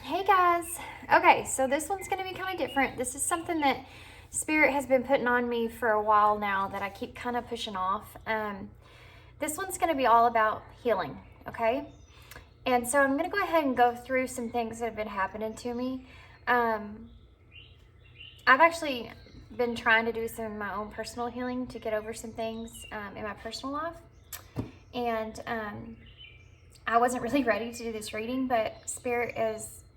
Hey guys. Okay, so this one's going to be kind of different. This is something that Spirit has been putting on me for a while now that I keep kind of pushing off. This one's going to be all about healing, okay? And so I'm going to go ahead and go through some things that have been happening to me. I've actually been trying to do some of my own personal healing to get over some things in my personal life. And I wasn't really ready to do this reading, but Spirit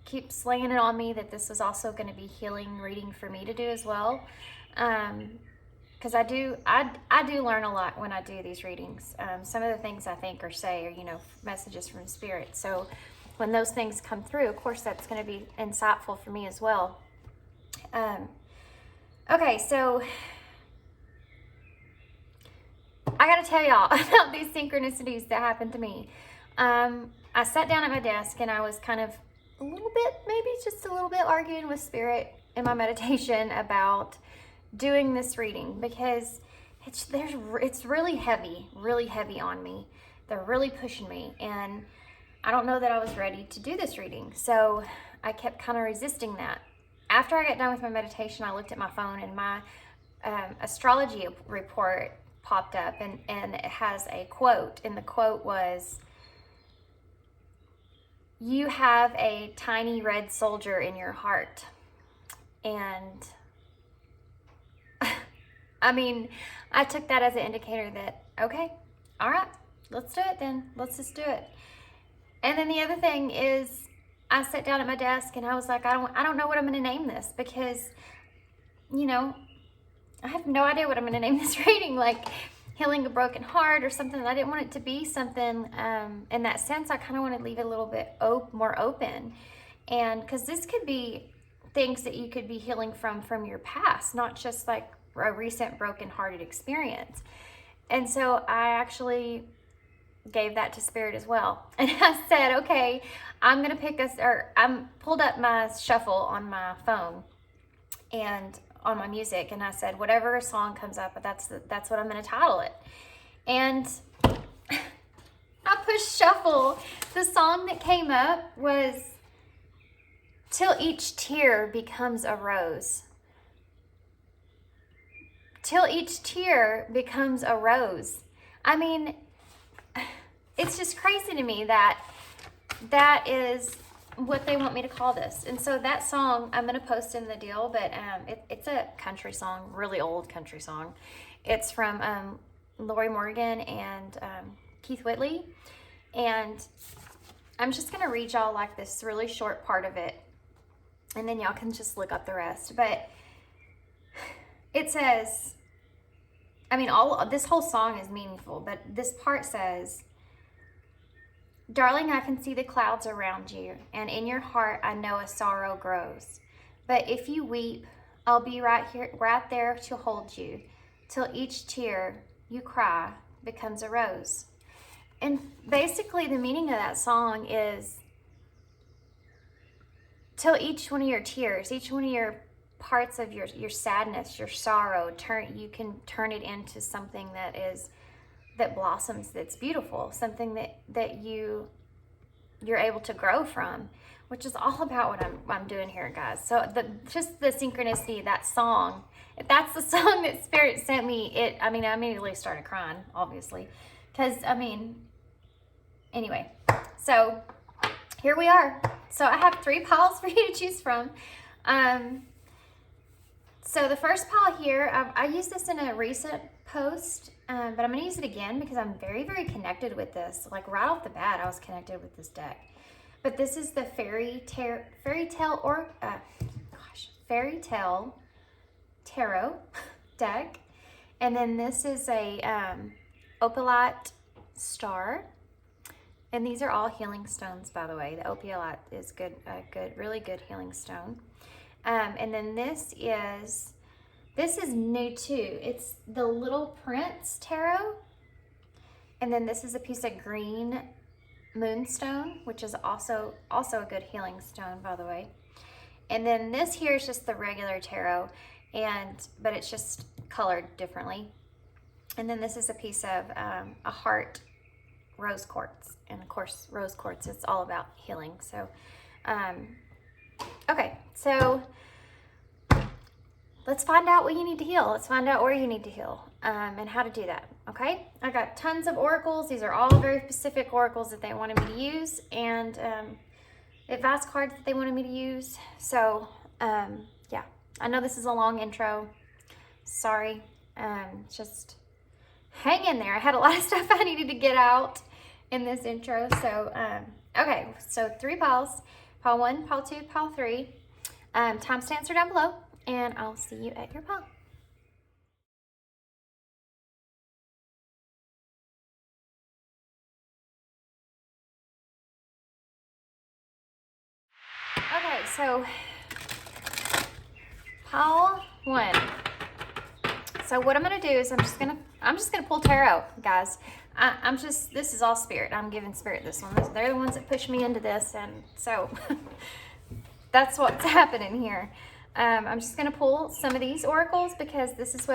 keeps laying it on me that this is also going to be healing reading for me to do as well. Because I do learn a lot when I do these readings. Some of the things I think or say are, messages from Spirit. So when those things come through, of course, that's going to be insightful for me as well. Okay, so I got to tell y'all about these synchronicities that happened to me. I sat down at my desk and I was kind of maybe just a little bit arguing with Spirit in my meditation about doing this reading because it's really heavy on me. They're really pushing me, and I don't know that I was ready to do this reading. So I kept kind of resisting that. After I got done with my meditation, I looked at my phone and my astrology report popped up, and it has a quote, and the quote was, "You have a tiny red soldier in your heart." And I mean, I took that as an indicator that, okay, all right, let's do it then. Let's just do it. And then the other thing is, I sat down at my desk and I was like, I don't know what I'm going to name this because, I have no idea what I'm going to name this reading, like healing a broken heart or something. I didn't want it to be something in that sense. I kind of want to leave it a little bit more open. And because this could be things that you could be healing from your past, not just like a recent broken-hearted experience. And so I actually gave that to Spirit as well. And I said, okay, I'm going to I pulled up my shuffle on my phone and on my music, and I said, whatever song comes up, that's what I'm going to title it. And I pushed shuffle. The song that came up was "Till Each Tear Becomes a Rose." Till each tear becomes a rose. I mean, it's just crazy to me that is what they want me to call this. And so that song, I'm going to post in the deal, but it's a country song, really old country song. It's from Lori Morgan and Keith Whitley. And I'm just going to read y'all like this really short part of it, and then y'all can just look up the rest. But it says, this whole song is meaningful, but this part says, "Darling, I can see the clouds around you, and in your heart I know a sorrow grows. But if you weep, I'll be right there to hold you, till each tear you cry becomes a rose." And basically the meaning of that song is, till each one of your tears, each one of your parts of your sadness, your sorrow, you can turn it into something that blossoms, that's beautiful, something that you're able to grow from, which is all about what I'm doing here, guys. So just the synchronicity of that song, if that's the song that Spirit sent me, I immediately started crying, obviously, because anyway, so here we are. So I have 3 piles for you to choose from. So the first pile here, I used this in a recent post, but I'm going to use it again because I'm very, very connected with this. Like right off the bat, I was connected with this deck. But this is the Fairy Tale Tarot deck. And then this is a Opalite Star. And these are all healing stones, by the way. The Opalite is really good healing stone. And then this is new too. It's the Little Prince Tarot. And then this is a piece of green moonstone, which is also a good healing stone, by the way. And then this here is just the regular tarot, but it's just colored differently. And then this is a piece of a heart rose quartz. And of course, rose quartz is all about healing. So Okay, so let's find out what you need to heal. Let's find out where you need to heal, and how to do that, okay? I got tons of oracles. These are all very specific oracles that they wanted me to use, and advice cards that they wanted me to use. So, yeah, I know this is a long intro. Sorry. Just hang in there. I had a lot of stuff I needed to get out in this intro. So, okay, so 3 piles. Pile 1, pile 2, pile 3. Timestamps are down below, and I'll see you at your pile. Okay, so pile 1. So what I'm gonna do is I'm just gonna pull tarot, guys. This is all spirit. I'm giving spirit this one. They're the ones that push me into this, and so that's what's happening here. I'm just gonna pull some of these oracles because this is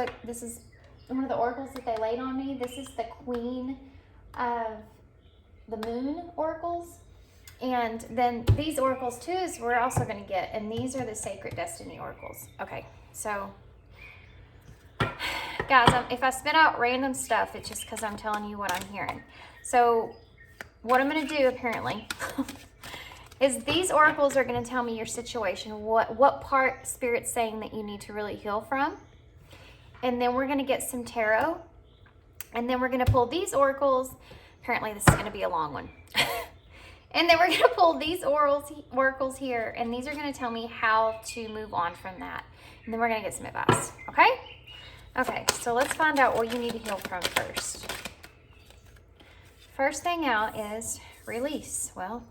one of the oracles that they laid on me. This is the Queen of the Moon oracles. And then these oracles too is we're also going to get, and these are the Sacred Destiny oracles. Okay, so guys, if I spit out random stuff, it's just because I'm telling you what I'm hearing. So what I'm going to do apparently is these oracles are going to tell me your situation, what part Spirit's saying that you need to really heal from. And then we're going to get some tarot, and then we're going to pull these oracles. Apparently this is going to be a long one. And then we're going to pull these oracles here, and these are going to tell me how to move on from that. And then we're going to get some advice, okay? Okay, so let's find out what you need to heal from first. First thing out is release. Well,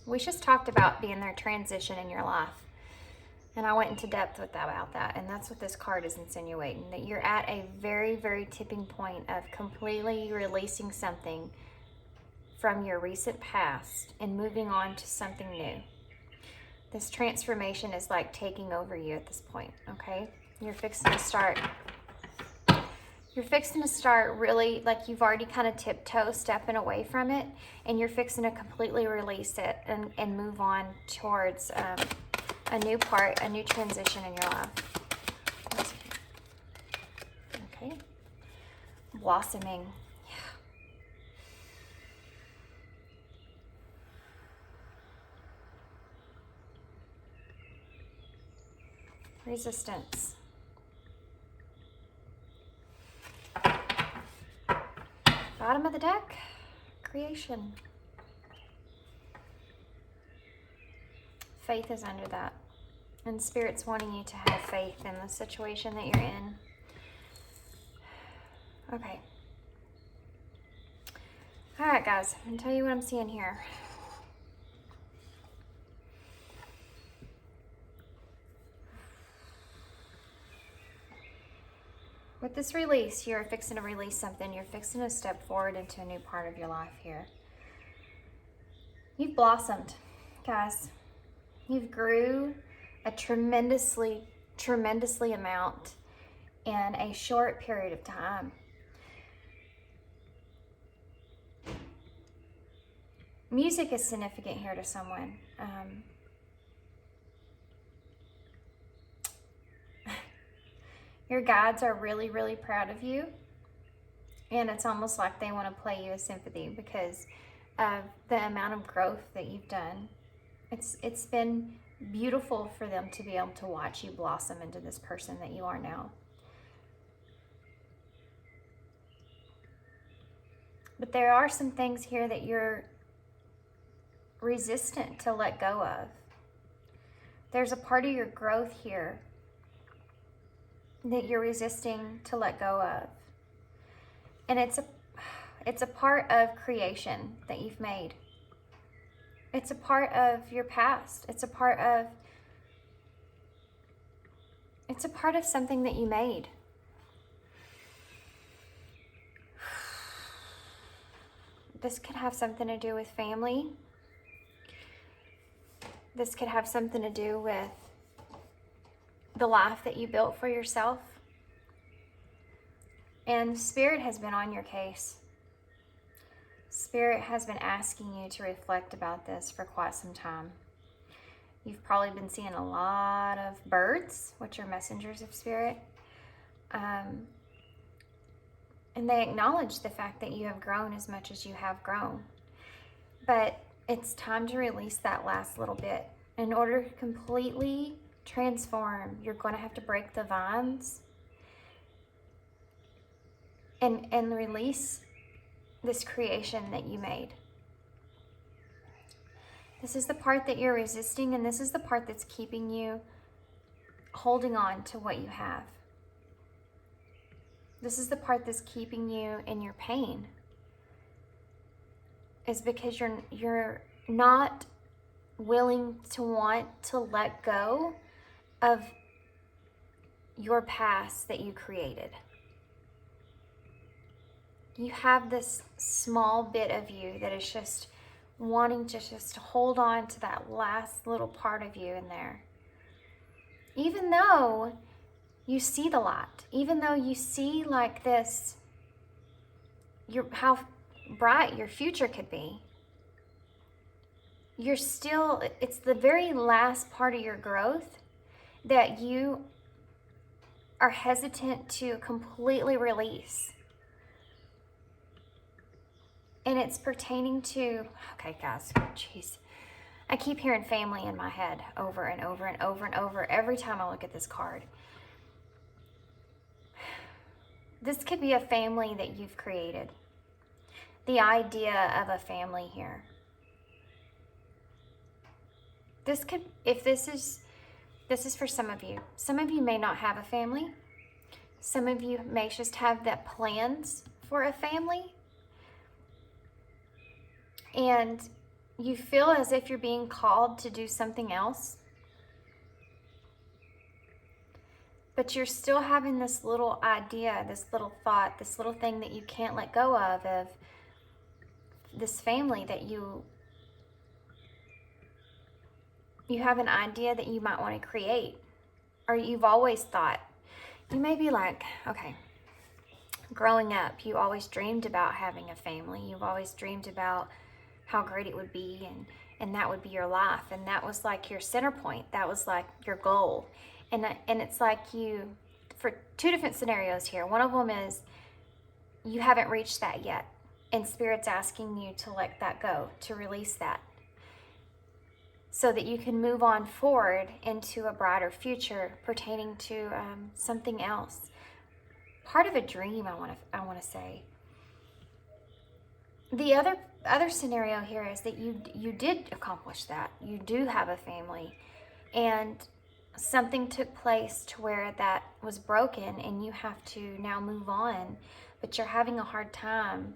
we just talked about being their transition in your life. And I went into depth about that. And that's what this card is insinuating, that you're at a very, very tipping point of completely releasing something from your recent past and moving on to something new. This transformation is like taking over you at this point, okay? You're fixing to start really, like you've already kind of tiptoe stepping away from it, and you're fixing to completely release it and move on towards a new part, a new transition in your life. Okay. Blossoming. Yeah. Resistance. Bottom of the deck, creation. Faith is under that. And Spirit's wanting you to have faith in the situation that you're in. Okay. All right, guys. I'm going to tell you what I'm seeing here. With this release, you're fixing to release something. You're fixing to step forward into a new part of your life here. You've blossomed, guys. You've grew a tremendously amount in a short period of time. Music is significant here to someone. Your guides are really, really proud of you. And it's almost like they want to play you a sympathy because of the amount of growth that you've done. It's been beautiful for them to be able to watch you blossom into this person that you are now. But there are some things here that you're resistant to let go of. There's a part of your growth here that you're resisting to let go of. And it's a part of creation that you've made. It's a part of your past. It's a part of something that you made. This could have something to do with family. This could have something to do with the life that you built for yourself. And Spirit has been on your case. Spirit has been asking you to reflect about this for quite some time. You've probably been seeing a lot of birds, which are messengers of Spirit. And they acknowledge the fact that you have grown as much as you have grown. But it's time to release that last little bit. In order to completely transform, you're going to have to break the vines and release this creation that you made. This is the part that you're resisting, and this is the part that's keeping you holding on to what you have. This is the part that's keeping you in your pain. Is because you're not willing to want to let go of your past that you created. You have this small bit of you that is just wanting to just hold on to that last little part of you in there. Even though you see the light, even though you see like this, how bright your future could be, you're still, it's the very last part of your growth that you are hesitant to completely release. And it's pertaining to, okay guys, jeez. I keep hearing family in my head over and over and over and over every time I look at this card. This could be a family that you've created. The idea of a family here. This could, if this is for some of you. Some of you may not have a family. Some of you may just have that plans for a family. And you feel as if you're being called to do something else. But you're still having this little idea, this little thought, this little thing that you can't let go of this family that you have an idea that you might want to create, or you've always thought. You may be like, okay, growing up, you always dreamed about having a family. You've always dreamed about how great it would be, and that would be your life, and that was like your center point. That was like your goal. And it's like you, for two different scenarios here. One of them is you haven't reached that yet, and Spirit's asking you to let that go, to release that, so that you can move on forward into a brighter future pertaining to something else. Part of a dream, I want to say. The other scenario here is that you did accomplish that. You do have a family, and something took place to where that was broken, and you have to now move on, but you're having a hard time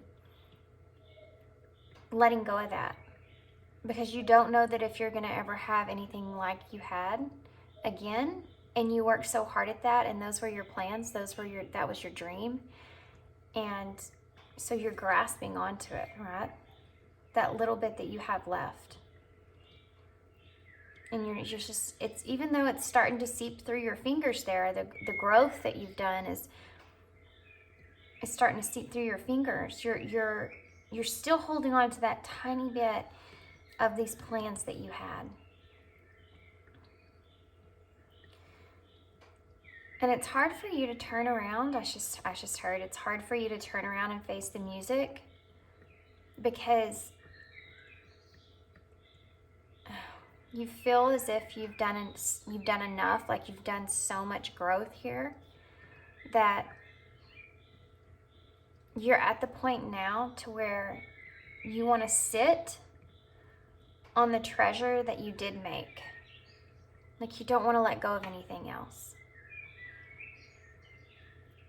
letting go of that, because you don't know that if you're going to ever have anything like you had again, and you worked so hard at that, and those were your plans, that was your dream, and so you're grasping onto it, right? That little bit that you have left. And you're just, it's, even though it's starting to seep through your fingers there, the growth that you've done is starting to seep through your fingers. You're still holding on to that tiny bit of these plans that you had. And it's hard for you to turn around. I just heard it's hard for you to turn around and face the music, because you feel as if you've done enough, like you've done so much growth here, that you're at the point now to where you want to sit on the treasure that you did make. Like you don't want to let go of anything else.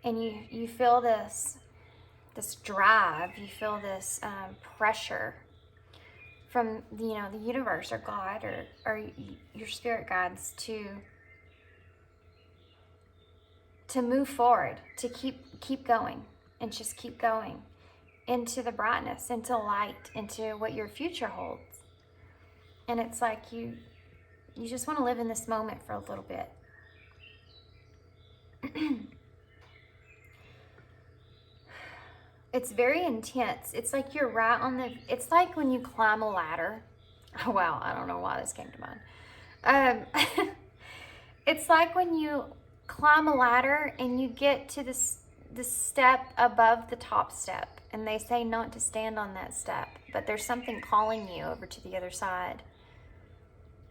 And you feel this drive, you feel this pressure from the universe or God or your spirit guides to move forward, to keep going, and just keep going into the brightness, into light, into what your future holds. And it's like you just want to live in this moment for a little bit. It's very intense. It's like you're right on the, it's like when you climb a ladder. Oh, wow, I don't know why this came to mind. It's like when you climb a ladder and you get to the step above the top step, and they say not to stand on that step, but there's something calling you over to the other side.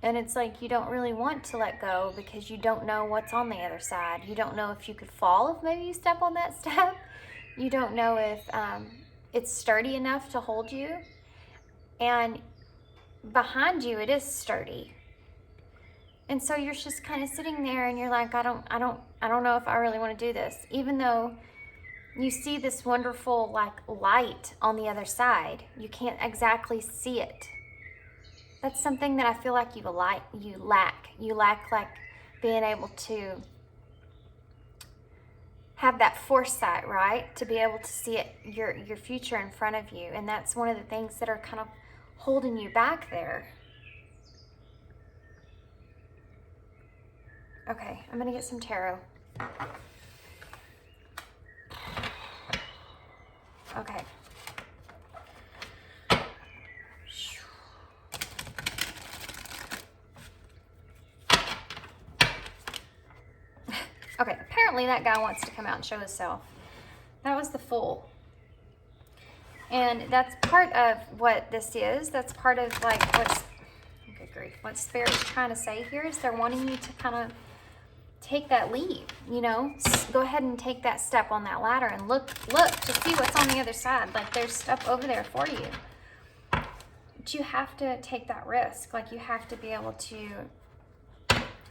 And it's like you don't really want to let go because you don't know what's on the other side. You don't know if you could fall if maybe you step on that step. You don't know if it's sturdy enough to hold you. And behind you, it is sturdy. And so you're just kind of sitting there and you're like, I don't know if I really want to do this. Even though you see this wonderful like light on the other side, you can't exactly see it. That's something that I feel like you lack. You lack like being able to have that foresight, right? To be able to see it, your future in front of you. And that's one of the things that are kind of holding you back there. Okay, I'm gonna get some tarot. Okay. Okay, apparently that guy wants to come out and show himself. That was the Fool. And that's part of what this is. That's part of like okay, great. What Spirit's trying to say here is they're wanting you to kind of take that leap, you know? Go ahead and take that step on that ladder and look to see what's on the other side. Like there's stuff over there for you. But you have to take that risk. Like you have to be able to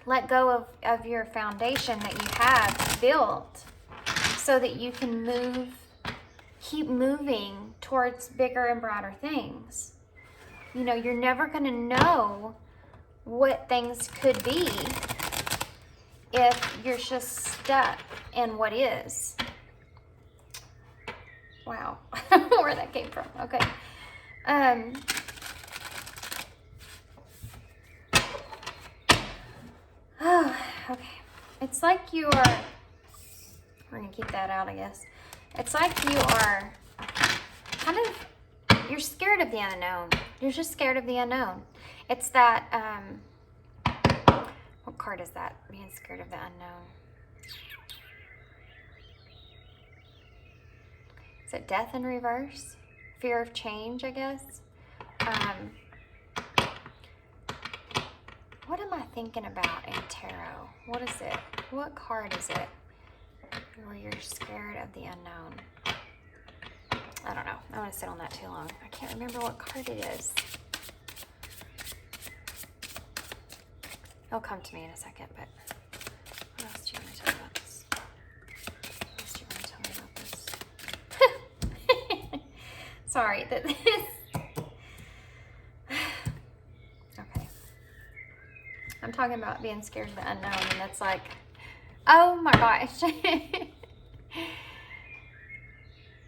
let go of your foundation that you have built so that you can keep moving towards bigger and brighter things. You know, you're never going to know what things could be if you're just stuck in what is. Wow. I don't know where that came from. Okay. Oh, okay. It's like you are, we're going to keep that out, I guess. It's like you are kind of, you're scared of the unknown. You're just scared of the unknown. It's that, what card is that? Being scared of the unknown. Is it Death in reverse? Fear of change, I guess. What am I thinking about in tarot? What is it? What card is it where you're scared of the unknown? I don't know. I don't want to sit on that too long. I can't remember what card it is. It'll come to me in a second, but what else do you want to tell me about this? What else do you want to tell me about this? Sorry that this. Okay. I'm talking about being scared of the unknown, and that's like, oh my gosh.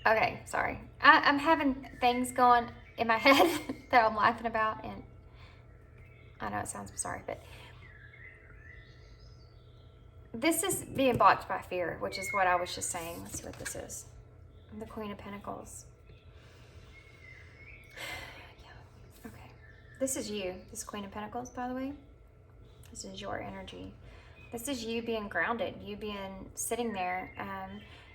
Okay, sorry. I'm having things going in my head that I'm laughing about, and I know it sounds sorry, but this is being blocked by fear, which is what I was just saying. Let's see what this is. The Queen of Pentacles. Yeah, okay. This is you. This Queen of Pentacles, by the way. This is your energy. This is you being grounded. You being sitting there,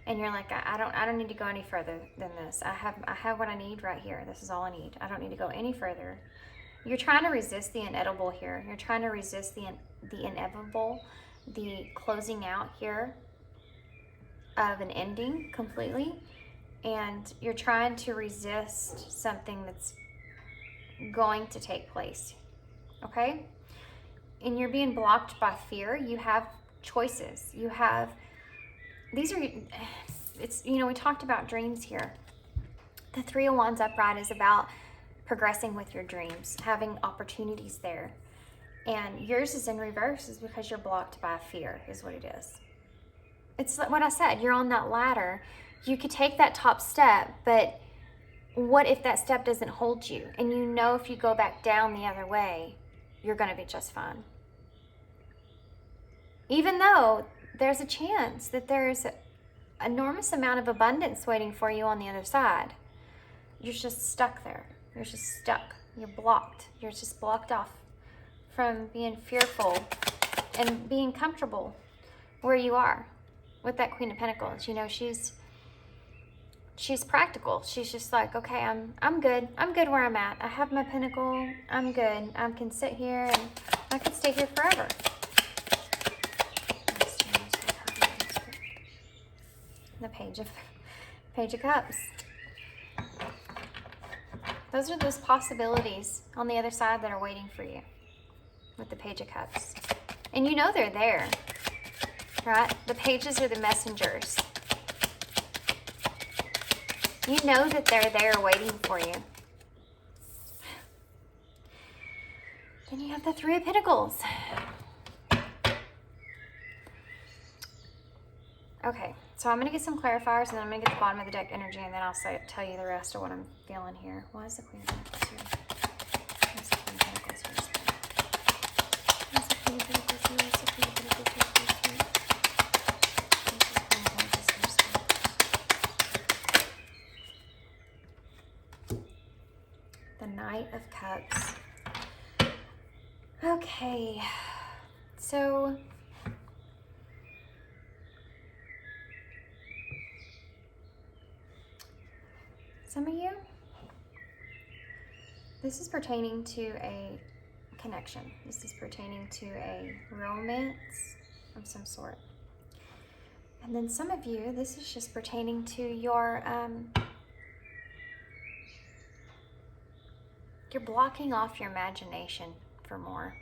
and you're like, I don't need to go any further than this. I have what I need right here. This is all I need. I don't need to go any further. You're trying to resist the inedible here. You're trying to resist the inevitable, the closing out here of an ending completely. And you're trying to resist something that's going to take place. Okay? And you're being blocked by fear. You have choices. You have, these are, it's, you know, we talked about dreams here. The Three of Wands upright is about progressing with your dreams, having opportunities there. And yours is in reverse is because you're blocked by fear, is what it is. It's like what I said, you're on that ladder. You could take that top step, but what if that step doesn't hold you? And you know if you go back down the other way, you're going to be just fine. Even though there's a chance that there's enormous amount of abundance waiting for you on the other side. You're just stuck there. You're just stuck. You're blocked. You're just blocked off from being fearful and being comfortable where you are with that Queen of Pentacles. You know, she's practical. She's just like, okay, I'm good. I'm good where I'm at. I have my Pentacle. I'm good. I can sit here and I can stay here forever. The Page of Cups. Those are those possibilities on the other side that are waiting for you with the Page of Cups. And you know they're there, right? The pages are the messengers. You know that they're there waiting for you. Then you have the Three of Pentacles. Okay, so I'm going to get some clarifiers, and then I'm going to get the bottom of the deck energy, and then I'll tell you the rest of what I'm feeling here. Why is the Queen of Pentacles here? Why is the Queen of Pentacles here? Why is the Queen of Pentacles here? Why is the Queen of Pentacles here? The Knight of Cups. Okay, so some of you, this is pertaining to a connection. This is pertaining to a romance of some sort. And then some of you, this is just pertaining to your, you're blocking off your imagination for more.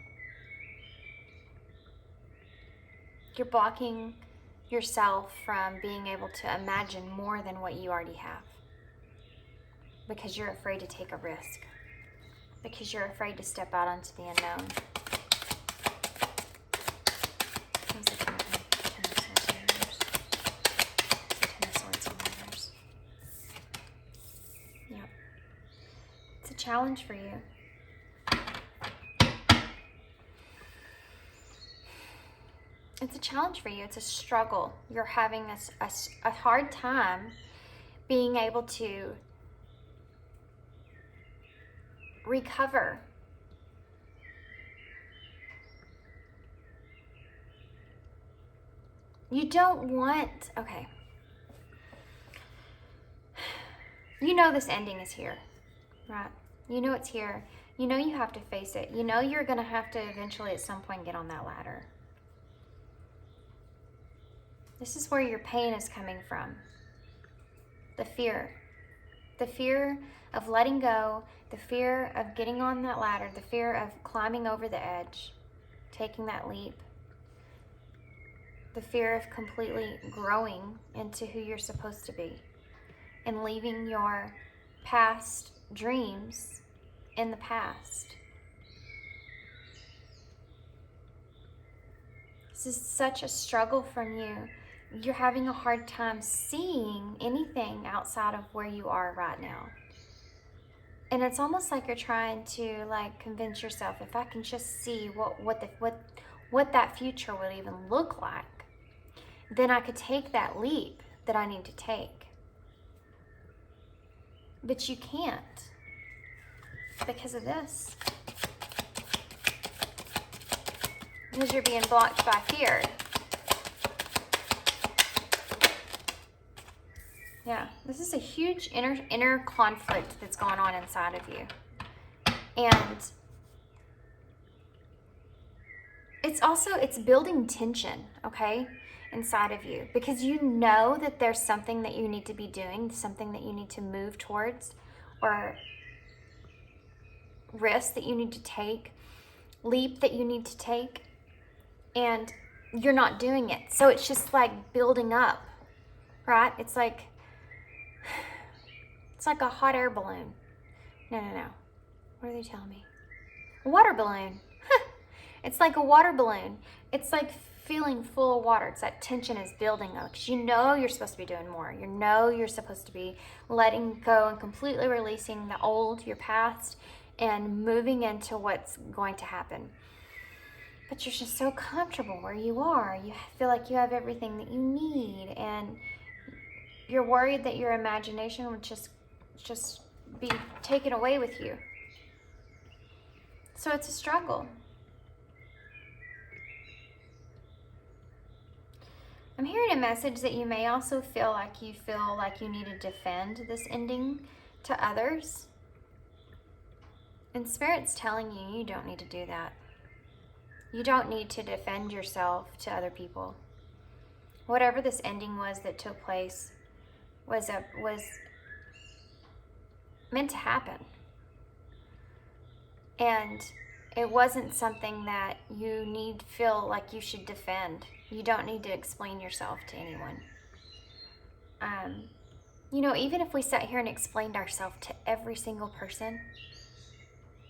You're blocking yourself from being able to imagine more than what you already have. Because you're afraid to take a risk. Because you're afraid to step out onto the unknown. Yep. It's a challenge for you. It's a challenge for you. It's a struggle. You're having a hard time being able to recover. You don't want, okay. You know this ending is here, right? You know it's here. You know you have to face it. You know you're going to have to eventually at some point get on that ladder. This is where your pain is coming from. The fear. The fear of letting go, the fear of getting on that ladder, the fear of climbing over the edge, taking that leap, the fear of completely growing into who you're supposed to be and leaving your past dreams in the past. This is such a struggle from you. You're having a hard time seeing anything outside of where you are right now. And it's almost like you're trying to convince yourself, if I can just see what that future would even look like, then I could take that leap that I need to take. But you can't because of this. Because you're being blocked by fear. Yeah, this is a huge inner conflict that's going on inside of you. And it's building tension, okay, inside of you. Because you know that there's something that you need to be doing, something that you need to move towards, or risk that you need to take, leap that you need to take, and you're not doing it. So it's just like building up, right? It's like a hot air balloon. No. What are they telling me? A water balloon. It's like a water balloon. It's like feeling full of water. It's that tension is building up because you know you're supposed to be doing more. You know you're supposed to be letting go and completely releasing the old, your past, and moving into what's going to happen. But you're just so comfortable where you are. You feel like you have everything that you need, and you're worried that your imagination would just be taken away with you. So it's a struggle. I'm hearing a message that you may also feel like you need to defend this ending to others. And Spirit's telling you don't need to do that. You don't need to defend yourself to other people. Whatever this ending was that took place was meant to happen. And it wasn't something that you feel like you should defend. You don't need to explain yourself to anyone. Even if we sat here and explained ourselves to every single person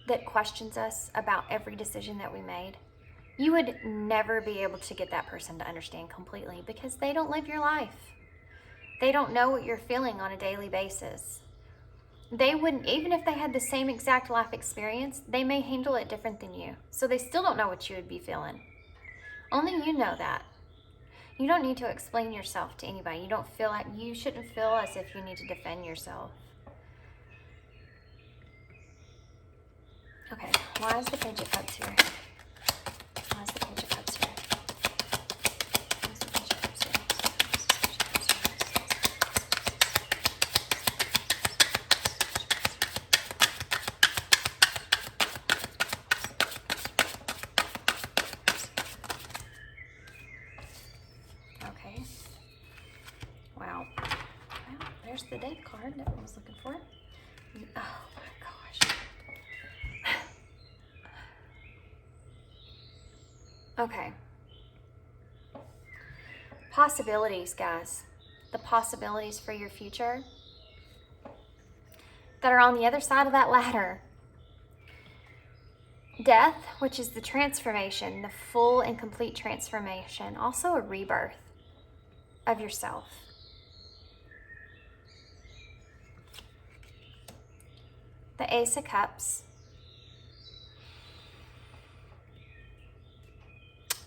that questions us about every decision that we made, you would never be able to get that person to understand completely, because they don't live your life. They don't know what you're feeling on a daily basis. They wouldn't, even if they had the same exact life experience, they may handle it different than you. So they still don't know what you would be feeling. Only you know that. You don't need to explain yourself to anybody. You shouldn't feel as if you need to defend yourself. Okay, why is the Page of Cups here? Why is the Page of Cups here? Why is the Page of Cups here? Okay. Wow. Well, there's the death card that I was looking for. Oh my gosh. Okay. Possibilities, guys. The possibilities for your future that are on the other side of that ladder. Death, which is the transformation, the full and complete transformation. Also a rebirth of yourself. The Ace of Cups,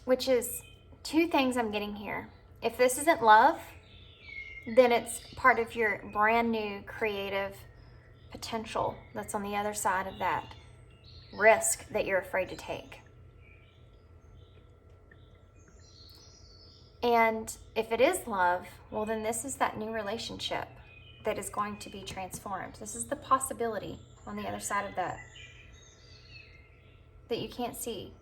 which is two things I'm getting here. If this isn't love, then it's part of your brand new creative potential that's on the other side of that risk that you're afraid to take. And if it is love, well, then this is that new relationship that is going to be transformed. This is the possibility on the other side of that you can't see.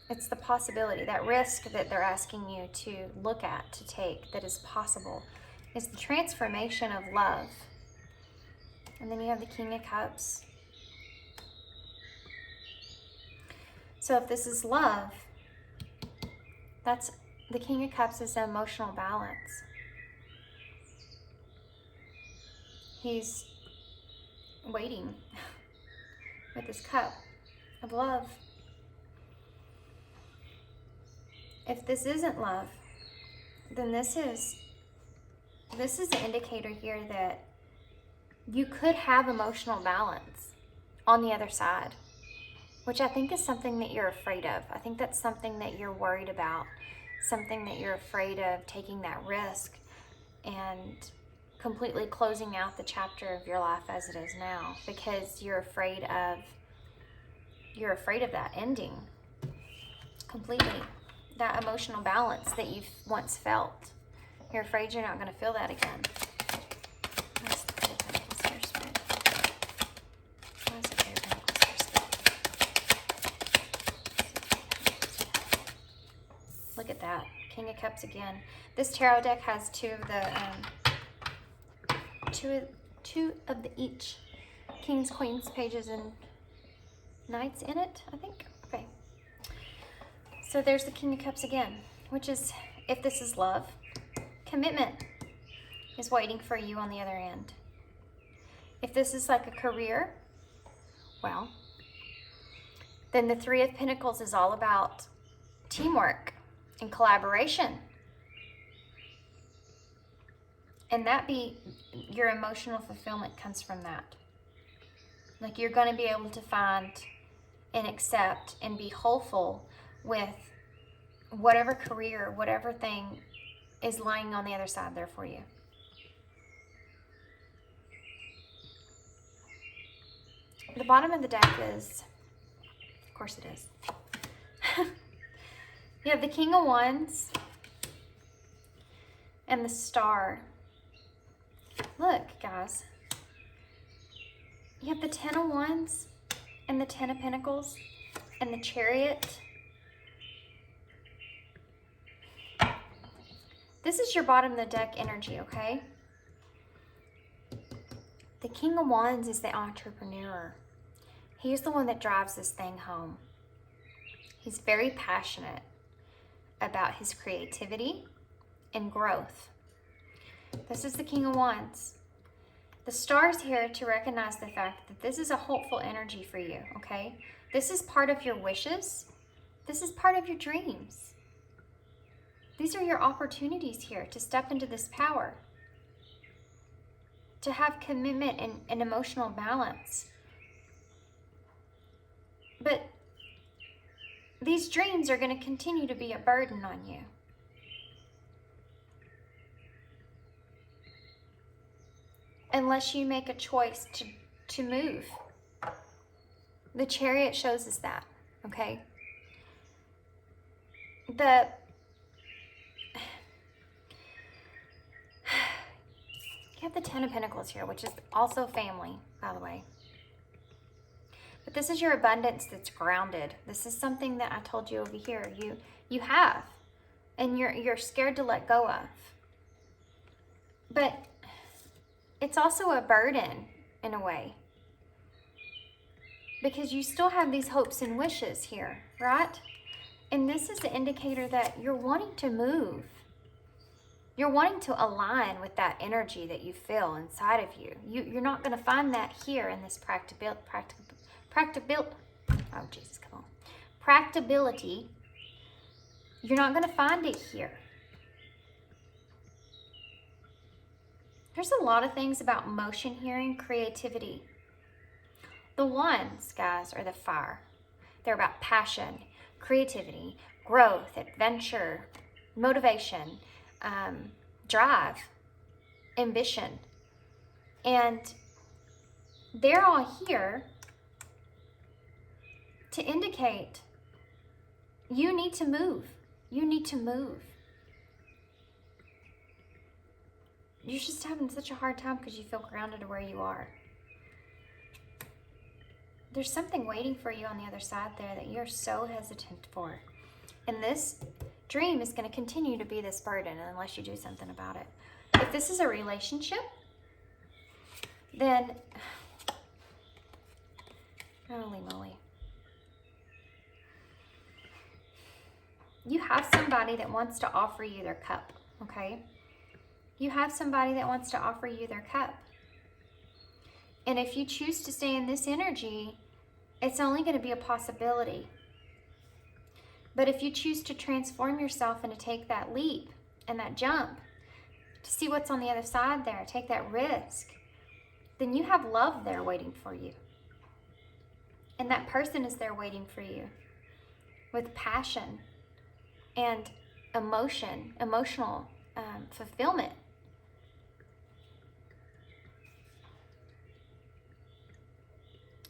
It's the possibility, that risk that they're asking you to look at, to take, that is possible. It's the transformation of love. And then you have the King of Cups. So if this is love, that's the King of Cups is emotional balance. He's waiting with his cup of love. If this isn't love, then this is an indicator here that you could have emotional balance on the other side, which I think is something that you're afraid of. I think that's something that you're worried about, something that you're afraid of taking that risk and completely closing out the chapter of your life as it is now, because you're afraid of that ending completely. That emotional balance that you've once felt. You're afraid you're not going to feel that again. Where's the Page of Pentacles here, Spirit? Where's the Page of Pentacles here, Spirit? Look at that. King of Cups again. This tarot deck has two of the each Kings, Queens, Pages, and Knights in it, I think. Okay. So there's the King of Cups again, which is, if this is love, commitment is waiting for you on the other end. If this is like a career, well, then the Three of Pentacles is all about teamwork and collaboration. And your emotional fulfillment comes from that. Like, you're going to be able to find and accept and be hopeful with whatever career, whatever thing is lying on the other side there for you. The bottom of the deck is, of course it is. You have the King of Wands and the Star. Look, guys. You have the Ten of Wands and the Ten of Pentacles and the Chariot. This is your bottom of the deck energy, okay? The King of Wands is the entrepreneur. He's the one that drives this thing home. He's very passionate about his creativity and growth. This is the King of Wands. The Star's here to recognize the fact that this is a hopeful energy for you, okay? This is part of your wishes. This is part of your dreams. These are your opportunities here to step into this power, to have commitment and emotional balance. But these dreams are going to continue to be a burden on you. Unless you make a choice to move. The Chariot shows us that, okay? You have the Ten of Pentacles here, which is also family, by the way. But this is your abundance that's grounded. This is something that I told you over here. You have, and you're scared to let go of. But it's also a burden in a way, because you still have these hopes and wishes here, right? And this is the indicator that you're wanting to move. You're wanting to align with that energy that you feel inside of you. You're not going to find that here in this practicability. You're not going to find it here. There's a lot of things about motion here and creativity. The Wands, guys, are the fire. They're about passion, creativity, growth, adventure, motivation, drive, ambition. And they're all here to indicate you need to move. You need to move. You're just having such a hard time because you feel grounded to where you are. There's something waiting for you on the other side there that you're so hesitant for. And this dream is going to continue to be this burden unless you do something about it. If this is a relationship, then holy moly. You have somebody that wants to offer you their cup, okay? You have somebody that wants to offer you their cup. And if you choose to stay in this energy, it's only going to be a possibility. But if you choose to transform yourself and to take that leap and that jump, to see what's on the other side there, take that risk, then you have love there waiting for you. And that person is there waiting for you with passion and emotional fulfillment.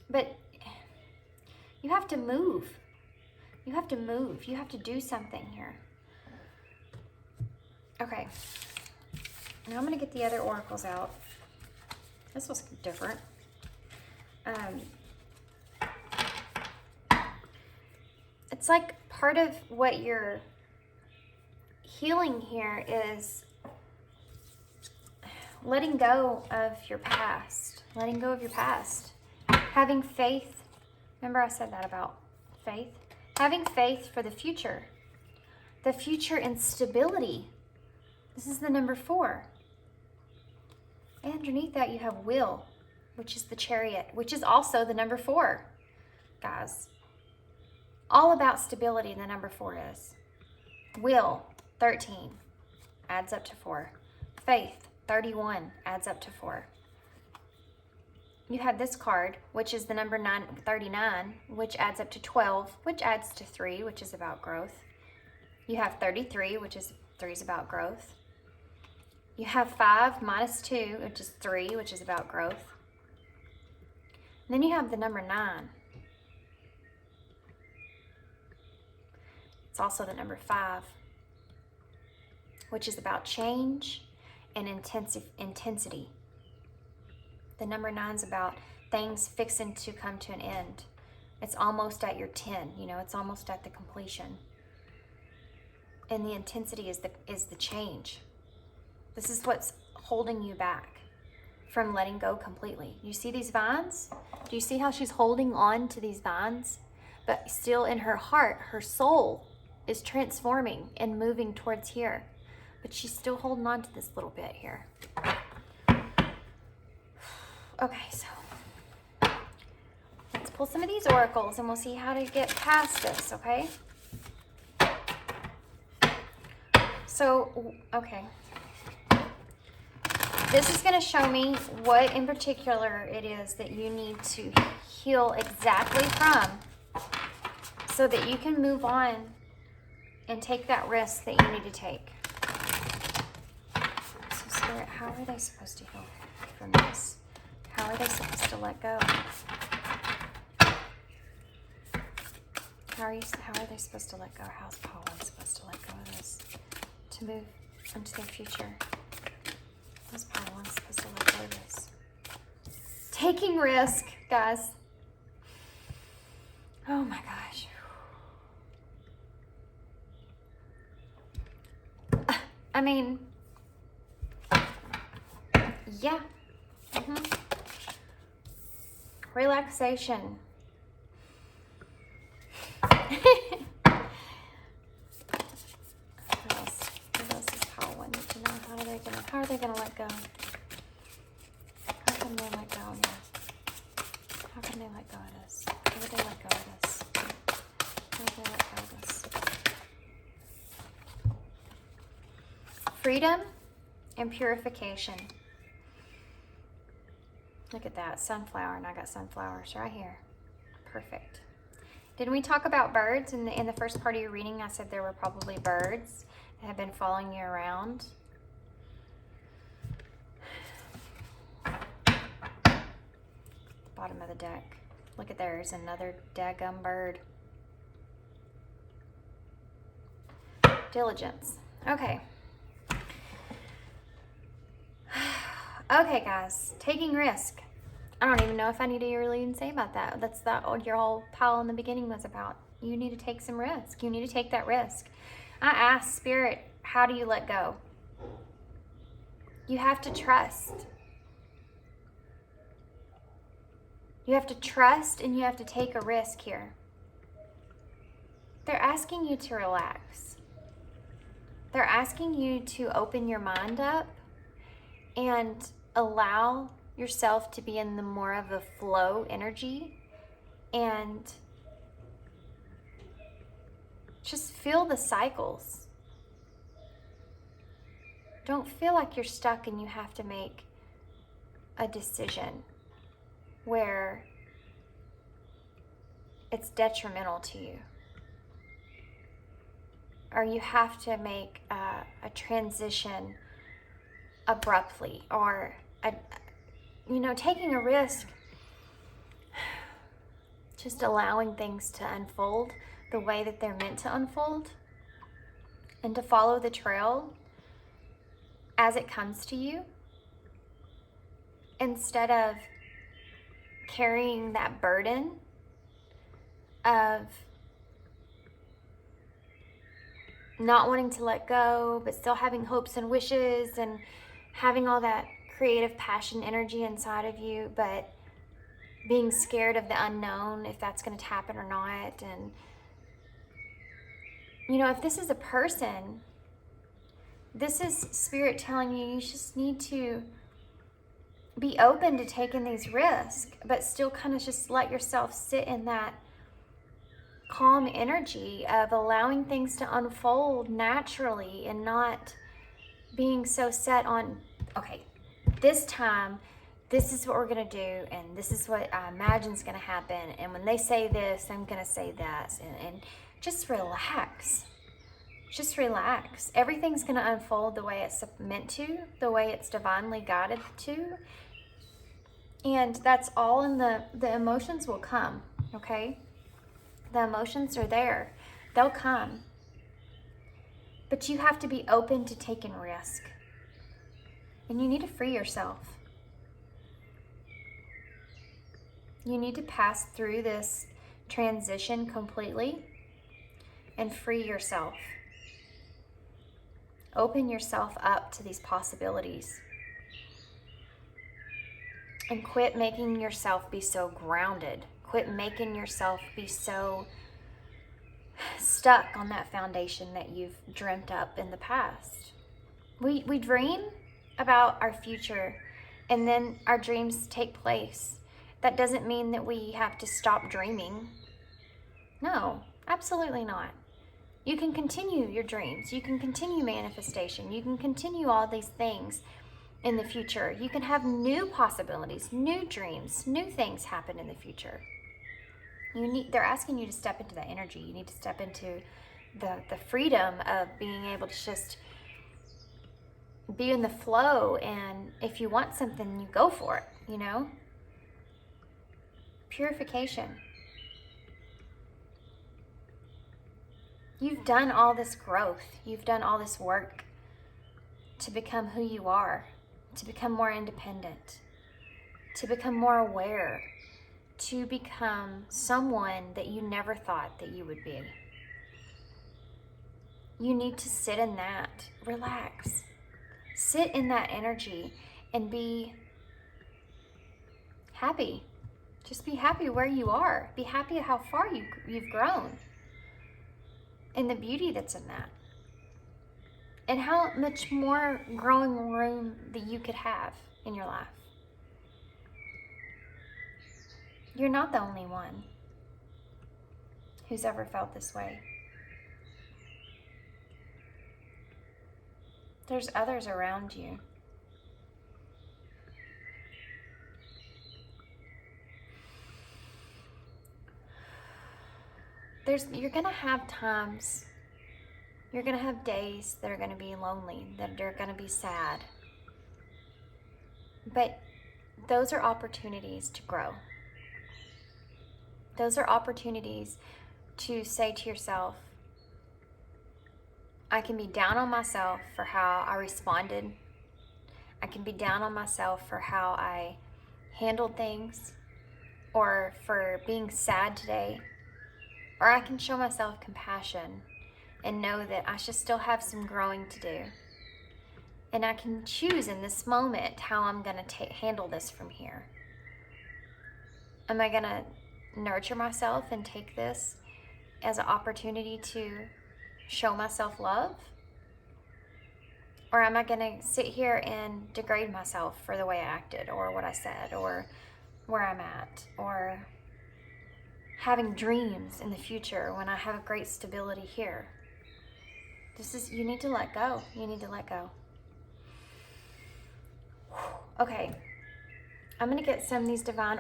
But you have to move. You have to move. You have to do something here. Okay. Now I'm going to get the other oracles out. This was different. It's like part of what you're healing here is letting go of your past. Letting go of your past. Having faith. Remember I said that about faith? Having faith for the future. The future and stability. This is the number 4. And underneath that you have will, which is the Chariot, which is also the number 4, guys. All about stability, the number 4 is. Will, 13, adds up to 4. Faith, 31, adds up to 4. You have this card, which is the number 39, which adds up to 12, which adds to 3, which is about growth. You have 33, which is 3 is about growth. You have 5 minus 2, which is 3, which is about growth. And then you have the number 9. It's also the number 5, which is about change and intensity. The number 9 is about things fixing to come to an end. It's almost at your 10, you know, it's almost at the completion. And the intensity is the change. This is what's holding you back from letting go completely. You see these vines? Do you see how she's holding on to these vines? But still in her heart, her soul is transforming and moving towards here. But she's still holding on to this little bit here. Okay, so let's pull some of these oracles and we'll see how to get past this, okay? So, okay. This is going to show me what in particular it is that you need to heal exactly from so that you can move on and take that risk that you need to take. So Spirit, how are they supposed to heal from this? How are they supposed to let go? How are they supposed to let go? How's Paula supposed to let go of this to move into their future? How's Paula supposed to let go of this? Taking risk, guys. Oh my gosh. I mean, yeah. Relaxation. What else does Paula need to know? How are they gonna let go? How can they let go of this? How can they let go of this? How would they let go of this? How would they let go of this? Freedom and purification. Look at that, sunflower, and I got sunflowers right here. Perfect. Didn't we talk about birds in the first part of your reading? I said there were probably birds that have been following you around. Bottom of the deck. Look at there's another daggum bird. Diligence. Okay. Okay, guys, taking risk. I don't even know if I need to really even say about that. That's what your whole pile in the beginning was about. You need to take some risk. You need to take that risk. I asked Spirit, how do you let go? You have to trust. You have to trust and you have to take a risk here. They're asking you to relax. They're asking you to open your mind up and allow yourself to be in the more of a flow energy and just feel the cycles. Don't feel like you're stuck and you have to make a decision where it's detrimental to you. Or you have to make a transition abruptly, or taking a risk, just allowing things to unfold the way that they're meant to unfold and to follow the trail as it comes to you instead of carrying that burden of not wanting to let go but still having hopes and wishes and having all that creative passion energy inside of you, but being scared of the unknown, if that's going to happen or not. And if this is a person, this is Spirit telling you you just need to be open to taking these risks, but still kind of just let yourself sit in that calm energy of allowing things to unfold naturally and not being so set on, okay, this time, this is what we're going to do, and this is what I imagine is going to happen, and when they say this, I'm going to say that, and just relax. just relax. Everything's going to unfold the way it's meant to, the way it's divinely guided to. And that's all in the emotions will come, okay? The emotions are there. They'll come. But you have to be open to taking risk. And you need to free yourself. You need to pass through this transition completely and free yourself. Open yourself up to these possibilities. And quit making yourself be so grounded. Quit making yourself be so stuck on that foundation that you've dreamt up in the past. We dream about our future, and then our dreams take place. That doesn't mean that we have to stop dreaming. No, absolutely not. You can continue your dreams. You can continue manifestation. You can continue all these things in the future. You can have new possibilities, new dreams, new things happen in the future. They're asking you to step into that energy. You need to step into the freedom of being able to just be in the flow, and if you want something, you go for it, you know? Purification. You've done all this growth. You've done all this work to become who you are, to become more independent, to become more aware, to become someone that you never thought that you would be. You need to sit in that. Relax. Sit in that energy and be happy. Just be happy where you are. Be happy at how far you've grown. And the beauty that's in that. And how much more growing room that you could have in your life. You're not the only one who's ever felt this way. There's others around you. You're gonna have times, you're gonna have days that are gonna be lonely, that are gonna be sad. But those are opportunities to grow. Those are opportunities to say to yourself, I can be down on myself for how I responded. I can be down on myself for how I handled things, or for being sad today. Or I can show myself compassion and know that I should still have some growing to do. And I can choose in this moment how I'm going to handle this from here. Am I going to nurture myself and take this as an opportunity to show myself love? Or am I going to sit here and degrade myself for the way I acted, or what I said, or where I'm at, or having dreams in the future when I have a great stability here? You need to let go. You need to let go. Okay, I'm going to get some of these Divine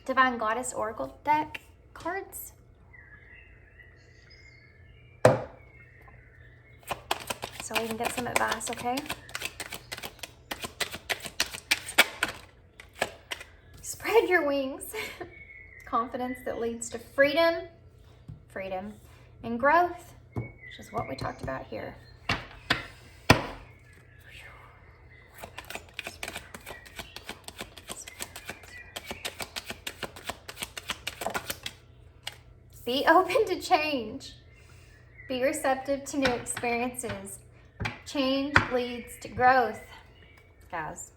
Divine Goddess Oracle deck cards. So we can get some advice, okay? Spread your wings. Confidence that leads to freedom, and growth, which is what we talked about here. Be open to change. Be receptive to new experiences. Change leads to growth, guys.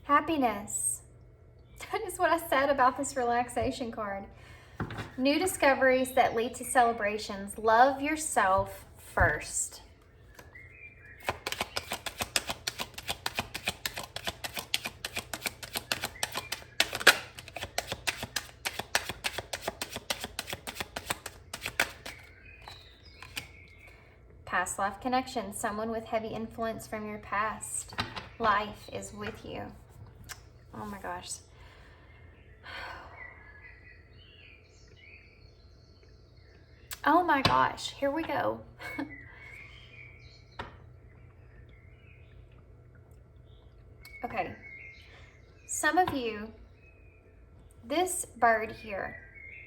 Happiness. That is what I said about this relaxation card. New discoveries that lead to celebrations. Love yourself first. Past life connection. Someone with heavy influence from your past life is with you. Oh my gosh. Oh my gosh, here we go. Okay, some of you, this bird here,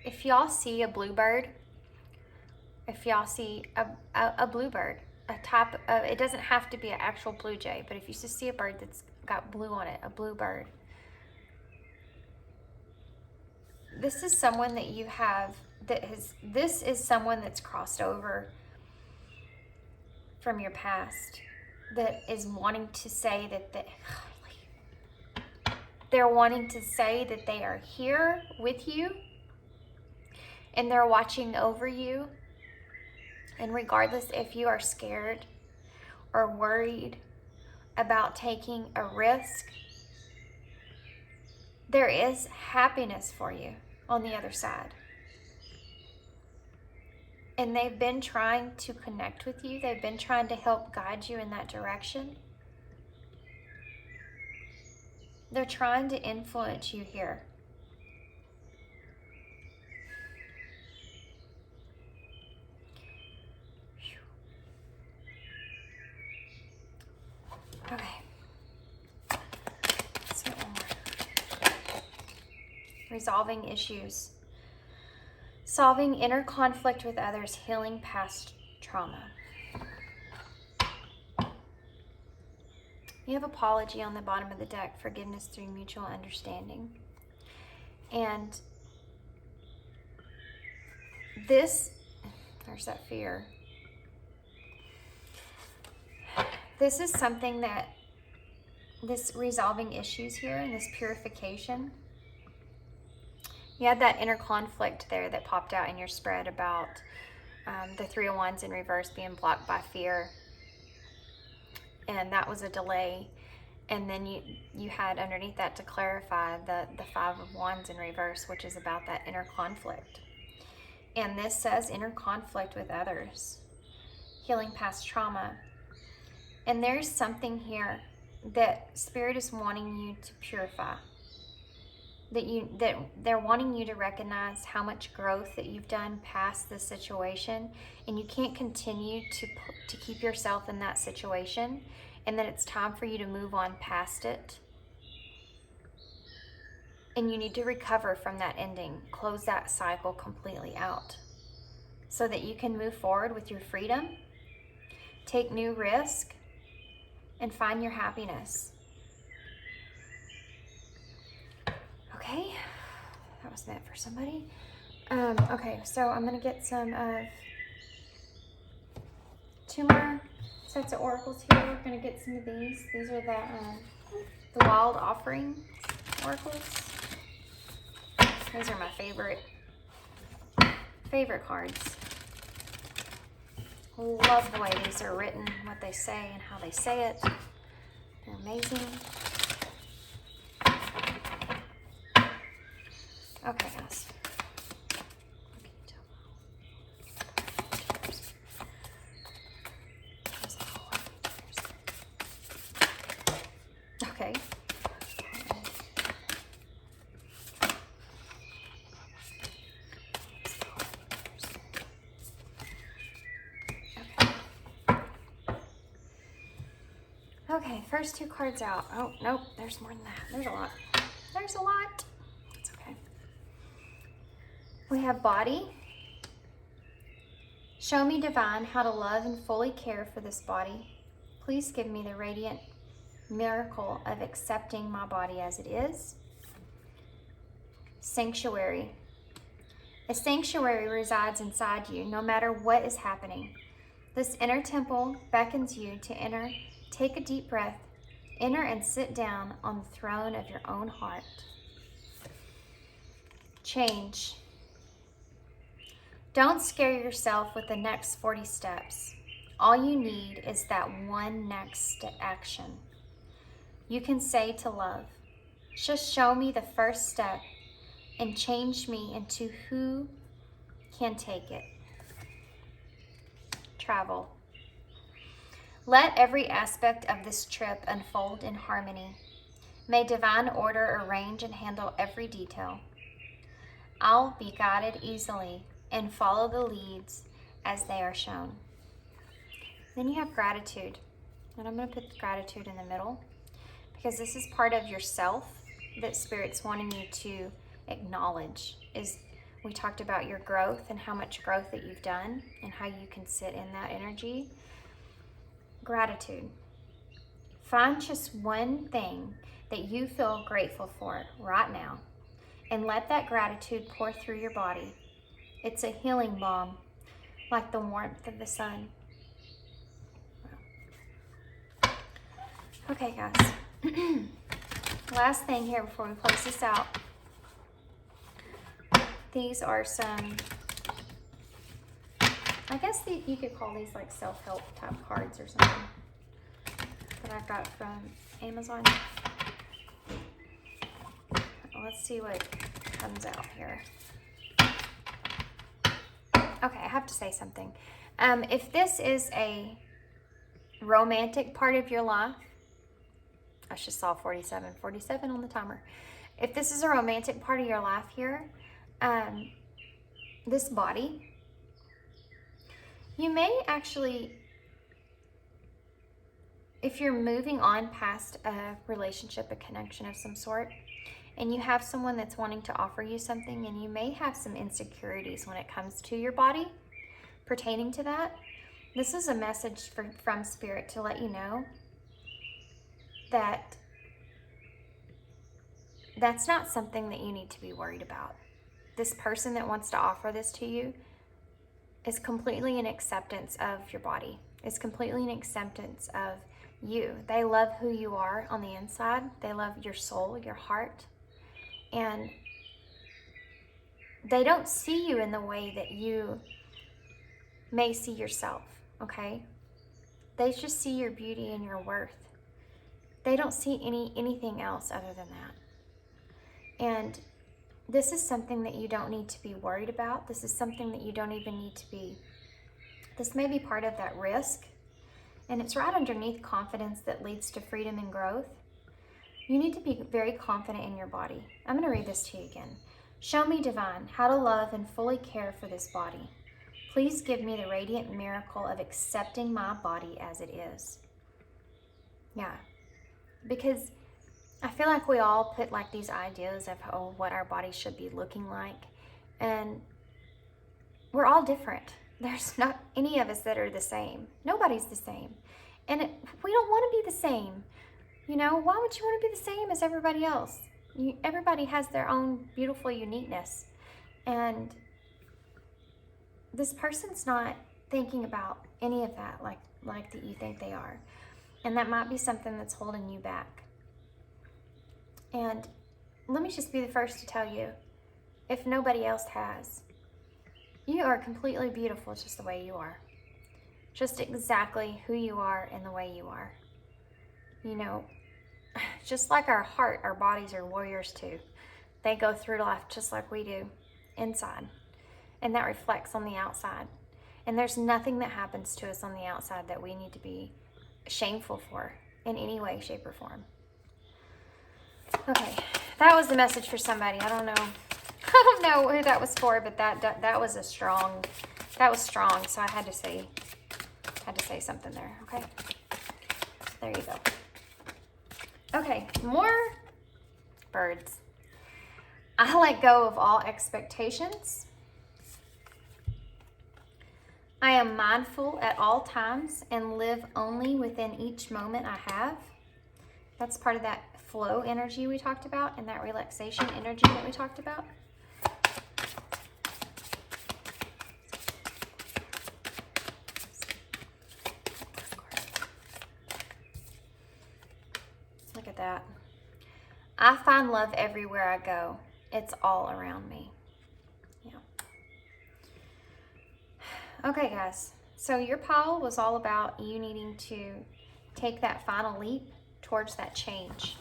if y'all see a bluebird, if y'all see a bluebird, a type of, it doesn't have to be an actual blue jay, but if you just see a bird that's got blue on it, a bluebird, this is someone that you have this is someone that's crossed over from your past, that is wanting to say that they're wanting to say that they are here with you and they're watching over you. And regardless if you are scared or worried about taking a risk, there is happiness for you on the other side. And they've been trying to connect with you. They've been trying to help guide you in that direction. They're trying to influence you here. Okay. Let's get one more. Resolving issues. Solving inner conflict with others, healing past trauma. You have apology on the bottom of the deck, forgiveness through mutual understanding. And this, there's that fear. This is something that, this resolving issues here and this purification, you had that inner conflict there that popped out in your spread about the Three of Wands in reverse being blocked by fear. And that was a delay. And then you had underneath that to clarify the Five of Wands in reverse, which is about that inner conflict. And this says inner conflict with others, healing past trauma. And there's something here that Spirit is wanting you to purify. That they're wanting you to recognize how much growth that you've done past this situation, and you can't continue to keep yourself in that situation, and that it's time for you to move on past it. And you need to recover from that ending, close that cycle completely out, so that you can move forward with your freedom, take new risk, and find your happiness. Okay, that was meant for somebody. Okay, so I'm gonna get some of 2 more sets of oracles here. We're gonna get some of these. These are the Wild Offering oracles. These are my favorite cards. Love the way these are written, what they say and how they say it. They're amazing. Okay, guys. Okay. Okay, first 2 cards out. Oh, nope, there's more than that. There's a lot. There's a lot. It's okay. We have body. Show me, divine, how to love and fully care for this body. Please give me the radiant miracle of accepting my body as it is. Sanctuary. A sanctuary resides inside you, no matter what is happening. This inner temple beckons you to enter. Take a deep breath. Enter and sit down on the throne of your own heart. Change. Don't scare yourself with the next 40 steps. All you need is that one next action. You can say to love, just show me the first step and change me into who can take it. Travel. Let every aspect of this trip unfold in harmony. May divine order arrange and handle every detail. I'll be guided easily and follow the leads as they are shown. Then you have gratitude. And I'm going to put gratitude in the middle because this is part of yourself that Spirit's wanting you to acknowledge. We talked about your growth and how much growth that you've done and how you can sit in that energy. Gratitude. Find just one thing that you feel grateful for right now and let that gratitude pour through your body. It's a healing balm, like the warmth of the sun. Okay, guys. Last thing here before we close this out. These are some, I guess you could call these like self-help type cards or something that I got from Amazon. Let's see what comes out here. Okay, I have to say something. If this is a romantic part of your life, I just saw 47 on the timer. If this is a romantic part of your life here, this body, you may actually, if you're moving on past a relationship, a connection of some sort, and you have someone that's wanting to offer you something, and you may have some insecurities when it comes to your body pertaining to that, this is a message from Spirit to let you know that that's not something that you need to be worried about. This person that wants to offer this to you is completely in acceptance of your body. It's completely in acceptance of you. They love who you are on the inside. They love your soul, your heart. And they don't see you in the way that you may see yourself, okay? They just see your beauty and your worth. They don't see anything else other than that. And this is something that you don't need to be worried about. This is something that you don't even need to be. This may be part of that risk. And it's right underneath confidence that leads to freedom and growth. You need to be very confident in your body. I'm going to read this to you again. Show me, Divine, how to love and fully care for this body. Please give me the radiant miracle of accepting my body as it is. Yeah. Because I feel like we all put like these ideas of what our body should be looking like. And we're all different. There's not any of us that are the same. Nobody's the same. And we don't want to be the same. You know, why would you want to be the same as everybody else? Everybody has their own beautiful uniqueness. And this person's not thinking about any of that like that you think they are. And that might be something that's holding you back. And let me just be the first to tell you, if nobody else has, you are completely beautiful just the way you are. Just exactly who you are and the way you are. You know, just like our heart, our bodies are warriors too. They go through life just like we do inside. And that reflects on the outside. And there's nothing that happens to us on the outside that we need to be shameful for in any way, shape, or form. Okay, that was the message for somebody. I don't know who that was for, but that was strong, so I had to say something there, okay? There you go. Okay, more birds. I let go of all expectations. I am mindful at all times and live only within each moment I have. That's part of that flow energy we talked about and that relaxation energy that we talked about. Look at that. I find love everywhere I go. It's all around me. Yeah. Okay, guys. So your pile was all about you needing to take that final leap towards that change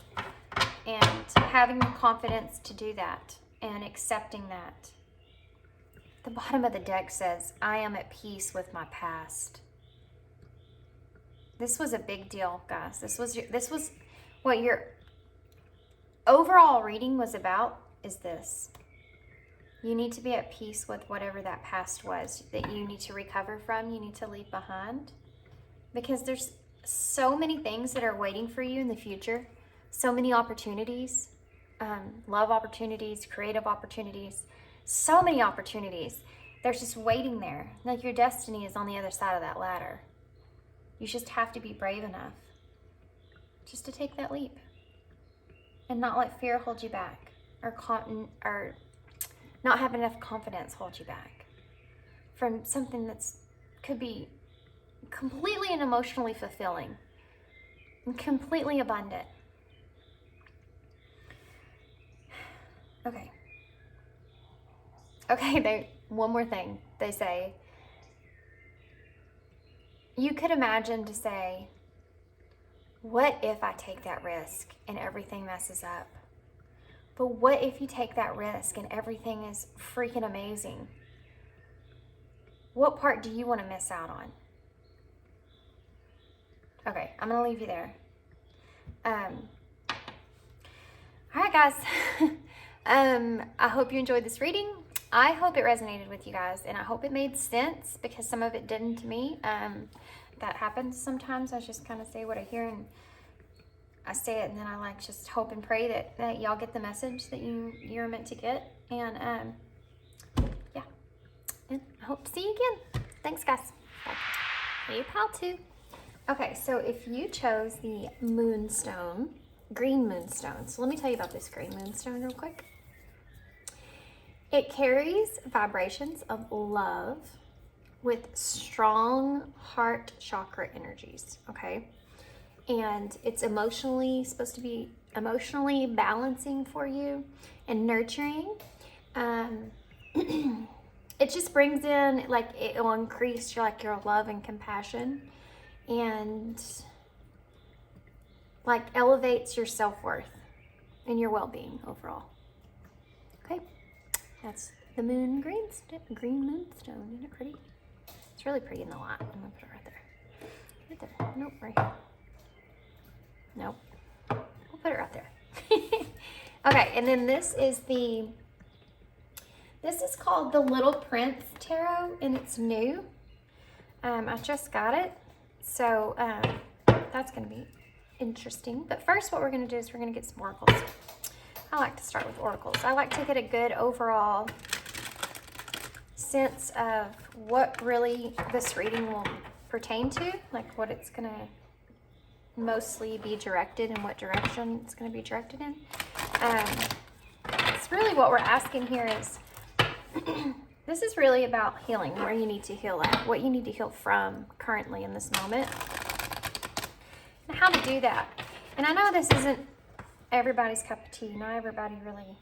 and having the confidence to do that and accepting that. The bottom of the deck says, I am at peace with my past. This was a big deal, guys. This was what overall reading was about is this. You need to be at peace with whatever that past was that you need to recover from, you need to leave behind. Because there's so many things that are waiting for you in the future. So many opportunities, love opportunities, creative opportunities, so many opportunities. There's just waiting there. Like your destiny is on the other side of that ladder. You just have to be brave enough just to take that leap and not let fear hold you back, or not have enough confidence hold you back from something that's could be completely and emotionally fulfilling and completely abundant. Okay, one more thing. They say, you could imagine to say, what if I take that risk and everything messes up? But what if you take that risk and everything is freaking amazing? What part do you want to miss out on? Okay, I'm going to leave you there. All right, guys. I hope you enjoyed this reading. I hope it resonated with you guys, and I hope it made sense, because some of it didn't to me. That happens sometimes. I just kind of say what I hear, and I say it, and then I like just hope and pray that y'all get the message that you're meant to get. And yeah, and I hope to see you again. Thanks, guys. Bye. Hey, pal, too. Okay, so if you chose the moonstone, green moonstone. So let me tell you about this green moonstone real quick. It carries vibrations of love with strong heart chakra energies, okay? And it's supposed to be emotionally balancing for you and nurturing. It just brings in, like, it will increase your love and compassion, and like elevates your self-worth and your well-being overall. Okay, that's the green moonstone. Isn't it pretty? It's really pretty in the light. I'm gonna put it right there. Right there. Nope, right here. Nope. We'll put it right there. Okay, and then this is called the Little Prince Tarot, and it's new. I just got it, so that's gonna be interesting. But first, what we're gonna do is we're gonna get some oracles. I like to start with oracles. I like to get a good overall sense of what really this reading will pertain to, like what it's gonna mostly be directed and what direction it's gonna be directed in. It's really what we're asking here is, this is really about healing, where you need to heal at, what you need to heal from currently in this moment, and how to do that. And I know this isn't everybody's cup of tea. Not everybody really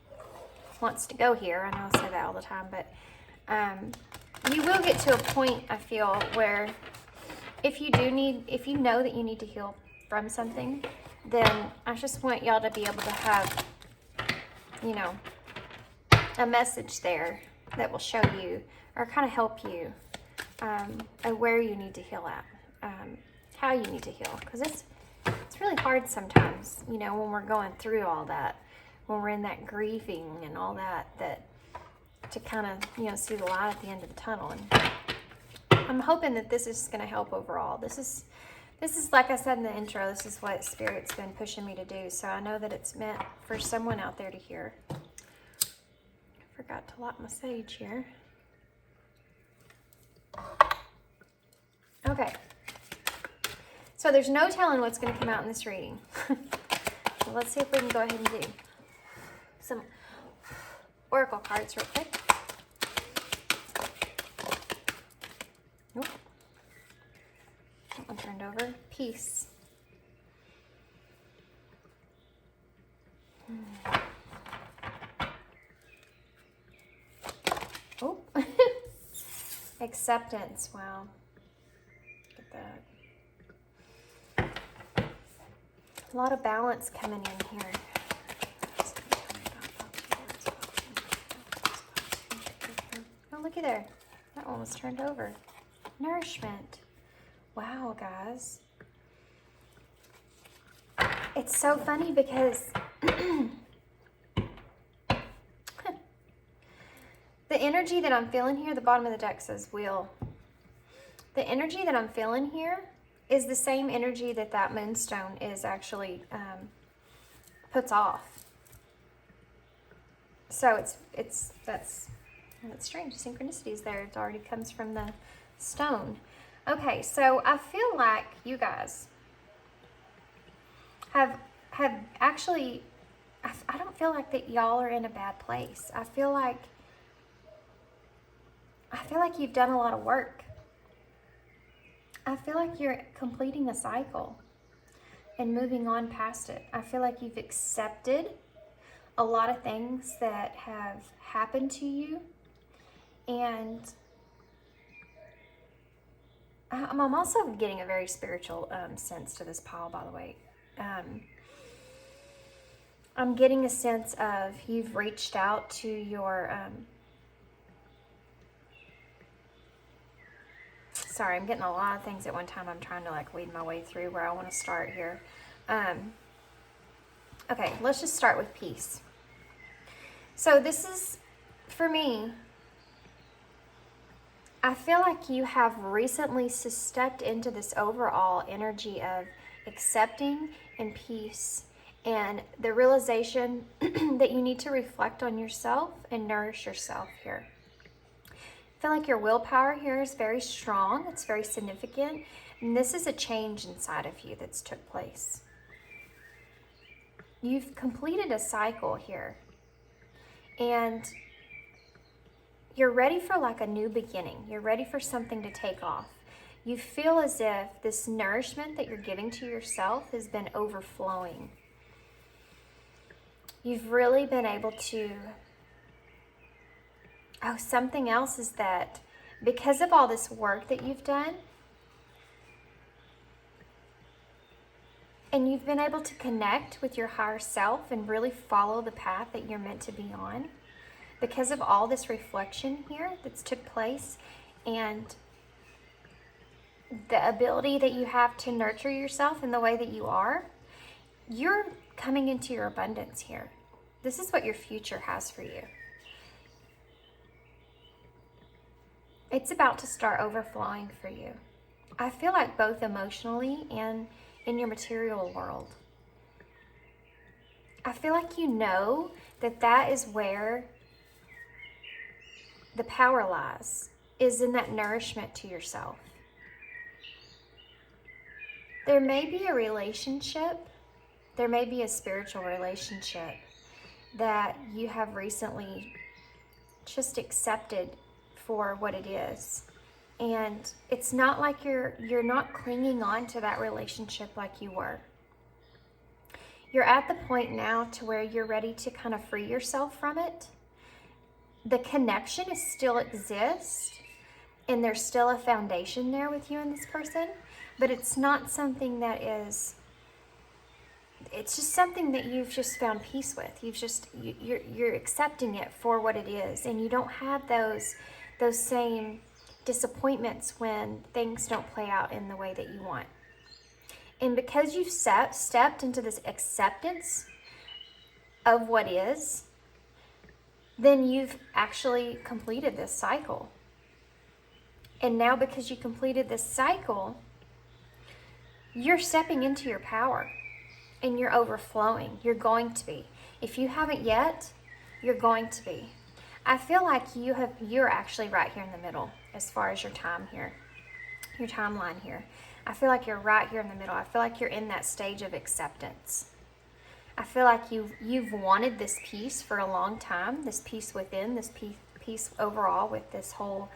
wants to go here. I know I say that all the time, but you will get to a point, I feel, where if you know that you need to heal from something, then I just want y'all to be able to have, a message there that will show you or kind of help you where you need to heal at, how you need to heal, because it's really hard sometimes, when we're going through all that, when we're in that grieving and all that to kind of, see the light at the end of the tunnel. And I'm hoping that this is going to help overall. This is, like I said in the intro, this is what Spirit's been pushing me to do. So I know that it's meant for someone out there to hear. I forgot to light my sage here. Okay. So there's no telling what's going to come out in this reading. So let's see if we can go ahead and do some oracle cards real quick. Nope. That one turned over. Peace. Oh. Acceptance. Wow. Look at that. A lot of balance coming in here. Oh, looky there. That one was turned over. Nourishment. Wow, guys. It's so funny because the energy that I'm feeling here, the bottom of the deck says wheel. The energy that I'm feeling here is the same energy that that moonstone is actually puts off. So that's strange. Synchronicities there. It already comes from the stone. Okay, so I feel like you guys have actually, I don't feel like that y'all are in a bad place. I feel like you've done a lot of work. I feel like you're completing a cycle and moving on past it. I feel like you've accepted a lot of things that have happened to you, and I'm also getting a very spiritual sense to this pile, by the way. I'm getting a sense of you've reached out to your, sorry, I'm getting a lot of things at one time. I'm trying to like weed my way through where I want to start here. Okay, let's just start with peace. So this is, for me, I feel like you have recently stepped into this overall energy of accepting and peace, and the realization that you need to reflect on yourself and nourish yourself here. I feel like your willpower here is very strong. It's very significant. And this is a change inside of you that's took place. You've completed a cycle here. And you're ready for like a new beginning. You're ready for something to take off. You feel as if this nourishment that you're giving to yourself has been overflowing. You've really been able to... Oh, something else is that because of all this work that you've done, and you've been able to connect with your higher self and really follow the path that you're meant to be on, because of all this reflection here that's took place and the ability that you have to nurture yourself in the way that you are, you're coming into your abundance here. This is what your future has for you. It's about to start overflowing for you. I feel like both emotionally and in your material world. I feel like you know that that is where the power lies, is in that nourishment to yourself. There may be a relationship, there may be a spiritual relationship that you have recently just accepted for what it is. And it's not like you're not clinging on to that relationship like you were. You're at the point now to where you're ready to kind of free yourself from it. The connection is still exists, and there's still a foundation there with you and this person, but it's not something that is, it's just something that you've just found peace with. You're accepting it for what it is, and you don't have those same disappointments when things don't play out in the way that you want. And because you've stepped into this acceptance of what is, then you've actually completed this cycle. And now because you completed this cycle, you're stepping into your power and you're overflowing. You're going to be. If you haven't yet, you're going to be. I feel like you're actually right here in the middle as far as your time here, your timeline here. I feel like you're right here in the middle. I feel like you're in that stage of acceptance. I feel like you've wanted this peace for a long time, this peace within, this peace overall with this whole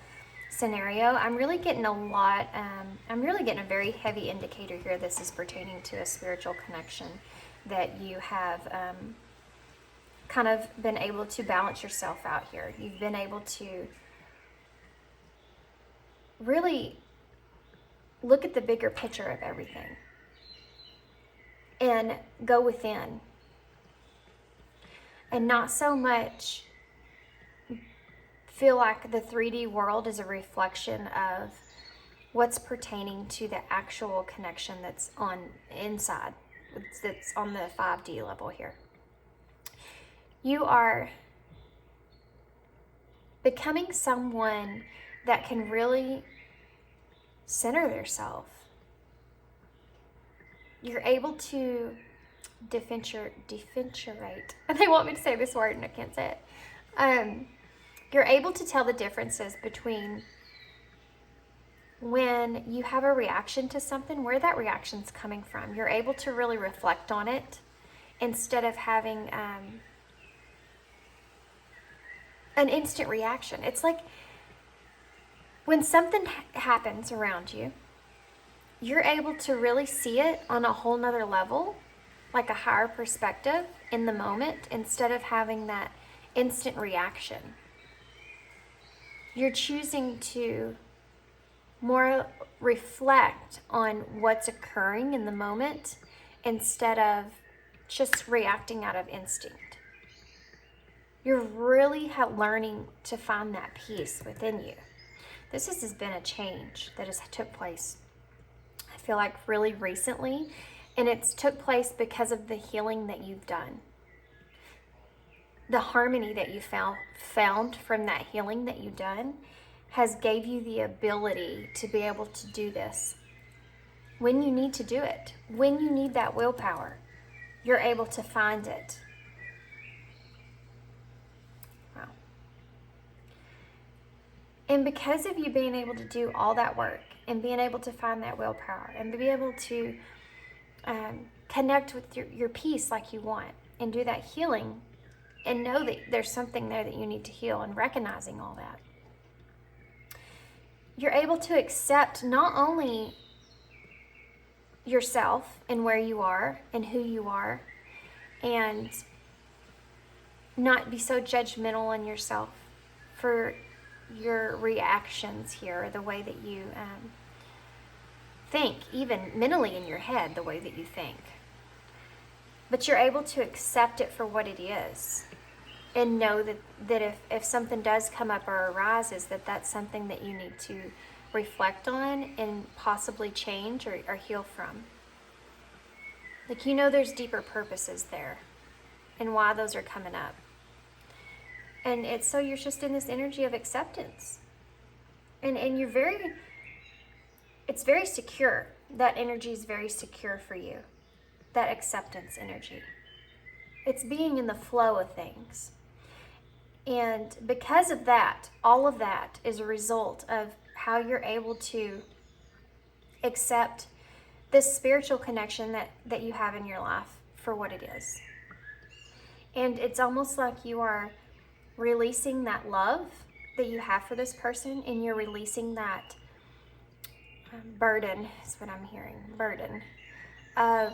scenario. I'm really getting a very heavy indicator here. This is pertaining to a spiritual connection that you have kind of been able to balance yourself out here. You've been able to really look at the bigger picture of everything and go within, and not so much feel like the 3D world is a reflection of what's pertaining to the actual connection that's on inside, that's on the 5D level here. You are becoming someone that can really center themselves. You're able to differentiate. They want me to say this word and I can't say it. You're able to tell the differences between when you have a reaction to something, where that reaction's coming from. You're able to really reflect on it instead of having an instant reaction. It's like when something happens around you, you're able to really see it on a whole nother level, like a higher perspective in the moment, instead of having that instant reaction. You're choosing to more reflect on what's occurring in the moment instead of just reacting out of instinct. You're really learning to find that peace within you. This has been a change that has took place, I feel like, really recently, and it's took place because of the healing that you've done. The harmony that you found from that healing that you've done has gave you the ability to be able to do this. When you need to do it, when you need that willpower, you're able to find it. Wow. And because of you being able to do all that work and being able to find that willpower and be able to connect with your peace like you want and do that healing and know that there's something there that you need to heal, and recognizing all that, you're able to accept not only yourself and where you are and who you are, and not be so judgmental on yourself for your reactions here, the way that you think, even mentally in your head, the way that you think. But you're able to accept it for what it is, and know that if something does come up or arises, that's something that you need to reflect on and possibly change or heal from. Like, you know, there's deeper purposes there and why those are coming up. And it's so you're just in this energy of acceptance. And it's very secure. That energy is very secure for you. That acceptance energy. It's being in the flow of things. And because of that, all of that is a result of how you're able to accept this spiritual connection that you have in your life for what it is. And it's almost like you are releasing that love that you have for this person, and you're releasing that burden, is what I'm hearing, burden of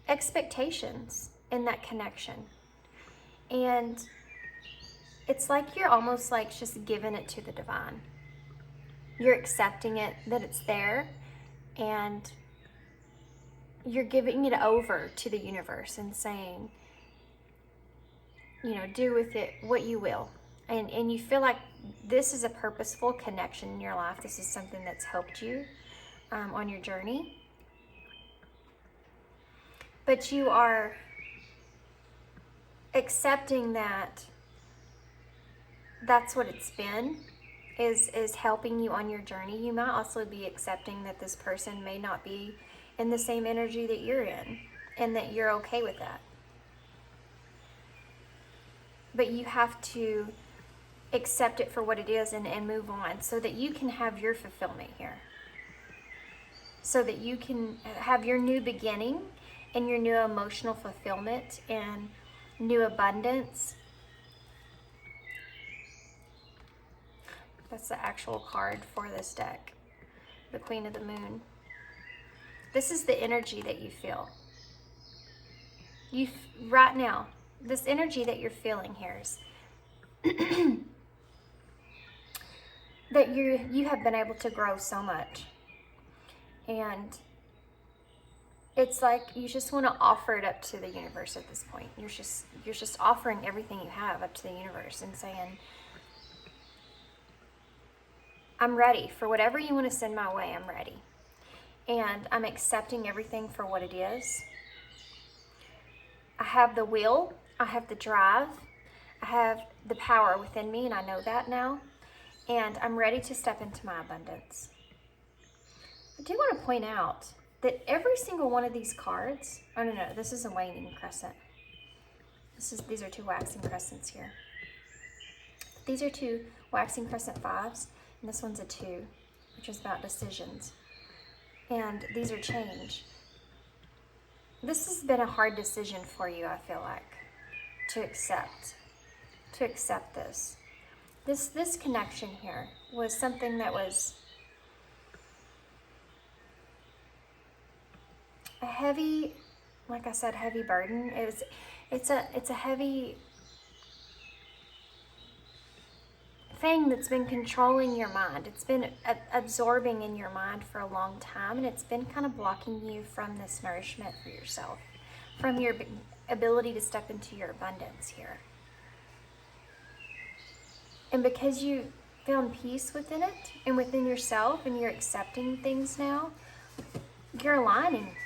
expectations in that connection. And it's like you're almost like just giving it to the divine. You're accepting it, that it's there, and you're giving it over to the universe and saying, you know, do with it what you will. And you feel like this is a purposeful connection in your life. This is something that's helped you on your journey. But you are accepting that that's what it's been, is helping you on your journey. You might also be accepting that this person may not be in the same energy that you're in, and that you're okay with that. But you have to accept it for what it is and move on, so that you can have your fulfillment here. So that you can have your new beginning and your new emotional fulfillment and new abundance. That's the actual card for this deck, the Queen of the Moon. This is the energy that you feel. Right now, this energy that you're feeling here is that you have been able to grow so much. And it's like you just want to offer it up to the universe at this point. You're just offering everything you have up to the universe and saying, I'm ready for whatever you want to send my way. I'm ready. And I'm accepting everything for what it is. I have the will, I have the drive, I have the power within me, and I know that now. And I'm ready to step into my abundance. I do want to point out that every single one of these cards, oh no, this is a waning crescent. These are 2 waxing crescents here. These are 2 waxing crescent 5s, and this one's a 2, which is about decisions. And these are change. This has been a hard decision for you, I feel like, to accept this. This connection here was something that was a heavy, like I said, heavy burden. It's a heavy thing that's been controlling your mind. It's been absorbing in your mind for a long time, and it's been kind of blocking you from this nourishment for yourself, from your ability to step into your abundance here. And because you found peace within it and within yourself, and you're accepting things now, you're aligning.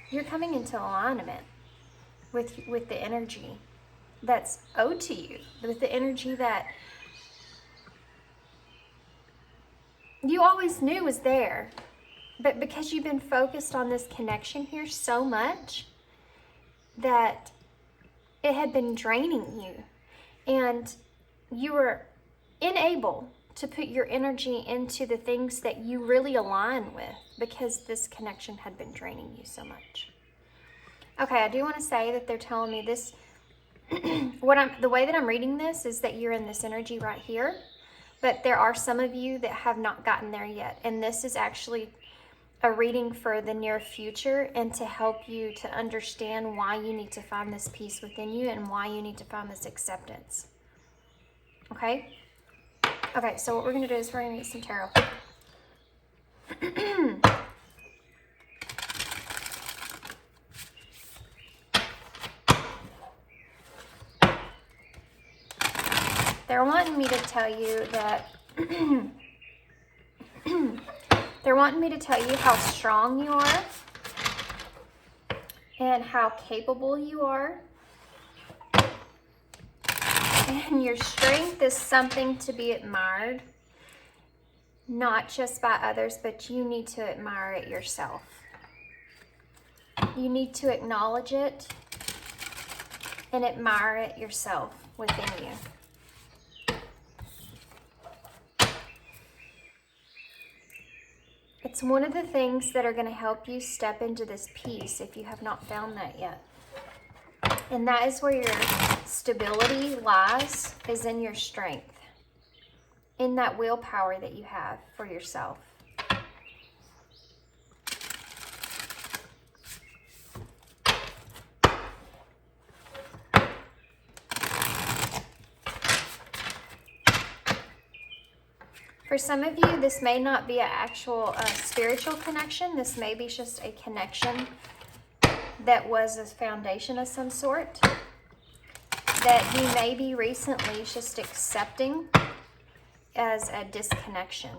You're coming into alignment with the energy that's owed to you, with the energy that you always knew was there. But because you've been focused on this connection here so much that it had been draining you, and you were unable to put your energy into the things that you really align with because this connection had been draining you so much. Okay, I do want to say that they're telling me this, the way that I'm reading this is that you're in this energy right here, but there are some of you that have not gotten there yet, and this is actually a reading for the near future and to help you to understand why you need to find this peace within you and why you need to find this acceptance. Okay? Okay, so what we're going to do is we're going to get some tarot. They're wanting me to tell you that they're wanting me to tell you how strong you are and how capable you are. And your strength is something to be admired, not just by others, but you need to admire it yourself. You need to acknowledge it and admire it yourself within you. It's one of the things that are going to help you step into this peace if you have not found that yet. And that is where your stability lies, is in your strength, in that willpower that you have for yourself. For some of you, this may not be an actual spiritual connection. This may be just a connection that was a foundation of some sort that you may be recently just accepting as a disconnection.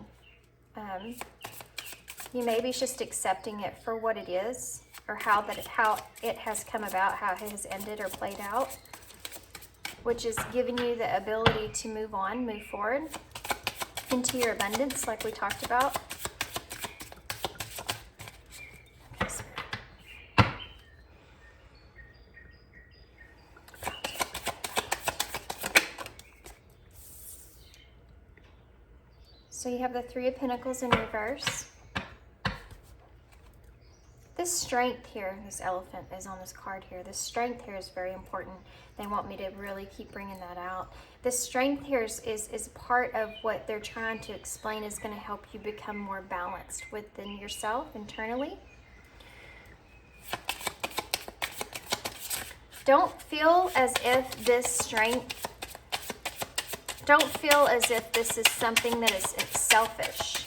You may be just accepting it for what it is, or how it has come about, how it has ended or played out, which is giving you the ability to move on, move forward into your abundance, like we talked about. So you have the Three of Pentacles in reverse. This strength here, this elephant is on this card here. This strength here is very important. They want me to really keep bringing that out. This strength here is part of what they're trying to explain is going to help you become more balanced within yourself internally. Don't feel as if this strength, don't feel as if this is something that is selfish.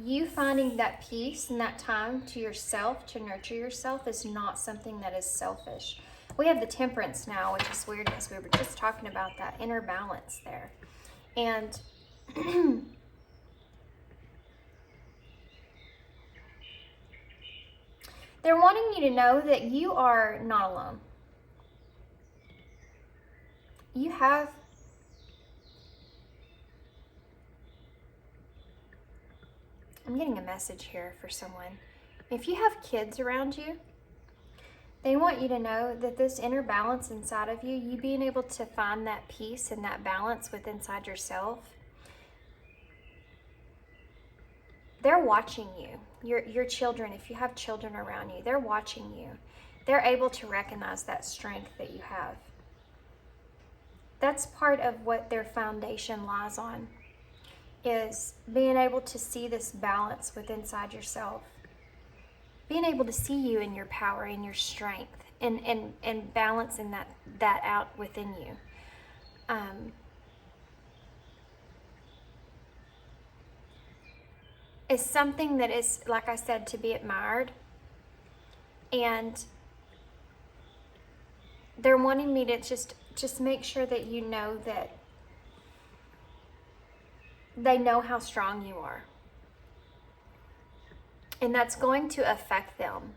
You finding that peace and that time to yourself, to nurture yourself, is not something that is selfish. We have the Temperance now, which is weird because we were just talking about that inner balance there. And they're wanting you to know that you are not alone. you have I'm getting a message here for someone. If you have kids around you, they want you to know that this inner balance inside of you, you being able to find that peace and that balance within inside yourself, they're watching you. Your children, if you have children around you, they're watching you. They're able to recognize that strength that you have. That's part of what their foundation lies on, is being able to see this balance within inside yourself. Being able to see you in your power and your strength, and balancing that out within you. Is something that is, like I said, to be admired. And they're wanting me to just make sure that you know that they know how strong you are. And that's going to affect them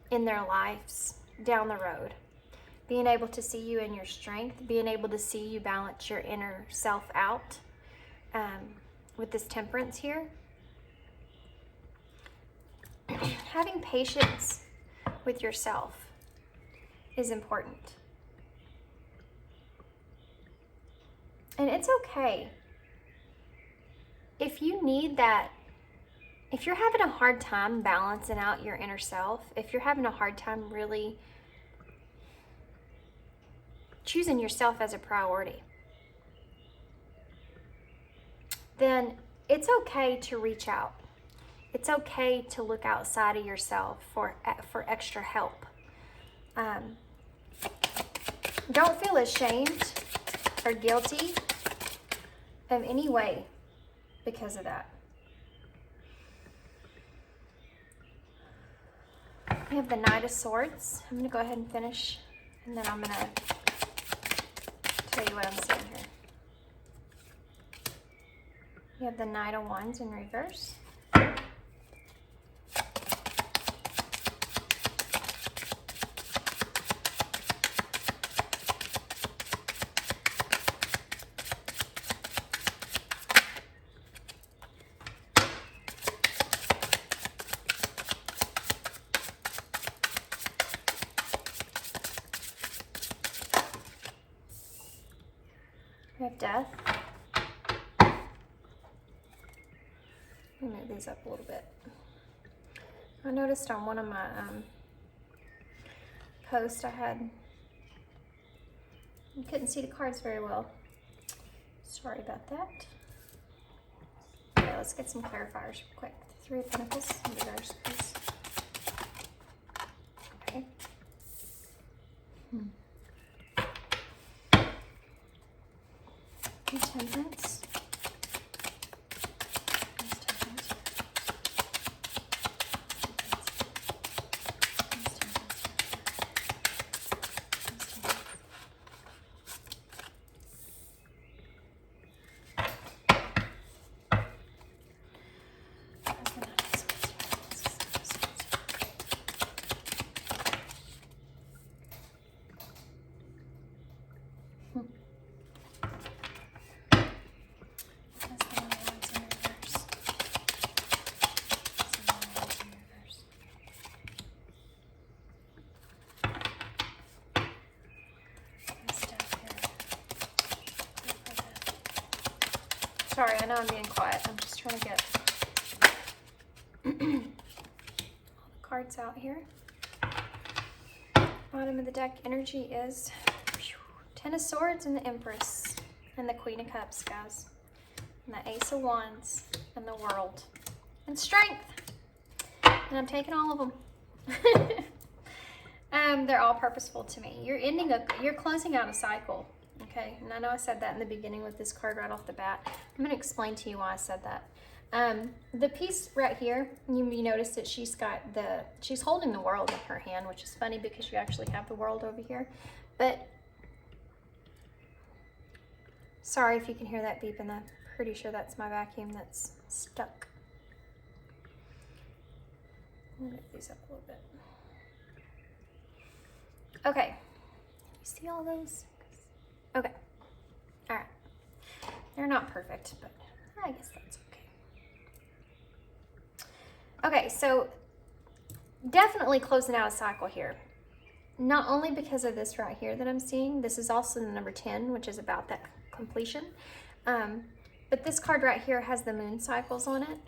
in their lives down the road. Being able to see you in your strength, being able to see you balance your inner self out with this temperance here. Having patience with yourself is important. And it's okay. If you need that, if you're having a hard time balancing out your inner self, if you're having a hard time really choosing yourself as a priority, then it's okay to reach out. It's okay to look outside of yourself for extra help. Don't feel ashamed or guilty of any way because of that. We have the Knight of Swords. I'm going to go ahead and finish, and then I'm going to tell you what I'm seeing here. We have the Knight of Wands in reverse. We have Death. Let me move these up a little bit. I noticed on one of my posts I couldn't see the cards very well. Sorry about that. Okay, let's get some clarifiers real quick. The Three of Pentacles in reverse, please. Okay. Temperance. Sorry, I know I'm being quiet. I'm just trying to get all the cards out here. Bottom of the deck energy is Ten of Swords and the Empress and the Queen of Cups, guys. And the Ace of Wands and the World. And Strength. And I'm taking all of them. They're all purposeful to me. You're closing out a cycle. Okay, and I know I said that in the beginning with this card right off the bat. I'm going to explain to you why I said that. The piece right here, you notice that she's holding the World in her hand, which is funny because you actually have the World over here. But, sorry if you can hear that beeping. I'm pretty sure that's my vacuum that's stuck. I'll get these up a little bit. Okay, you see all those? Okay. All right. They're not perfect, but I guess that's okay. Okay, so definitely closing out a cycle here. Not only because of this right here that I'm seeing, this is also the number 10, which is about that completion. But this card right here has the moon cycles on it.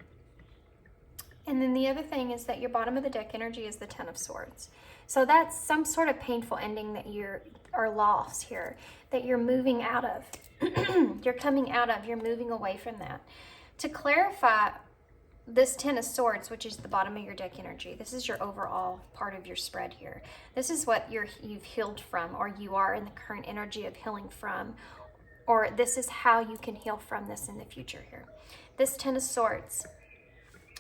And then the other thing is that your bottom of the deck energy is the 10 of Swords. So that's some sort of painful ending that or loss here, that you're moving out of. You're coming out of, you're moving away from that. To clarify, this 10 of Swords, which is the bottom of your deck energy, this is your overall part of your spread here. This is what you've healed from, or you are in the current energy of healing from, or this is how you can heal from this in the future here. This 10 of Swords,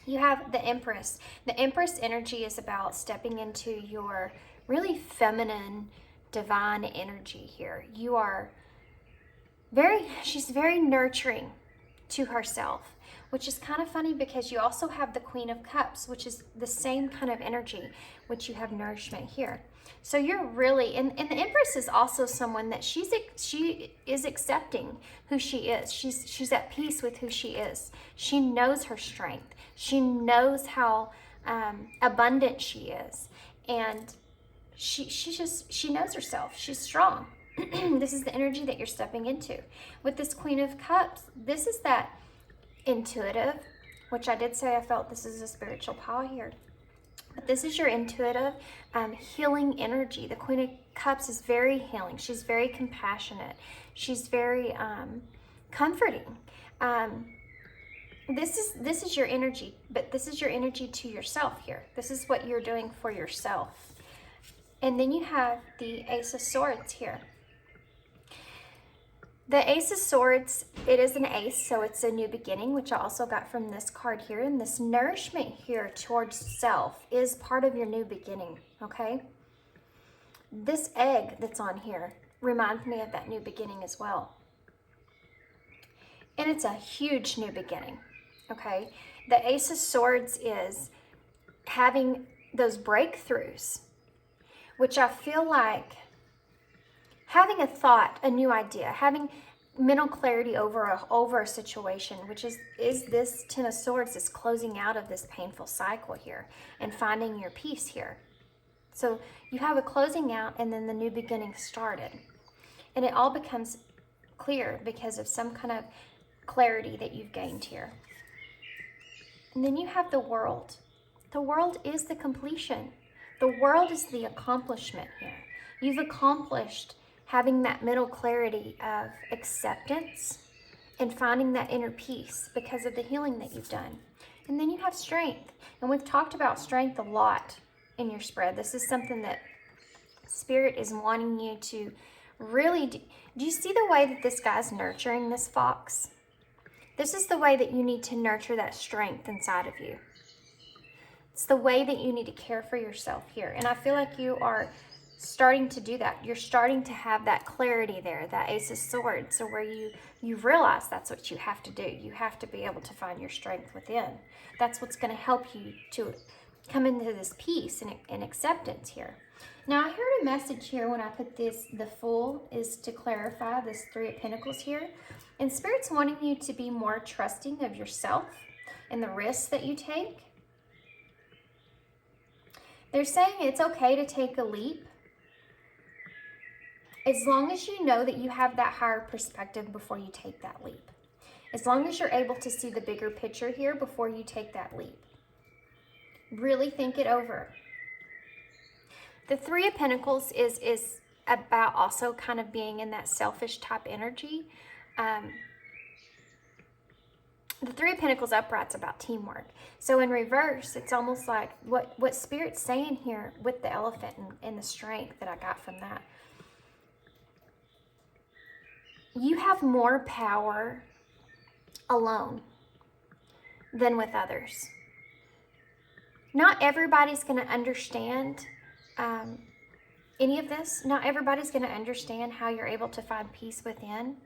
you have the Empress. The Empress energy is about stepping into your really feminine, divine energy here. You are she's very nurturing to herself, which is kind of funny because you also have the Queen of Cups, which is the same kind of energy, which you have nourishment here. So you're really, and the Empress is also someone that she is accepting who she is. She's at peace with who she is. She knows her strength. She knows how abundant she is, and she knows herself. She's strong. This is the energy that you're stepping into. With this Queen of Cups, this is that intuitive, which I did say I felt this is a spiritual power here. But this is your intuitive, healing energy. The Queen of Cups is very healing. She's very compassionate. She's very comforting. This is your energy, but this is your energy to yourself here. This is what you're doing for yourself. And then you have the Ace of Swords here. The Ace of Swords, it is an ace, so it's a new beginning, which I also got from this card here. And this nourishment here towards self is part of your new beginning, okay? This egg that's on here reminds me of that new beginning as well. And it's a huge new beginning, okay? The Ace of Swords is having those breakthroughs, which I feel like having a thought, a new idea, having mental clarity over a situation, which is this 10 of Swords is closing out of this painful cycle here and finding your peace here. So you have a closing out and then the new beginning started. And it all becomes clear because of some kind of clarity that you've gained here. And then you have the World. The World is the completion. The World is the accomplishment here. You've accomplished having that mental clarity of acceptance and finding that inner peace because of the healing that you've done. And then you have Strength. And we've talked about strength a lot in your spread. This is something that Spirit is wanting you to really do. Do you see the way that this guy's nurturing this fox? This is the way that you need to nurture that strength inside of you. It's the way that you need to care for yourself here. And I feel like you are starting to do that. You're starting to have that clarity there, that Ace of Swords, so where you realize that's what you have to do. You have to be able to find your strength within. That's what's going to help you to come into this peace and acceptance here. Now, I heard a message here when I put the Fool is to clarify this 3 of Pentacles here. And Spirit's wanting you to be more trusting of yourself and the risks that you take. They're saying it's okay to take a leap, as long as you know that you have that higher perspective before you take that leap. As long as you're able to see the bigger picture here before you take that leap. Really think it over. The 3 of Pentacles is about also kind of being in that selfish type energy. The 3 of Pentacles upright's about teamwork. So in reverse, it's almost like what Spirit's saying here with the elephant and the strength that I got from that. You have more power alone than with others. Not everybody's going to understand any of this. Not everybody's going to understand how you're able to find peace within.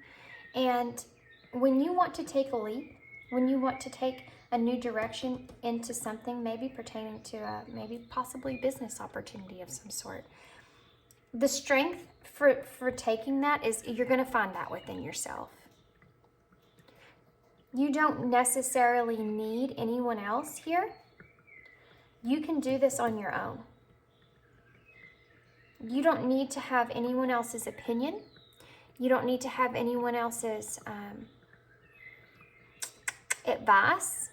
And when you want to take a leap, when you want to take a new direction into something, maybe pertaining to maybe possibly business opportunity of some sort, the strength for taking that is you're going to find that within yourself. You don't necessarily need anyone else here. You can do this on your own. You don't need to have anyone else's opinion. You don't need to have anyone else's advice.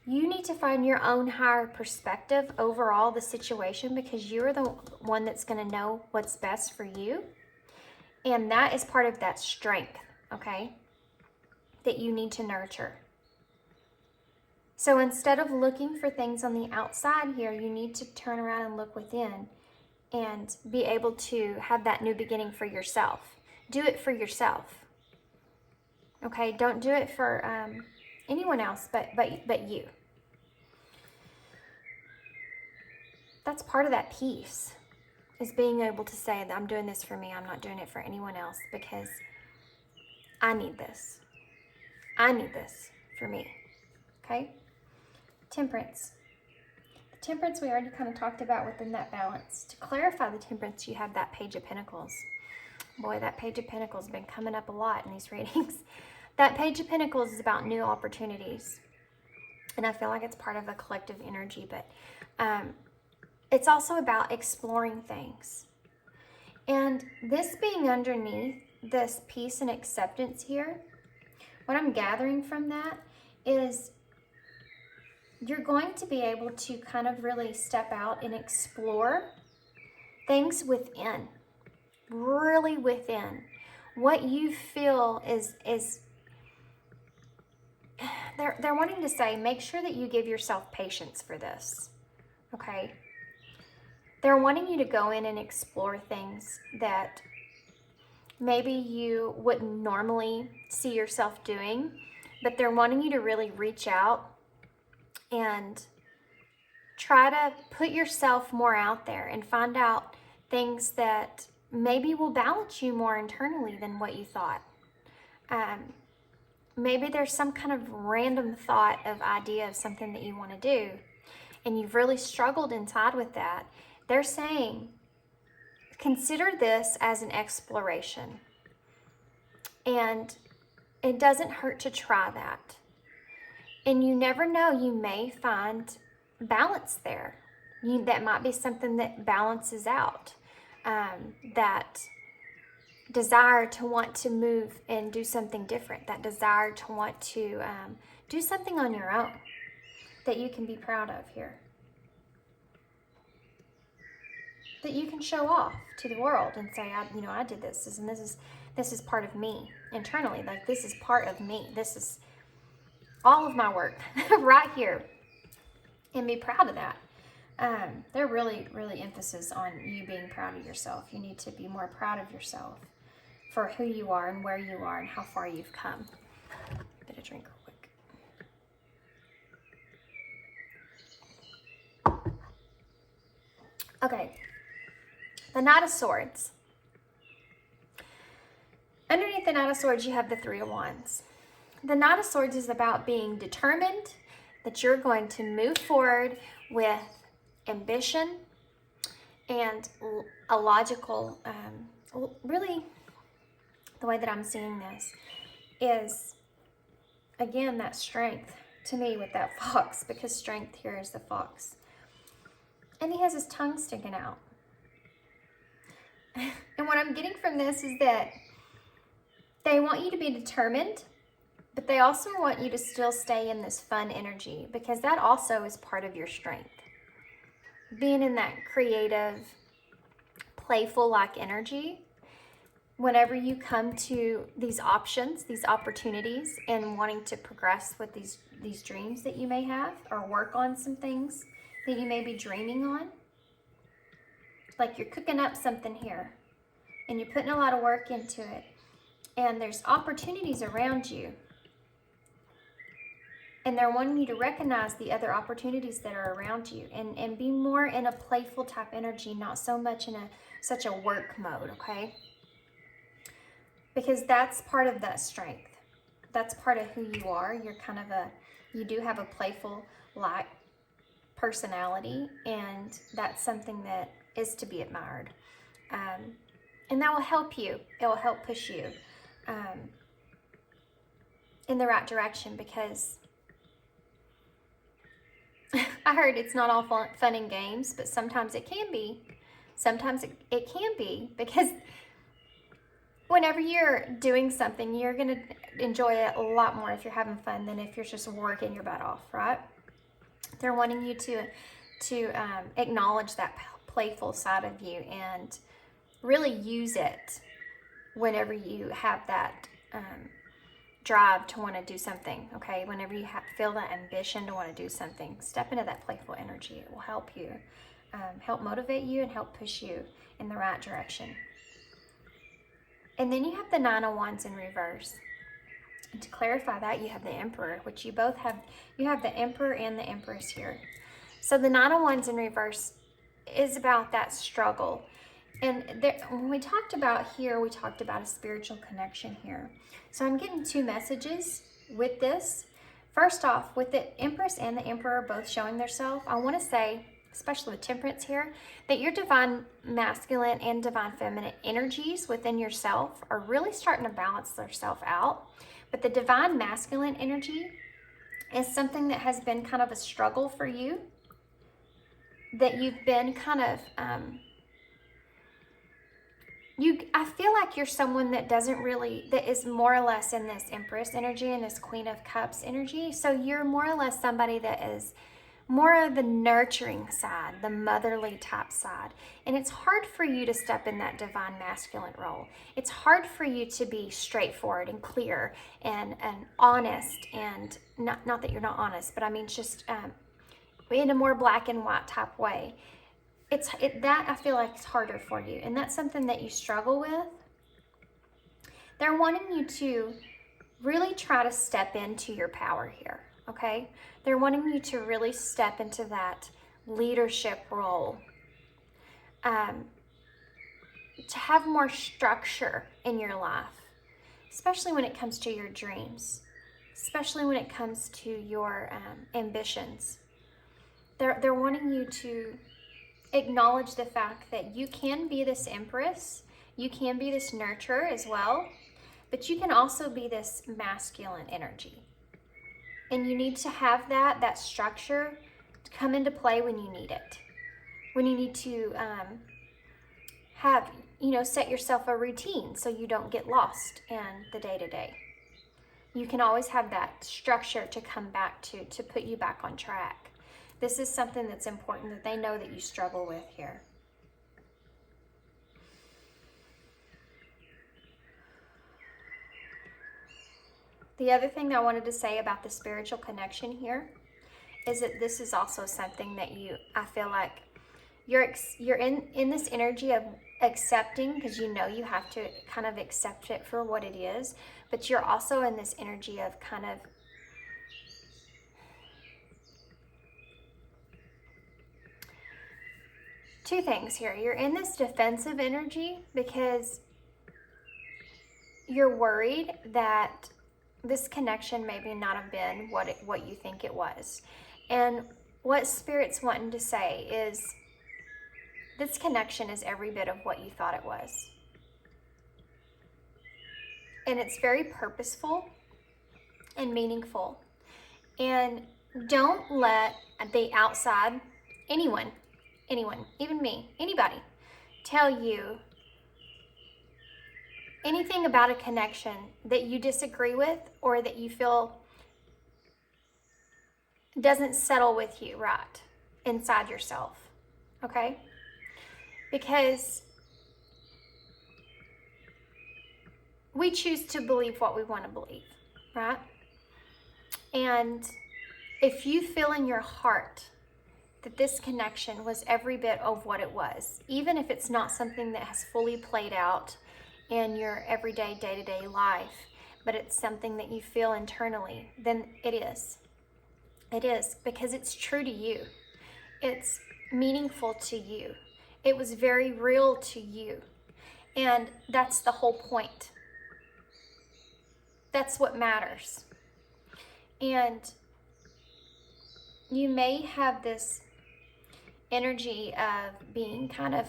You need to find your own higher perspective overall the situation, because you're the one that's going to know what's best for you. And that is part of that strength, okay, that you need to nurture. So instead of looking for things on the outside here, you need to turn around and look within and be able to have that new beginning for yourself. Do it for yourself. Okay, don't do it for anyone else but you. That's part of that peace, is being able to say that I'm doing this for me. I'm not doing it for anyone else, because I need this. I need this for me. Okay? Temperance. The temperance we already kind of talked about within that balance. To clarify the temperance, you have that Page of Pentacles. Boy, that Page of Pentacles has been coming up a lot in these readings. That Page of Pentacles is about new opportunities. And I feel like it's part of a collective energy, but it's also about exploring things. And this being underneath this peace and acceptance here, what I'm gathering from that is you're going to be able to kind of really step out and explore things within, really within. What you feel is they're wanting to say, make sure that you give yourself patience for this, okay? They're wanting you to go in and explore things that maybe you wouldn't normally see yourself doing, but they're wanting you to really reach out and try to put yourself more out there and find out things that maybe will balance you more internally than what you thought. Maybe there's some kind of random thought of idea of something that you want to do, and you've really struggled inside with that. They're saying, consider this as an exploration. And it doesn't hurt to try that. And you never know, you may find balance there. That might be something that balances out that desire to want to move and do something different, that desire to want to do something on your own that you can be proud of here, that you can show off to the world and say, I did this, and this is part of me internally. Like, this is part of me. This is all of my work right here, and be proud of that. They're really, really emphasis on you being proud of yourself. You need to be more proud of yourself for who you are and where you are and how far you've come. Get a drink real quick. Okay, the Knight of Swords. Underneath the Knight of Swords, you have the Three of Wands. The Knight of Swords is about being determined that you're going to move forward with ambition and a logical, really, the way that I'm seeing this is, again, that strength to me with that fox, because strength here is the fox. And he has his tongue sticking out. And what I'm getting from this is that they want you to be determined, but they also want you to still stay in this fun energy, because that also is part of your strength. Being in that creative, playful-like energy, whenever you come to these options, these opportunities, and wanting to progress with these dreams that you may have, or work on some things that you may be dreaming on, like you're cooking up something here, and you're putting a lot of work into it, and there's opportunities around you, and they're wanting you to recognize the other opportunities that are around you, and be more in a playful type energy, not so much in such a work mode, okay? Because that's part of that strength. That's part of who you are. You're kind of you do have a playful, light personality, and that's something that is to be admired. And that will help you. It will help push you in the right direction, because I heard it's not all fun and games, but sometimes it can be. Sometimes it can be, because whenever you're doing something, you're going to enjoy it a lot more if you're having fun than if you're just working your butt off, right? They're wanting you to acknowledge that playful side of you and really use it whenever you have that drive to want to do something, okay? Whenever you feel that ambition to want to do something, step into that playful energy. It will help you, help motivate you and help push you in the right direction. And then you have the Nine of Wands in reverse. And to clarify that, you have the Emperor, which you both have. You have the Emperor and the Empress here. So the Nine of Wands in reverse is about that struggle. And when we talked about here, we talked about a spiritual connection here. So I'm getting two messages with this. First off, with the Empress and the Emperor both showing themselves, I want to say, especially with Temperance here, that your divine masculine and divine feminine energies within yourself are really starting to balance themselves out. But the divine masculine energy is something that has been kind of a struggle for you, that you've been kind of, I feel like you're someone that that is more or less in this Empress energy and this Queen of Cups energy. So you're more or less somebody that is more of the nurturing side, the motherly type side. And it's hard for you to step in that divine masculine role. It's hard for you to be straightforward and clear and honest, and not that you're not honest, but I mean just in a more black and white type way. That I feel like it's harder for you, and that's something that you struggle with. They're wanting you to really try to step into your power here, okay? They're wanting you to really step into that leadership role, to have more structure in your life, especially when it comes to your dreams, especially when it comes to your ambitions. They're wanting you to acknowledge the fact that you can be this Empress, you can be this nurturer as well, but you can also be this masculine energy. And you need to have that structure to come into play when you need it. When you need to set yourself a routine so you don't get lost in the day-to-day. You can always have that structure to come back to put you back on track. This is something that's important that they know that you struggle with here. The other thing I wanted to say about the spiritual connection here is that this is also something that I feel like you're in this energy of accepting, because you know you have to kind of accept it for what it is, but you're also in this energy of kind of two things here. You're in this defensive energy because you're worried that this connection maybe not have been what you think it was. And what Spirit's wanting to say is this connection is every bit of what you thought it was. And it's very purposeful and meaningful. And don't let the outside, anyone, even me, anybody, tell you anything about a connection that you disagree with or that you feel doesn't settle with you right inside yourself, okay? Because we choose to believe what we want to believe, right? And if you feel in your heart that this connection was every bit of what it was, even if it's not something that has fully played out in your everyday, day-to-day life, but it's something that you feel internally, then it is. It is, because it's true to you. It's meaningful to you. It was very real to you. And that's the whole point. That's what matters. And you may have this energy of being kind of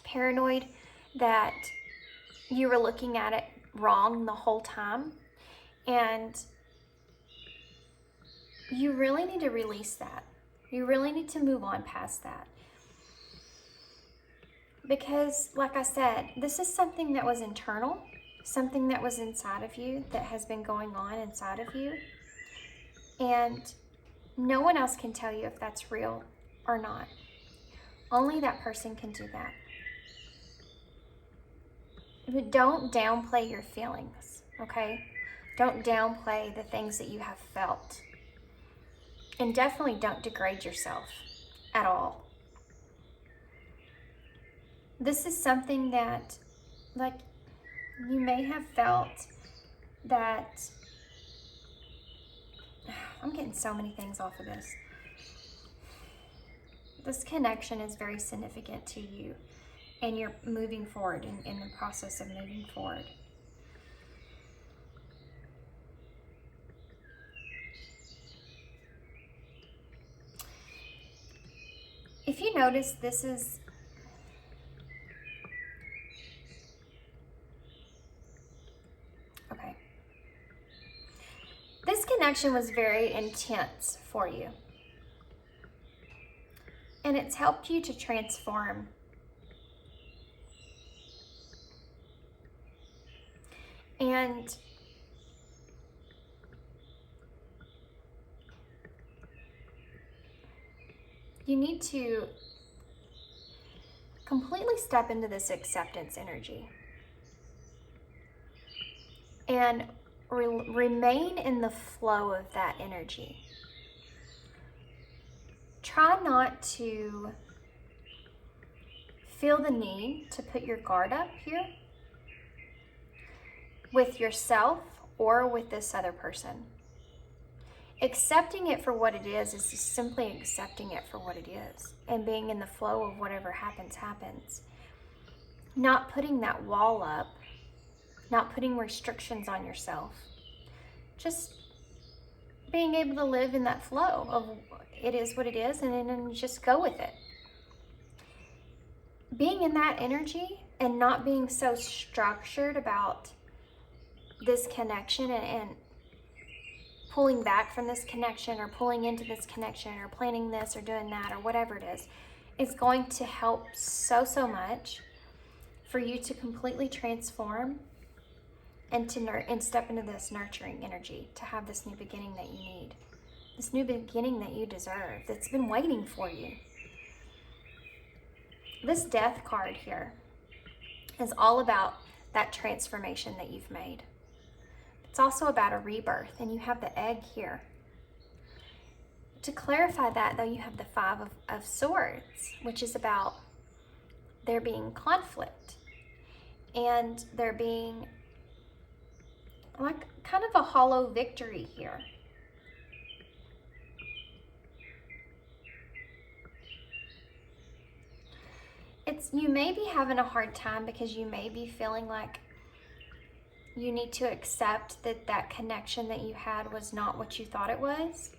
paranoid that you were looking at it wrong the whole time. And you really need to release that. You really need to move on past that. Because, like I said, this is something that was internal, something that was inside of you, that has been going on inside of you. And no one else can tell you if that's real or not. Only that person can do that. But don't downplay your feelings, okay? Don't downplay the things that you have felt. And definitely don't degrade yourself at all. This is something that, like, you may have felt that, I'm getting so many things off of this. This connection is very significant to you, and you're moving forward in the process of moving forward. If you notice, this is okay. This connection was very intense for you. And it's helped you to transform. And you need to completely step into this acceptance energy and remain in the flow of that energy. Try not to feel the need to put your guard up here with yourself or with this other person. Accepting it for what it is just simply accepting it for what it is and being in the flow of whatever happens, happens. Not putting that wall up, not putting restrictions on yourself. Just being able to live in that flow of it is what it is, and then just go with it. Being in that energy and not being so structured about this connection and pulling back from this connection or pulling into this connection or planning this or doing that or whatever it is going to help so much for you to completely transform and to step into this nurturing energy, to have this new beginning that you need, this new beginning that you deserve, that's been waiting for you. This death card here is all about that transformation that you've made. It's also about a rebirth, and you have the egg here. To clarify that, though, you have the Five of Swords, which is about there being conflict and there being like kind of a hollow victory here. You may be having a hard time because you may be feeling like you need to accept that connection that you had was not what you thought it was.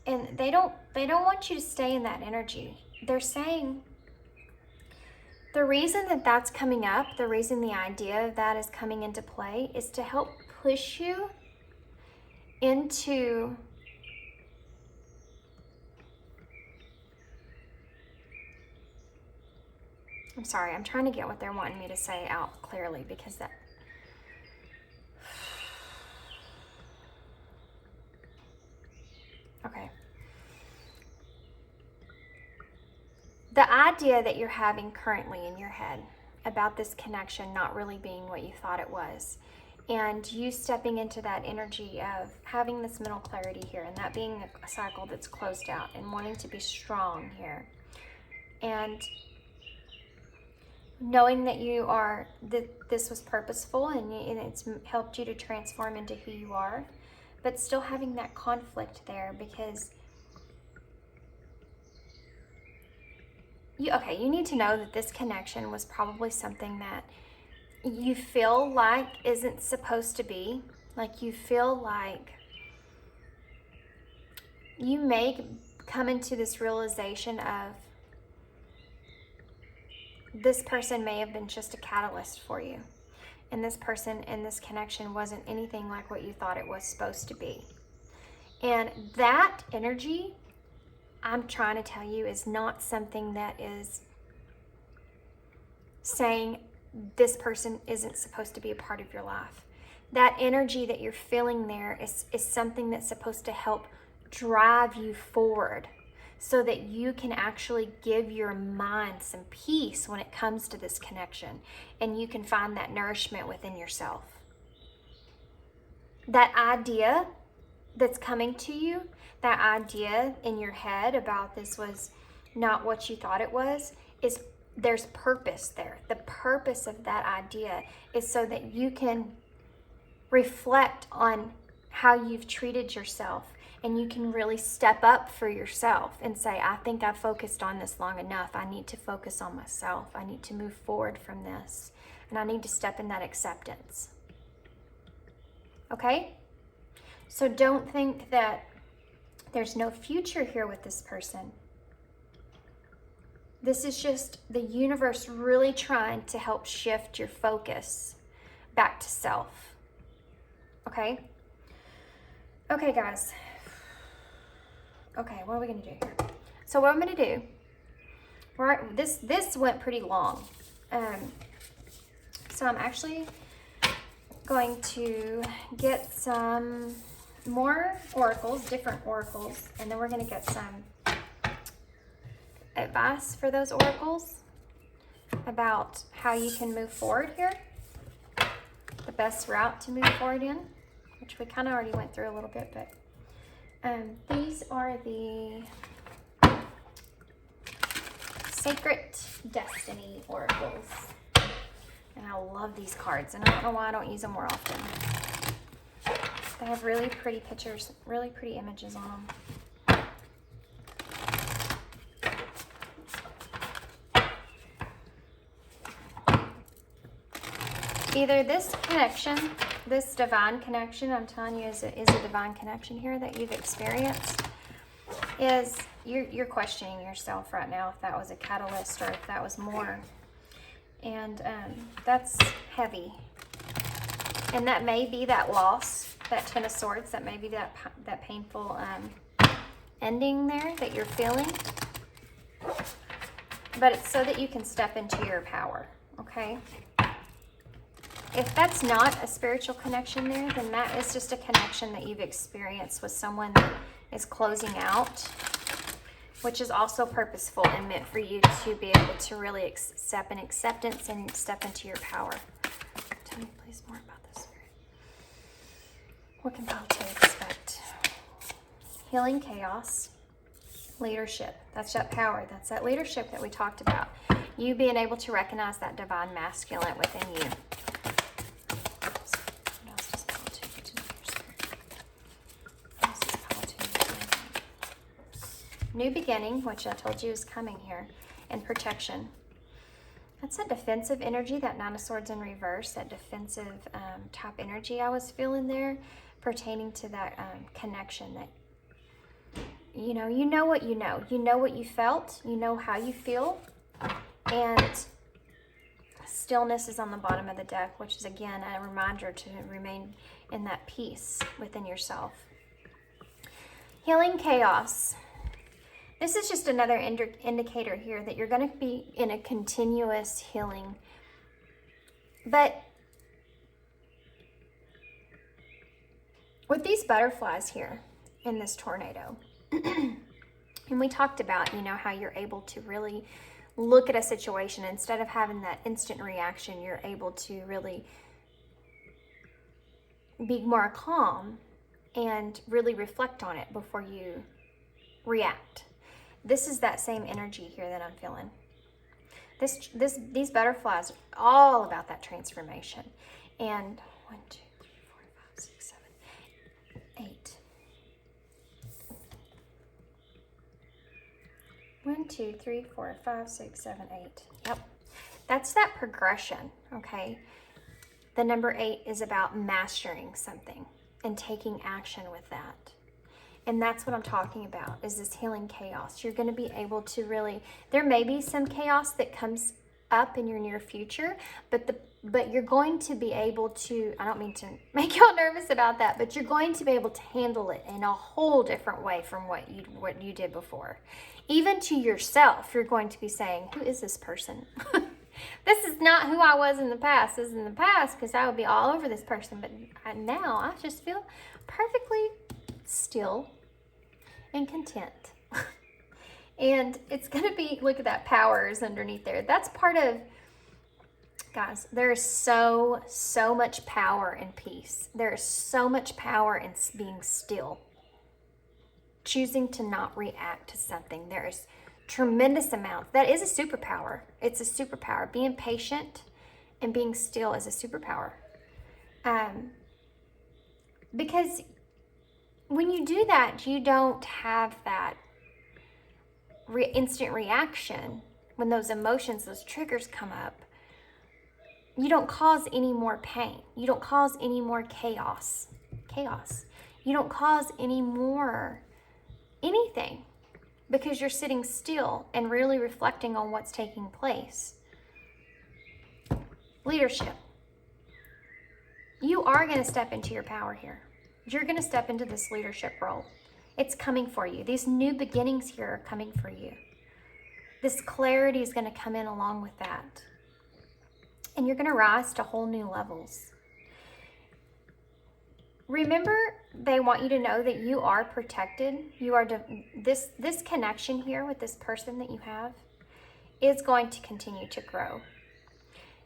And they don't want you to stay in that energy. They're saying the reason that's coming up, the reason the idea of that is coming into play is to help push you into I'm sorry, I'm trying to get what they're wanting me to say out clearly because that okay. The idea that you're having currently in your head about this connection not really being what you thought it was, and you stepping into that energy of having this mental clarity here, and that being a cycle that's closed out, and wanting to be strong here, and knowing that this was purposeful and it's helped you to transform into who you are, but still having that conflict there because you need to know that this connection was probably something that you feel like isn't supposed to be. Like you feel like you may come into this realization of this person may have been just a catalyst for you. And this person and this connection wasn't anything like what you thought it was supposed to be. And that energy, I'm trying to tell you, is not something that is saying this person isn't supposed to be a part of your life. That energy that you're feeling there is something that's supposed to help drive you forward so that you can actually give your mind some peace when it comes to this connection, and you can find that nourishment within yourself. That idea that's coming to you, that idea in your head about this was not what you thought it was, is there's purpose there. The purpose of that idea is so that you can reflect on how you've treated yourself, and you can really step up for yourself and say, I think I've focused on this long enough. I need to focus on myself. I need to move forward from this, and I need to step in that acceptance. Okay? So don't think that there's no future here with this person. This is just the universe really trying to help shift your focus back to self. Okay? Okay, guys. Okay, what are we going to do here? So what I'm going to do, this went pretty long. So I'm actually going to get some more oracles, different oracles, and then we're going to get some advice for those oracles about how you can move forward here, the best route to move forward in, which we kind of already went through a little bit, but these are the Sacred Destiny oracles, and I love these cards, and I don't know why I don't use them more often. They have really pretty pictures, really pretty images on them. Either this connection, this divine connection, I'm telling you, is a divine connection here that you've experienced, is you're questioning yourself right now if that was a catalyst or if that was more. And that's heavy. And that may be that loss, that Ten of Swords, that may be that painful ending there that you're feeling. But it's so that you can step into your power, okay? If that's not a spiritual connection there, then that is just a connection that you've experienced with someone that is closing out, which is also purposeful and meant for you to be able to really step in acceptance and step into your power. Tell me please more about this, Spirit. What can Palate expect? Healing chaos, leadership. That's that power. That's that leadership that we talked about. You being able to recognize that divine masculine within you. New beginning, which I told you is coming here, and protection. That's that defensive energy, that Nine of Swords in reverse, that defensive type energy I was feeling there, pertaining to that connection that, you know what you know. You know what you felt, you know how you feel, and stillness is on the bottom of the deck, which is, again, a reminder to remain in that peace within yourself. Healing chaos. This is just another indicator here that you're going to be in a continuous healing. But with these butterflies here in this tornado, and we talked about, how you're able to really look at a situation instead of having that instant reaction, you're able to really be more calm and really reflect on it before you react. This is that same energy here that I'm feeling. These butterflies are all about that transformation. And 1, 2, 3, 4, 5, 6, 7, 8. 1, 2, 3, 4, 5, 6, 7, 8. Yep. That's that progression, okay? The number 8 is about mastering something and taking action with that. And that's what I'm talking about, is this healing chaos. You're going to be able to really, there may be some chaos that comes up in your near future, but you're going to be able to, I don't mean to make y'all nervous about that, but you're going to be able to handle it in a whole different way from what you did before. Even to yourself, you're going to be saying, who is this person? This is not who I was in the past. This is in the past because I would be all over this person. But now I just feel perfectly still and content. And it's going to be, look at that, power is underneath there. That's part of, guys, there is so much power in peace. There is so much power in being still. Choosing to not react to something. There is tremendous amount. That is a superpower. It's a superpower. Being patient and being still is a superpower. Because when you do that, you don't have that instant reaction when those emotions, those triggers come up. You don't cause any more pain. You don't cause any more chaos. You don't cause any more anything. Because you're sitting still and really reflecting on what's taking place. Leadership. You are going to step into your power here. You're going to step into this leadership role. It's coming for you. These new beginnings here are coming for you. This clarity is going to come in along with that. And you're going to rise to whole new levels. Remember, they want you to know that you are protected. You are this connection here with this person that you have is going to continue to grow.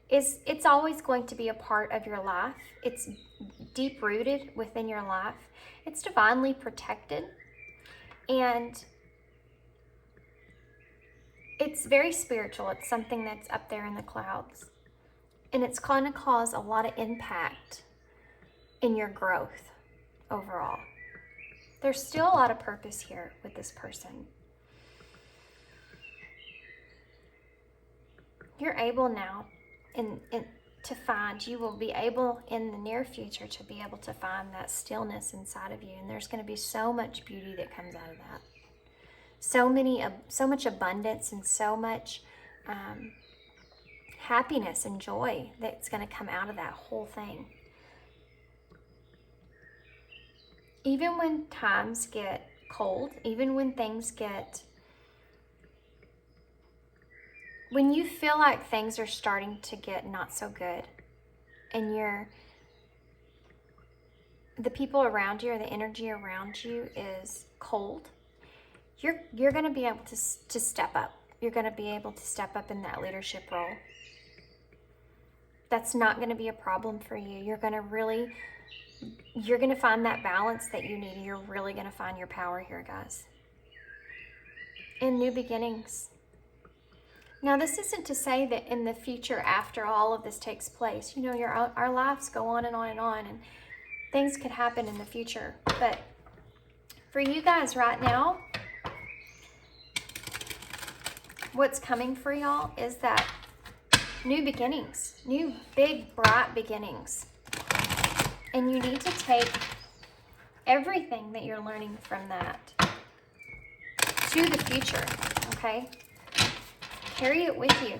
It's always going to be a part of your life. It's deep rooted within your life. It's divinely protected. And it's very spiritual. It's something that's up there in the clouds. And it's going to cause a lot of impact in your growth overall. There's still a lot of purpose here with this person. You're able now you will be able in the near future to be able to find that stillness inside of you. And there's going to be so much beauty that comes out of that. So much abundance and so much happiness and joy that's going to come out of that whole thing. Even when times get cold, even when things get, when you feel like things are starting to get not so good and the people around you or the energy around you is cold, you're going to be able to step up. You're going to be able to step up in that leadership role. That's not going to be a problem for you. You're going to find that balance that you need. You're really going to find your power here, guys. And new beginnings. Now, this isn't to say that in the future, after all of this takes place, our lives go on and on and on, and things could happen in the future. But for you guys right now, what's coming for y'all is that new beginnings, new big, bright beginnings. And you need to take everything that you're learning from that to the future, okay? Carry it with you.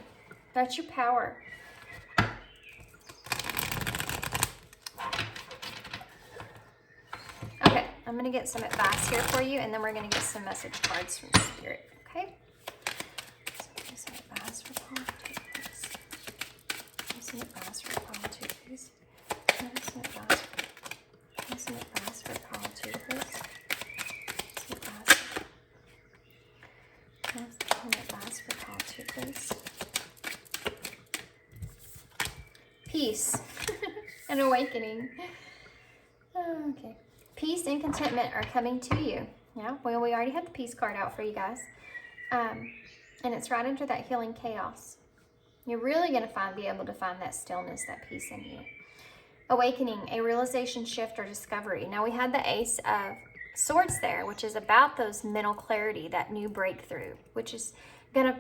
That's your power. Okay, I'm going to get some advice here for you, and then we're going to get some message cards from Spirit, okay? So some advice for Paul, please. Some advice for Paul, too, please. Some advice for Paul, too, please. Some advice for Paul, too, please. Peace and awakening. Okay. Peace and contentment are coming to you. Yeah, well, we already had the peace card out for you guys. And it's right into that healing chaos. You're really going to be able to find that stillness, that peace in you. Awakening, a realization shift or discovery. Now, we had the Ace of Swords there, which is about those mental clarity, that new breakthrough, which is going to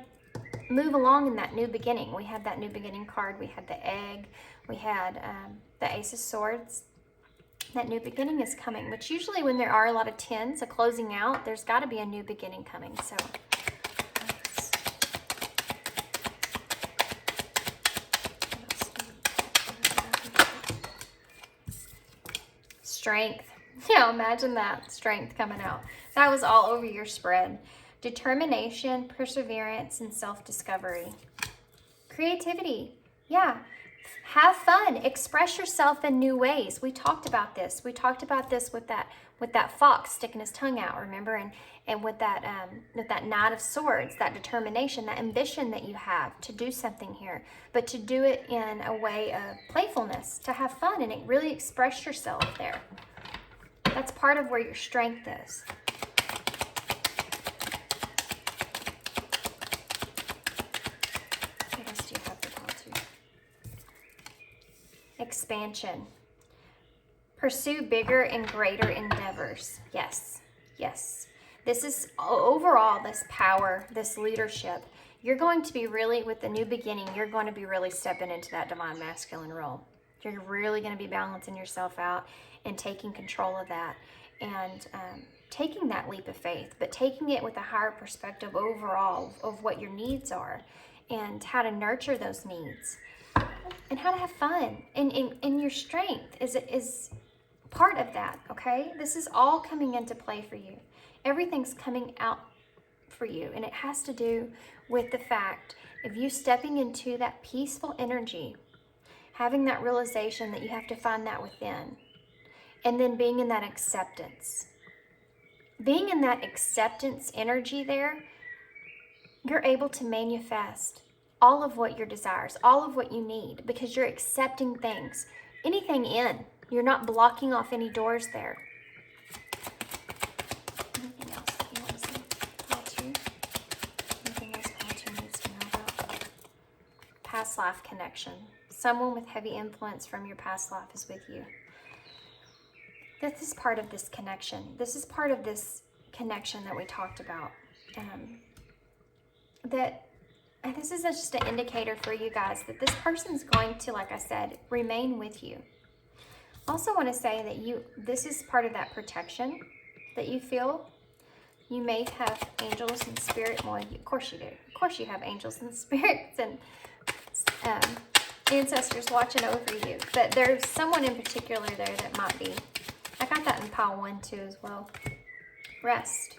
move along in that new beginning. We had that new beginning card. We had the egg. We had the Ace of Swords. That new beginning is coming, which usually when there are a lot of tens, a closing out, there's got to be a new beginning coming. So Strength. Yeah, imagine that. Strength coming out. That was all over your spread. Determination, perseverance, and self-discovery. Creativity. Yeah. Have fun. Express yourself in new ways. We talked about this. We talked about this with that fox sticking his tongue out, remember? And with that Knight of Swords, that determination, that ambition that you have to do something here, but to do it in a way of playfulness, to have fun and really express yourself there. That's part of where your strength is. What else do you have for Pile 2? Expansion. Pursue bigger and greater endeavors. Yes, yes. This is overall this power, this leadership. You're going to be really, with the new beginning, you're going to be really stepping into that divine masculine role. You're really going to be balancing yourself out and taking control of that, and taking that leap of faith, but taking it with a higher perspective overall of what your needs are and how to nurture those needs and how to have fun. And your strength is part of that, okay? This is all coming into play for you. Everything's coming out for you, and it has to do with the fact of you stepping into that peaceful energy, having that realization that you have to find that within, and then being in that acceptance. Being in that acceptance energy there, you're able to manifest all of what your desires, all of what you need, because you're accepting things, anything in. You're not blocking off any doors there. Anything else that you want to say? Pile 2? Anything else Pile 2 needs to know about? Past life connection. Someone with heavy influence from your past life is with you. This is part of this connection. This is part of this connection that we talked about. And this is just an indicator for you guys that this person's going to, like I said, remain with you. Also want to say that this is part of that protection that you feel. You may have angels and spirit. Well, of course you do. Of course you have angels and spirits and ancestors watching over you. But there's someone in particular there that might be. I got that in Pile 1 too as well. Rest.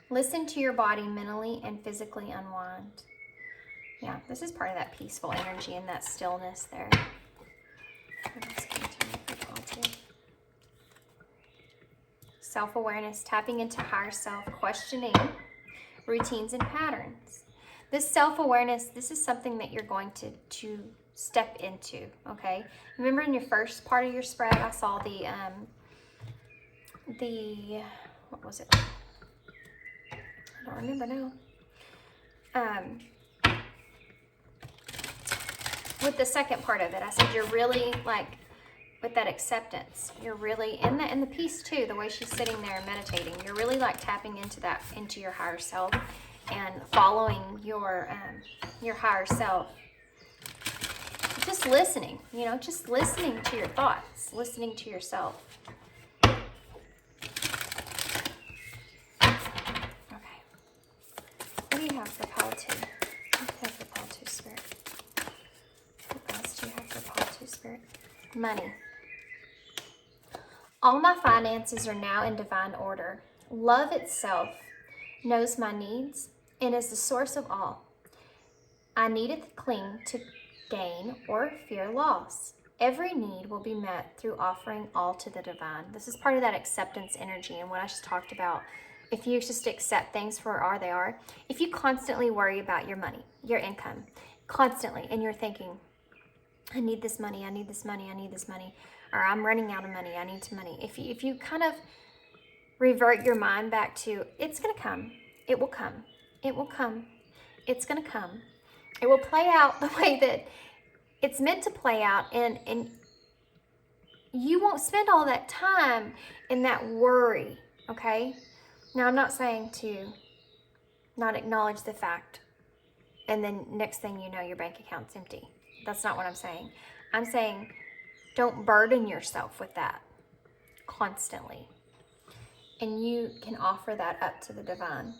Listen to your body mentally and physically unwind. Yeah, this is part of that peaceful energy and that stillness there. Self-awareness, tapping into higher self, questioning routines and patterns. This self-awareness, this is something that you're going to step into, okay? Remember in your first part of your spread, I saw what was it? I don't remember now. With the second part of it, I said you're really like with that acceptance. You're really in the peace too. The way she's sitting there meditating, you're really like tapping into your higher self and following your higher self. Just listening, just listening to your thoughts, listening to yourself. Okay. What do you have for Pile 2? What do you have for Pile 2, Spirit? What else do you have for Pile 2, Spirit? Money. All my finances are now in divine order. Love itself knows my needs and is the source of all. I needeth cling to gain or fear loss. Every need will be met through offering all to the divine. This is part of that acceptance energy and what I just talked about. If you just accept things for what they are, if you constantly worry about your money, your income, constantly, and you're thinking, I need this money, I need this money, I need this money, or I'm running out of money, I need some money. If you kind of revert your mind back to, it's going to come, it will come, it will come, it's going to come. It will play out the way that it's meant to play out, and you won't spend all that time in that worry, okay? Now, I'm not saying to not acknowledge the fact, and then next thing you know, your bank account's empty. That's not what I'm saying. I'm saying don't burden yourself with that constantly. And you can offer that up to the divine.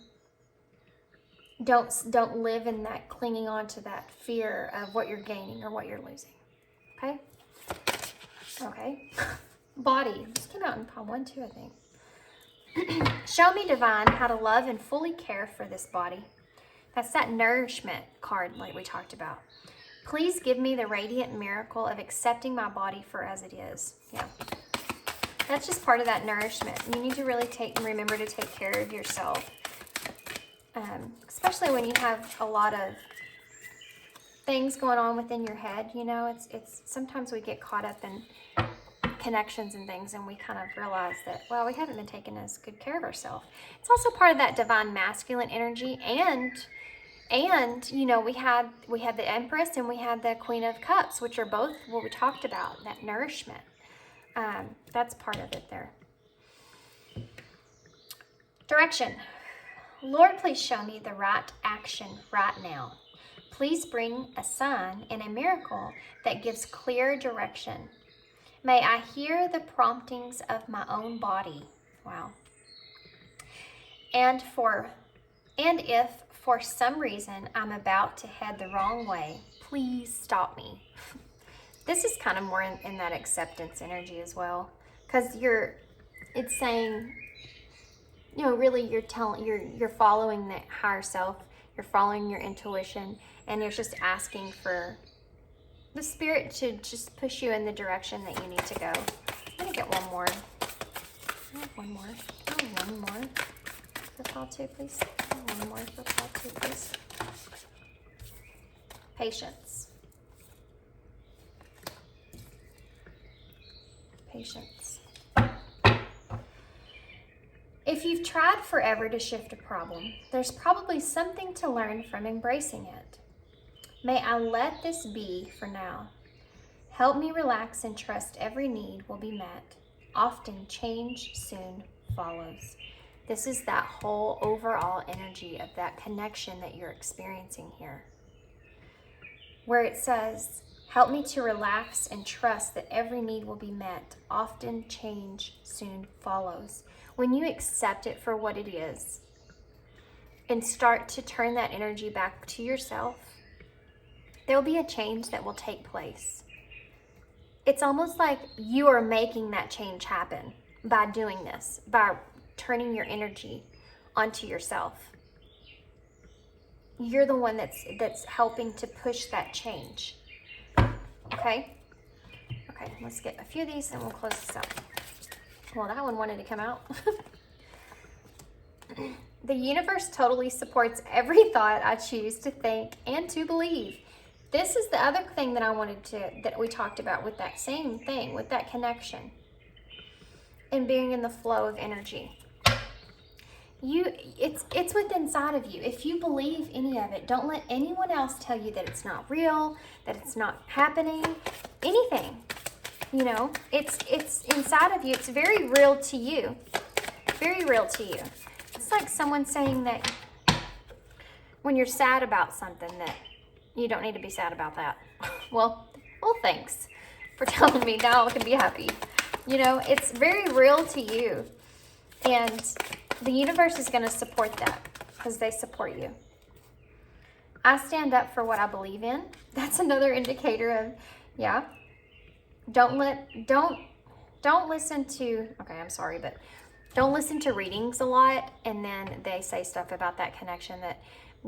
Don't live in that clinging on to that fear of what you're gaining or what you're losing. Okay? Okay. Body. This came out in pile 1 too, I think. Show me, divine, how to love and fully care for this body. That's that nourishment card like we talked about. Please give me the radiant miracle of accepting my body for as it is. Yeah. That's just part of that nourishment. You need to really remember to take care of yourself. Especially when you have a lot of things going on within your head, you know, it's sometimes we get caught up in connections and things, and we kind of realize that, well, we haven't been taking as good care of ourselves. It's also part of that divine masculine energy, and you know, we had the Empress and we had the Queen of Cups, which are both what we talked about, that nourishment. That's part of it there. Direction. Lord, please show me the right action right now. Please bring a sign and a miracle that gives clear direction. May I hear the promptings of my own body. Wow. And if for some reason I'm about to head the wrong way, please stop me. This is kind of more in that acceptance energy as well, because it's saying, you know, really you're following the higher self, you're following your intuition, and you're just asking for the spirit to just push you in the direction that you need to go. I'm gonna get one more. I have one more. Oh, one more for pile 2, please. One more for pile 2, please. Patience. Patience. If you've tried forever to shift a problem, there's probably something to learn from embracing it. May I let this be for now. Help me relax and trust every need will be met. Often change soon follows. This is that whole overall energy of that connection that you're experiencing here, where it says, help me to relax and trust that every need will be met. Often change soon follows. When you accept it for what it is and start to turn that energy back to yourself, there'll be a change that will take place. It's almost like you are making that change happen by doing this, by turning your energy onto yourself. You're the one that's helping to push that change. Okay? Okay, let's get a few of these and we'll close this out. Well, that one wanted to come out. The universe totally supports every thought I choose to think and to believe. This is the other thing that that we talked about with that same thing, with that connection and being in the flow of energy. It's within inside of you. If you believe any of it, don't let anyone else tell you that it's not real, that it's not happening, anything. You know, it's inside of you. It's very real to you. Very real to you. It's like someone saying that when you're sad about something that you don't need to be sad about that. Well, thanks for telling me now I can be happy. You know, it's very real to you. And the universe is going to support that because they support you. I stand up for what I believe in. That's another indicator of, yeah. Don't listen to, okay, I'm sorry, but don't listen to readings a lot and then they say stuff about that connection that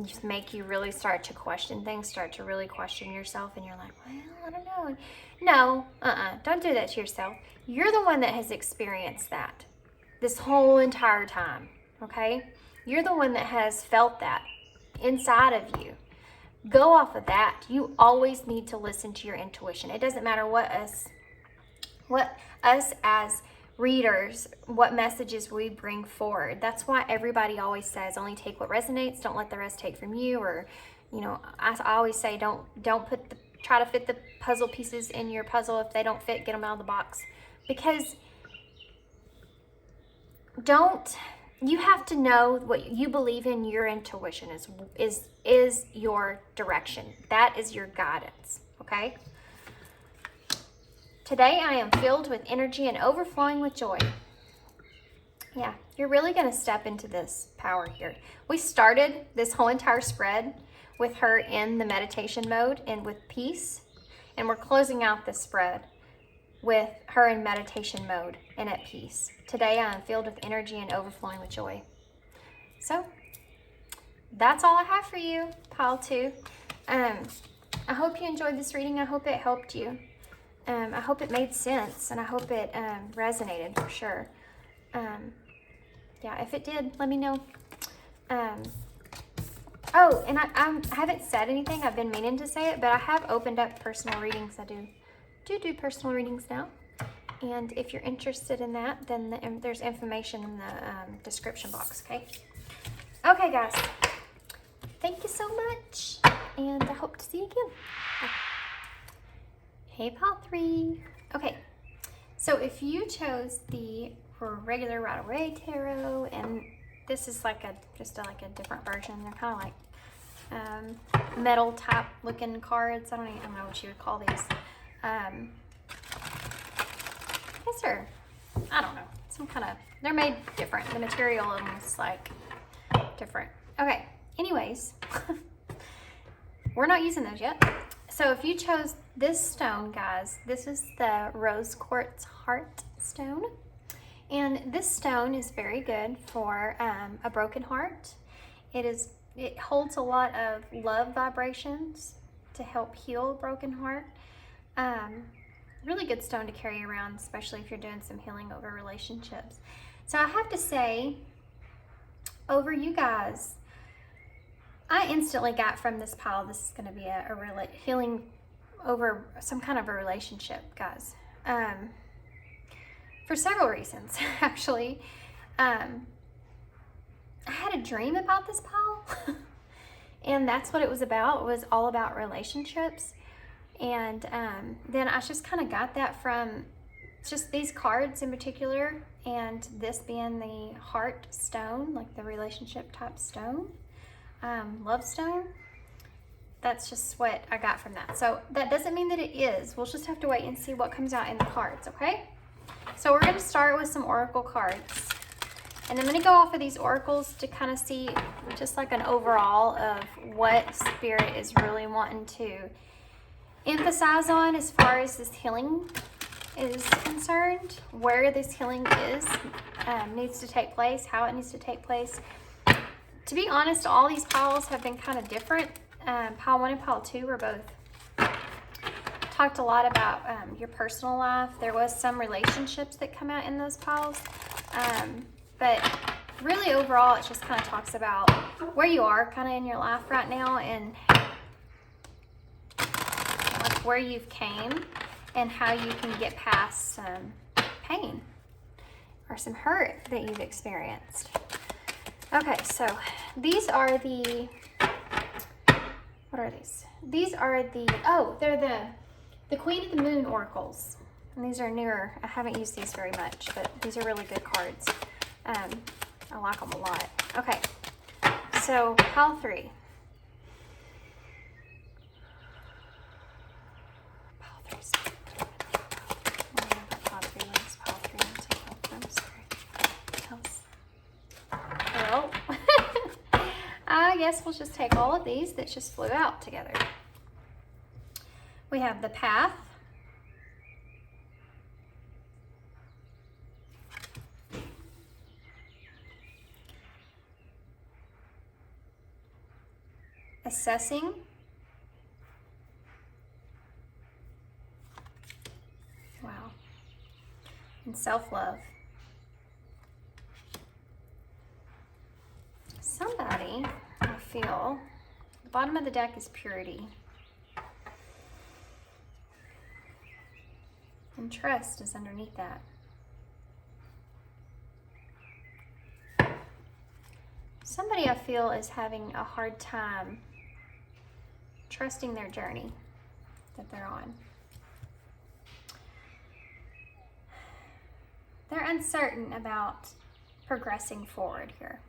just make you really start to question things, start to really question yourself, and you're like, well, I don't know. No, don't do that to yourself. You're the one that has experienced that this whole entire time, okay? You're the one that has felt that inside of you. Go off of that. You always need to listen to your intuition. It doesn't matter what us as readers, what messages we bring forward. That's why everybody always says, only take what resonates, don't let the rest take from you. Or, you know, I always say, don't try to fit the puzzle pieces in your puzzle. If they don't fit, get them out of the box. Because you have to know what you believe in. Your intuition is your direction. That is your guidance, okay? Today I am filled with energy and overflowing with joy. Yeah, you're really going to step into this power here. We started this whole entire spread with her in the meditation mode and with peace, and we're closing out this spread with her in meditation mode and at peace. Today I am filled with energy and overflowing with joy. So that's all I have for you, pile 2. I hope you enjoyed this reading. I hope it helped you. I hope it made sense, and I hope it resonated for sure. Yeah, if it did, let me know. Oh, and I haven't said anything. I've been meaning to say it, but I have opened up personal readings. I do personal readings now. And if you're interested in that, then there's information in the description box, okay? Okay, guys. Thank you so much, and I hope to see you again. Hey, pile 3. Okay, so if you chose the regular Rider-Waite tarot, and this is like just a different version. They're kind of like metal type looking cards. I don't know what you would call these. These are, I don't know, some kind of, they're made different. The material almost like different. Okay, anyways, we're not using those yet. So if you chose this stone, guys, this is the rose quartz heart stone. And this stone is very good for a broken heart. It holds a lot of love vibrations to help heal a broken heart. Really good stone to carry around, especially if you're doing some healing over relationships. So I have to say, over you guys, I instantly got from this pile, this is going to be a healing over some kind of a relationship, guys. For several reasons, actually. I had a dream about this pile, and that's what it was about. It was all about relationships. And then I just kind of got that from just these cards in particular, and this being the heart stone, like the relationship type stone, love stone. That's just what I got from that. So that doesn't mean that it is. We'll just have to wait and see what comes out in the cards, okay? So we're going to start with some oracle cards. And I'm going to go off of these oracles to kind of see just like an overall of what Spirit is really wanting to emphasize on as far as this healing is concerned, where this healing needs to take place, how it needs to take place. To be honest, all these piles have been kind of different. Pile 1 and pile 2 were both talked a lot about your personal life. There was some relationships that come out in those piles. But really overall, it just kind of talks about where you are kind of in your life right now, and like where you've came and how you can get past some pain or some hurt that you've experienced. Okay, so these are the, what are these? These are they're the Queen of the Moon oracles. And these are newer. I haven't used these very much, but these are really good cards. I like them a lot. Okay, so pile 3. Pile 3. Well, I guess we'll just take all of these that just flew out together. We have the Path, Assessing, wow, and Self-Love. Somebody, I feel, the bottom of the deck is Purity. And Trust is underneath that. Somebody I feel is having a hard time trusting their journey that they're on. They're uncertain about progressing forward here.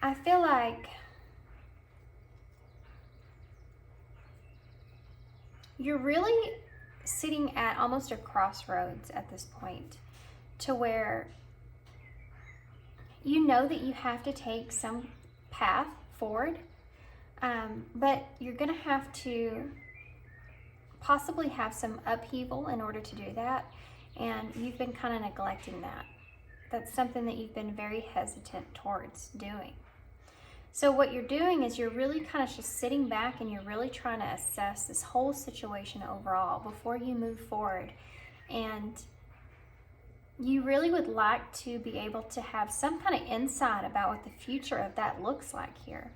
I feel like you're really sitting at almost a crossroads at this point, to where you know that you have to take some path forward, but you're going to have to possibly have some upheaval in order to do that, and you've been kind of neglecting that. That's something that you've been very hesitant towards doing. So what you're doing is you're really kind of just sitting back and you're really trying to assess this whole situation overall before you move forward. And you really would like to be able to have some kind of insight about what the future of that looks like here.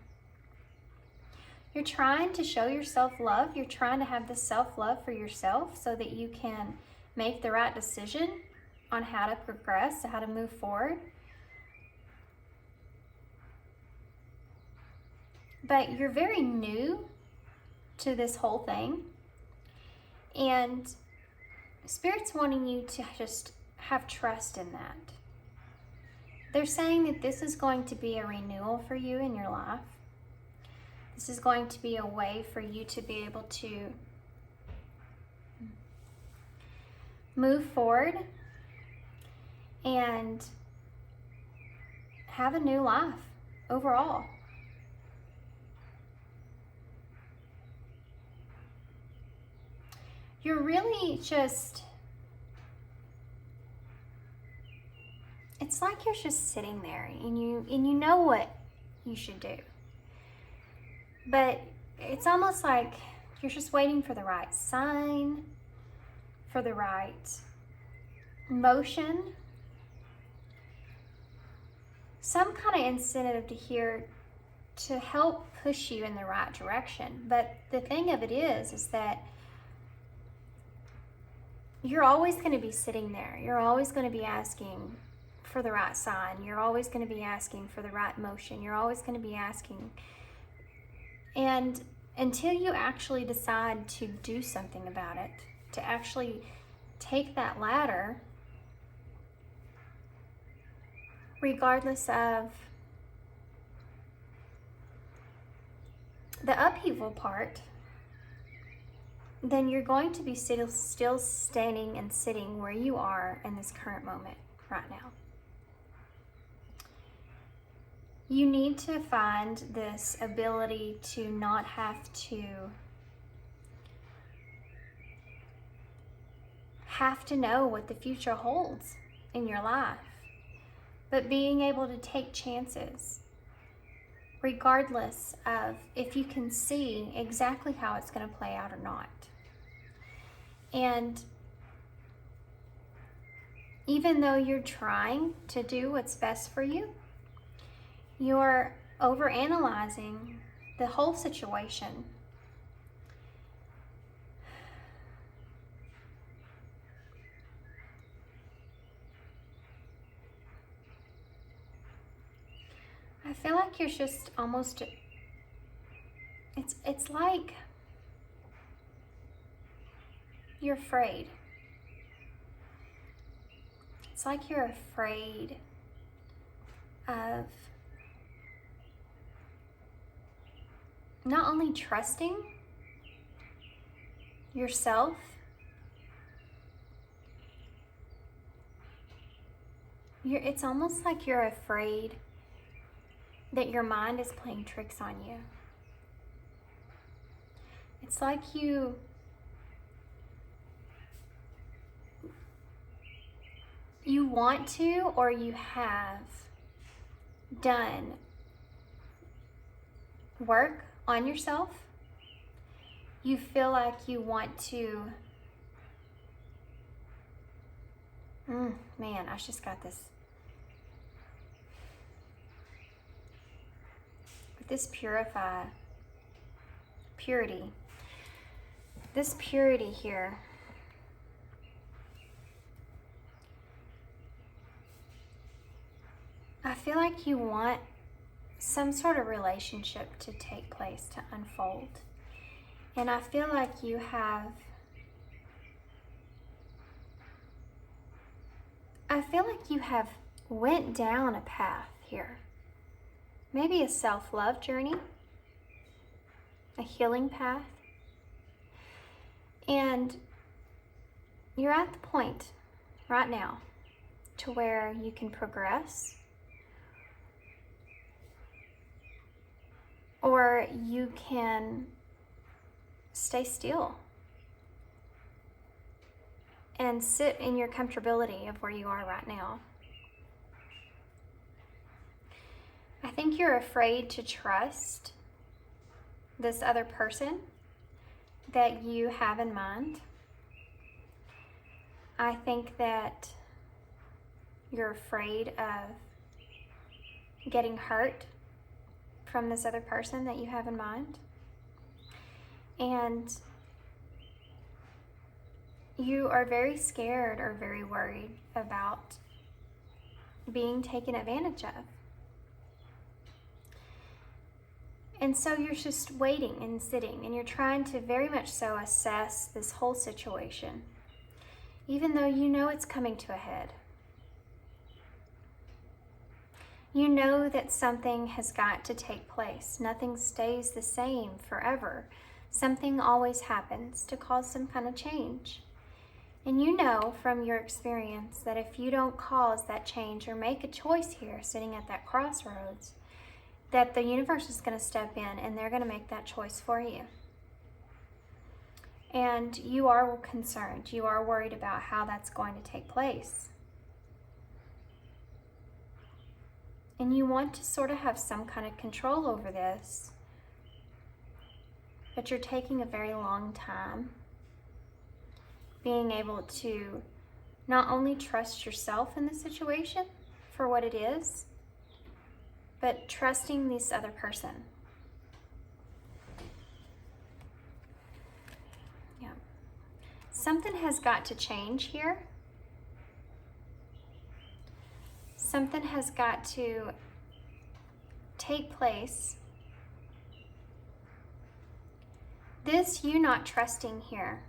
You're trying to show yourself love. You're trying to have this self-love for yourself so that you can make the right decision on how to progress, how to move forward. But you're very new to this whole thing, and Spirit's wanting you to just have trust in that. They're saying that this is going to be a renewal for you in your life. This is going to be a way for you to be able to move forward and have a new life overall. You're really just, it's like you're just sitting there and you know what you should do. But it's almost like you're just waiting for the right sign, for the right motion, some kind of incentive to help push you in the right direction. But the thing of it is that you're always going to be sitting there. You're always going to be asking for the right sign. You're always going to be asking for the right motion. You're always going to be asking. And until you actually decide to do something about it, to actually take that ladder, regardless of the upheaval part, then you're going to be still standing and sitting where you are in this current moment right now. You need to find this ability to not have to know what the future holds in your life, but being able to take chances, regardless of if you can see exactly how it's going to play out or not. And even though you're trying to do what's best for you, you're overanalyzing the whole situation. I feel like you're just almost, it's like you're afraid. It's like you're afraid of not only trusting yourself, it's almost like you're afraid that your mind is playing tricks on you. It's like you want to, or you have done work on yourself. You feel like you want to, man, I just got this. This purity, this purity here, I feel like you want some sort of relationship to take place, to unfold. And I feel like you have, went down a path here. Maybe a self-love journey, a healing path. And you're at the point right now to where you can progress, or you can stay still and sit in your comfortability of where you are right now. I think you're afraid to trust this other person that you have in mind. I think that you're afraid of getting hurt from this other person that you have in mind. And you are very scared or very worried about being taken advantage of. And so you're just waiting and sitting, and you're trying to very much so assess this whole situation, even though you know it's coming to a head. You know that something has got to take place. Nothing stays the same forever. Something always happens to cause some kind of change. And you know from your experience that if you don't cause that change or make a choice here, sitting at that crossroads, that the universe is going to step in and they're going to make that choice for you. And you are concerned. You are worried about how that's going to take place. And you want to sort of have some kind of control over this, but you're taking a very long time being able to not only trust yourself in the situation for what it is, but trusting this other person. Yeah. Something has got to change here. Something has got to take place. This you not trusting here.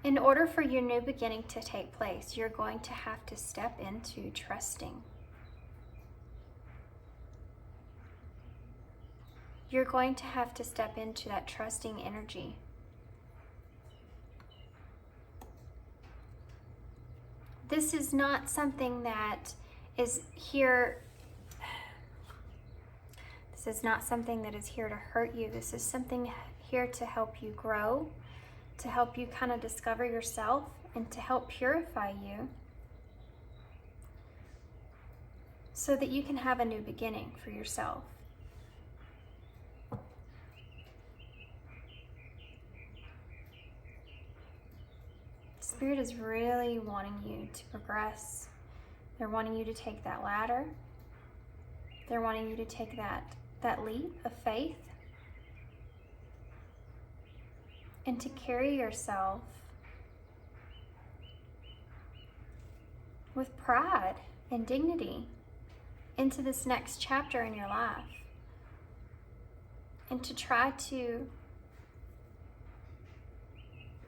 In order for your new beginning to take place, you're going to have to step into trusting. You're going to have to step into that trusting energy. This is not something that is here. This is not something that is here to hurt you. This is something here to help you grow, to help you kind of discover yourself, and to help purify you so that you can have a new beginning for yourself. Spirit is really wanting you to progress. They're wanting you to take that ladder. They're wanting you to take that leap of faith and to carry yourself with pride and dignity into this next chapter in your life, and to try to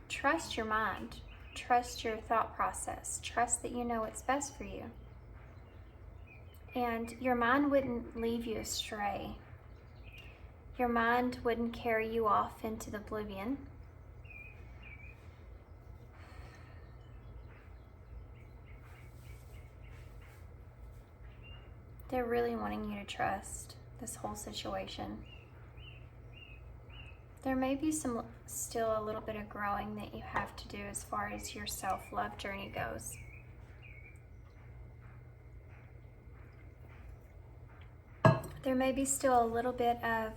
trust your mind. Trust your thought process. Trust that you know what's best for you. And your mind wouldn't leave you astray. Your mind wouldn't carry you off into the oblivion. They're really wanting you to trust this whole situation. There may be still a little bit of growing that you have to do as far as your self-love journey goes. There may be still a little bit of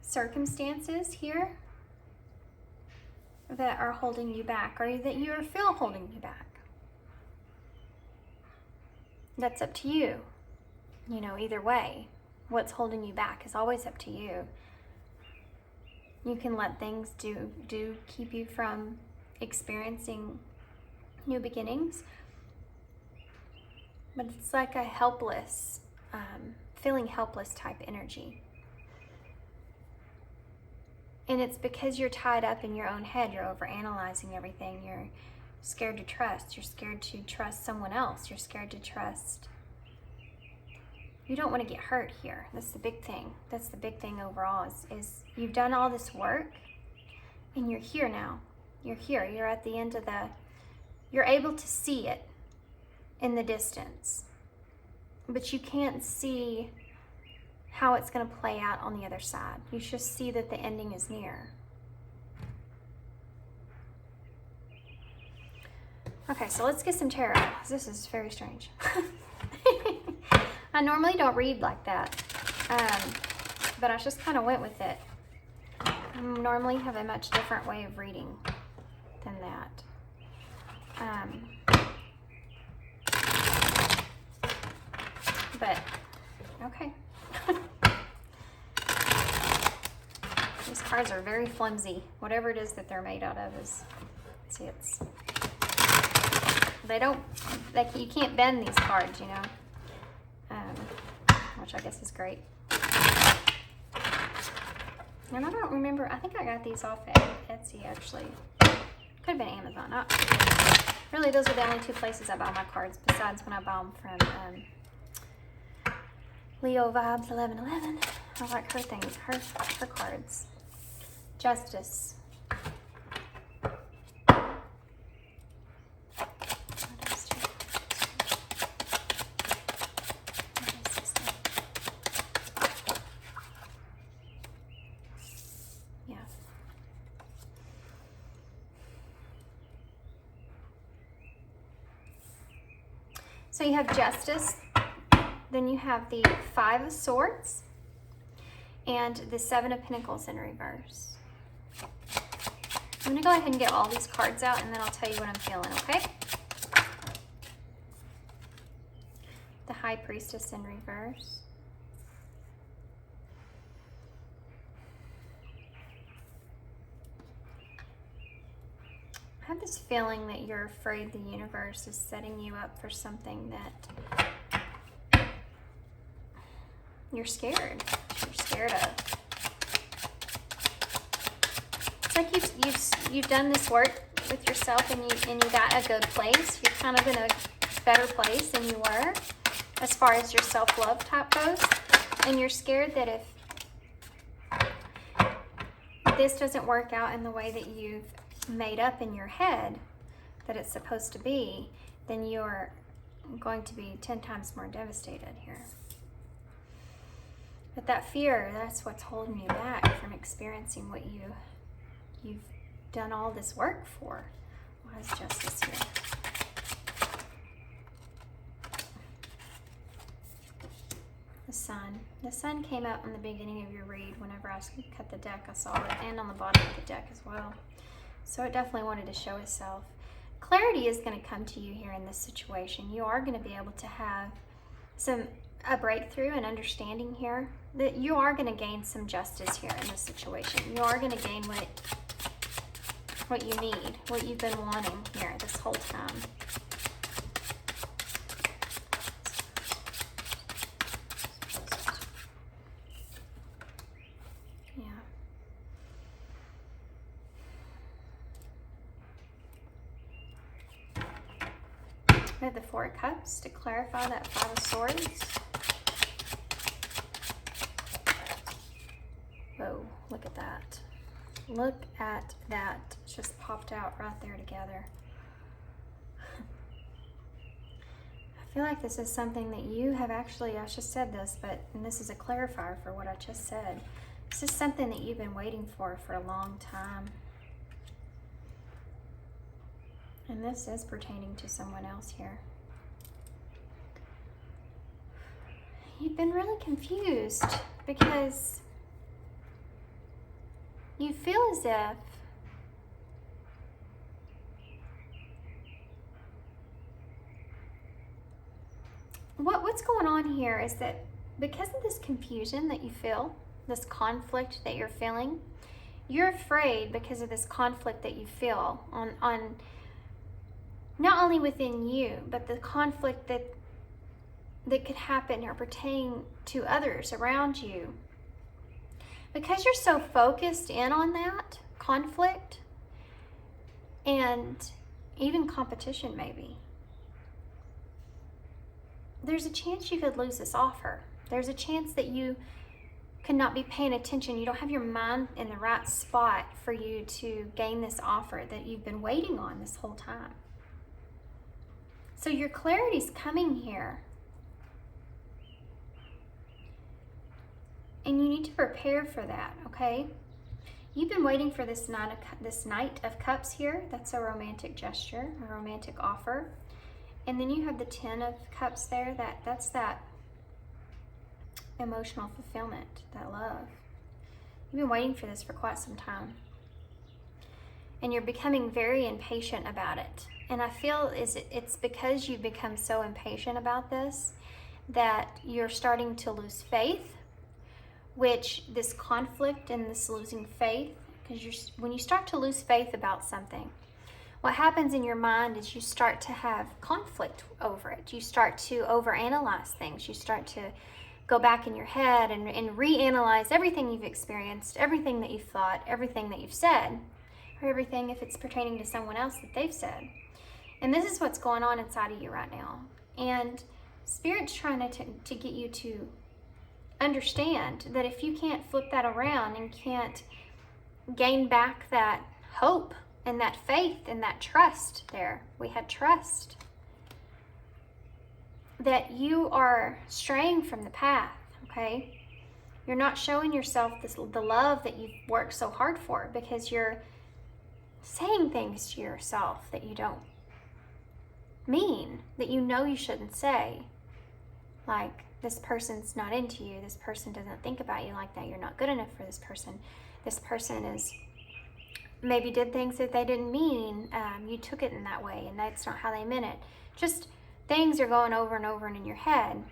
circumstances here that are holding you back, or that you feel holding you back. That's up to you. You know, either way, what's holding you back is always up to you. You can let things do keep you from experiencing new beginnings, but it's like a helpless, feeling helpless type energy. And it's because you're tied up in your own head. You're overanalyzing everything. You're scared to trust. You're scared to trust someone else. You're scared to trust. You don't want to get hurt here. That's the big thing. That's the big thing overall is you've done all this work and you're here now. You're here. You're at the end of you're able to see it in the distance, but you can't see how it's going to play out on the other side. You just see that the ending is near. Okay, so let's get some tarot. This is very strange. I normally don't read like that, but I just kind of went with it. I normally have a much different way of reading than that. But, okay. These cards are very flimsy. Whatever it is that they're made out of is, see, they don't, like, you can't bend these cards, you know, which I guess is great. And I don't remember, I think I got these off at Etsy, actually. Could have been Amazon. Really, those are the only two places I buy my cards, besides when I buy them from Leo Vibes 1111. I like her things, her cards. Justice. Yeah. So you have Justice, then you have the Five of Swords, and the Seven of Pentacles in reverse. I'm gonna go ahead and get all these cards out, and then I'll tell you what I'm feeling, okay? The High Priestess in reverse. I have this feeling that you're afraid the universe is setting you up for something that you're scared. You're scared of. It's like you've done this work with yourself, and you got a good place. You're kind of in a better place than you were as far as your self-love type goes. And you're scared that if this doesn't work out in the way that you've made up in your head that it's supposed to be, then you're going to be 10 times more devastated here. But that fear, that's what's holding you back from experiencing what you've done all this work for. Why is Justice here? The Sun. The Sun came out in the beginning of your read. Whenever I cut the deck, I saw it, and on the bottom of the deck as well. So it definitely wanted to show itself. Clarity is going to come to you here in this situation. You are going to be able to have a breakthrough and understanding here. That you are going to gain some justice here in this situation. You are going to gain what you need, what you've been wanting here this whole time. We have the Four of Cups to clarify that Five of Swords. Whoa, look at that. Look at that. It just popped out right there together. I feel like this is something that you have actually, I just said this, and this is a clarifier for what I just said. This is something that you've been waiting for a long time. And this is pertaining to someone else here. You've been really confused because you feel as if what's going on here is that because of this confusion that you feel, this conflict that you're feeling, you're afraid because of this conflict that you feel on not only within you, but the conflict that could happen or pertain to others around you. Because you're so focused in on that conflict and even competition maybe, there's a chance you could lose this offer. There's a chance that you could not be paying attention. You don't have your mind in the right spot for you to gain this offer that you've been waiting on this whole time. So your clarity's coming here. And you need to prepare for that, okay? You've been waiting for this Knight of Cups here. That's a romantic gesture, a romantic offer. And then you have the Ten of Cups there. That's that emotional fulfillment, that love. You've been waiting for this for quite some time. And you're becoming very impatient about it. And I feel it's because you've become so impatient about this that you're starting to lose faith, which this conflict and this losing faith, because when you start to lose faith about something, what happens in your mind is you start to have conflict over it. You start to overanalyze things. You start to go back in your head and reanalyze everything you've experienced, everything that you've thought, everything that you've said, or everything if it's pertaining to someone else that they've said. And this is what's going on inside of you right now. And Spirit's trying to get you to understand that if you can't flip that around and can't gain back that hope and that faith and that trust there, we had trust, that you are straying from the path, okay? You're not showing yourself the love that you've worked so hard for, because you're saying things to yourself that you don't mean, that you know you shouldn't say. Like, this person's not into you, this person doesn't think about you like that, you're not good enough for this person is maybe did things that they didn't mean, you took it in that way and that's not how they meant it. Just things are going over and over and in your head,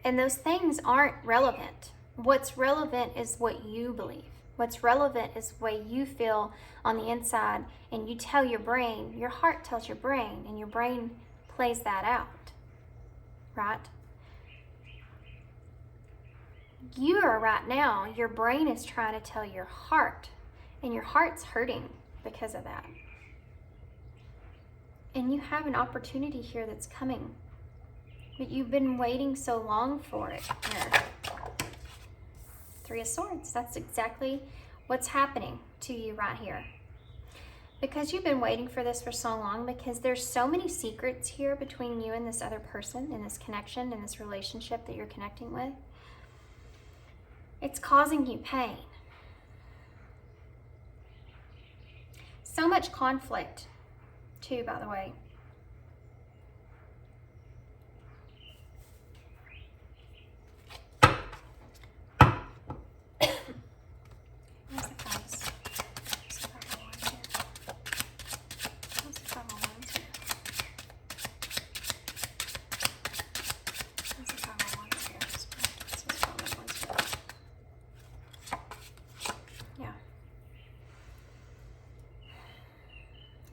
and those things aren't relevant. What's relevant is what you believe. What's relevant is the way you feel on the inside, and you tell your brain, your heart tells your brain, and your brain plays that out, right? You are right now, your brain is trying to tell your heart, and your heart's hurting because of that. And you have an opportunity here that's coming, but you've been waiting so long for it here. Three of Swords, that's exactly what's happening to you right here. Because you've been waiting for this for so long, because there's so many secrets here between you and this other person, in this connection, in this relationship that you're connecting with. It's causing you pain. So much conflict, too, by the way.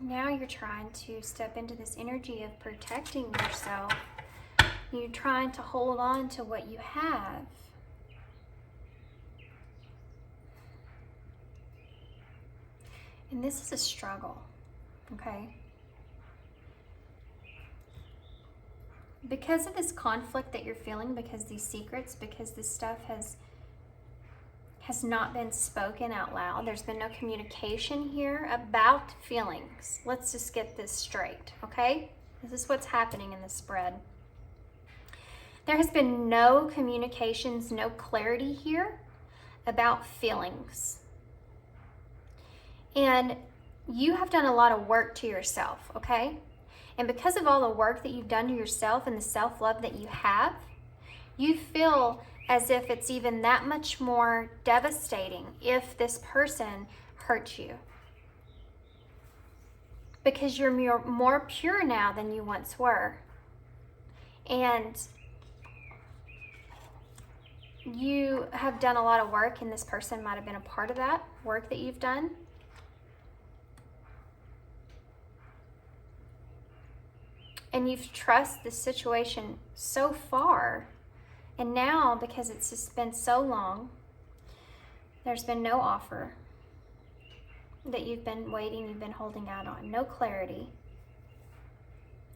Now you're trying to step into this energy of protecting yourself. You're trying to hold on to what you have. And this is a struggle, okay? Because of this conflict that you're feeling, because these secrets, because this stuff has not been spoken out loud. There's been no communication here about feelings. Let's just get this straight, okay? This is what's happening in this spread. There has been no communications, no clarity here about feelings. And you have done a lot of work to yourself, okay? And because of all the work that you've done to yourself and the self-love that you have, you feel as if it's even that much more devastating if this person hurts you. Because you're more pure now than you once were. And you have done a lot of work, and this person might have been a part of that work that you've done. And you've trusted this situation so far. And now, because it's just been so long, there's been no offer that you've been waiting, you've been holding out on. No clarity,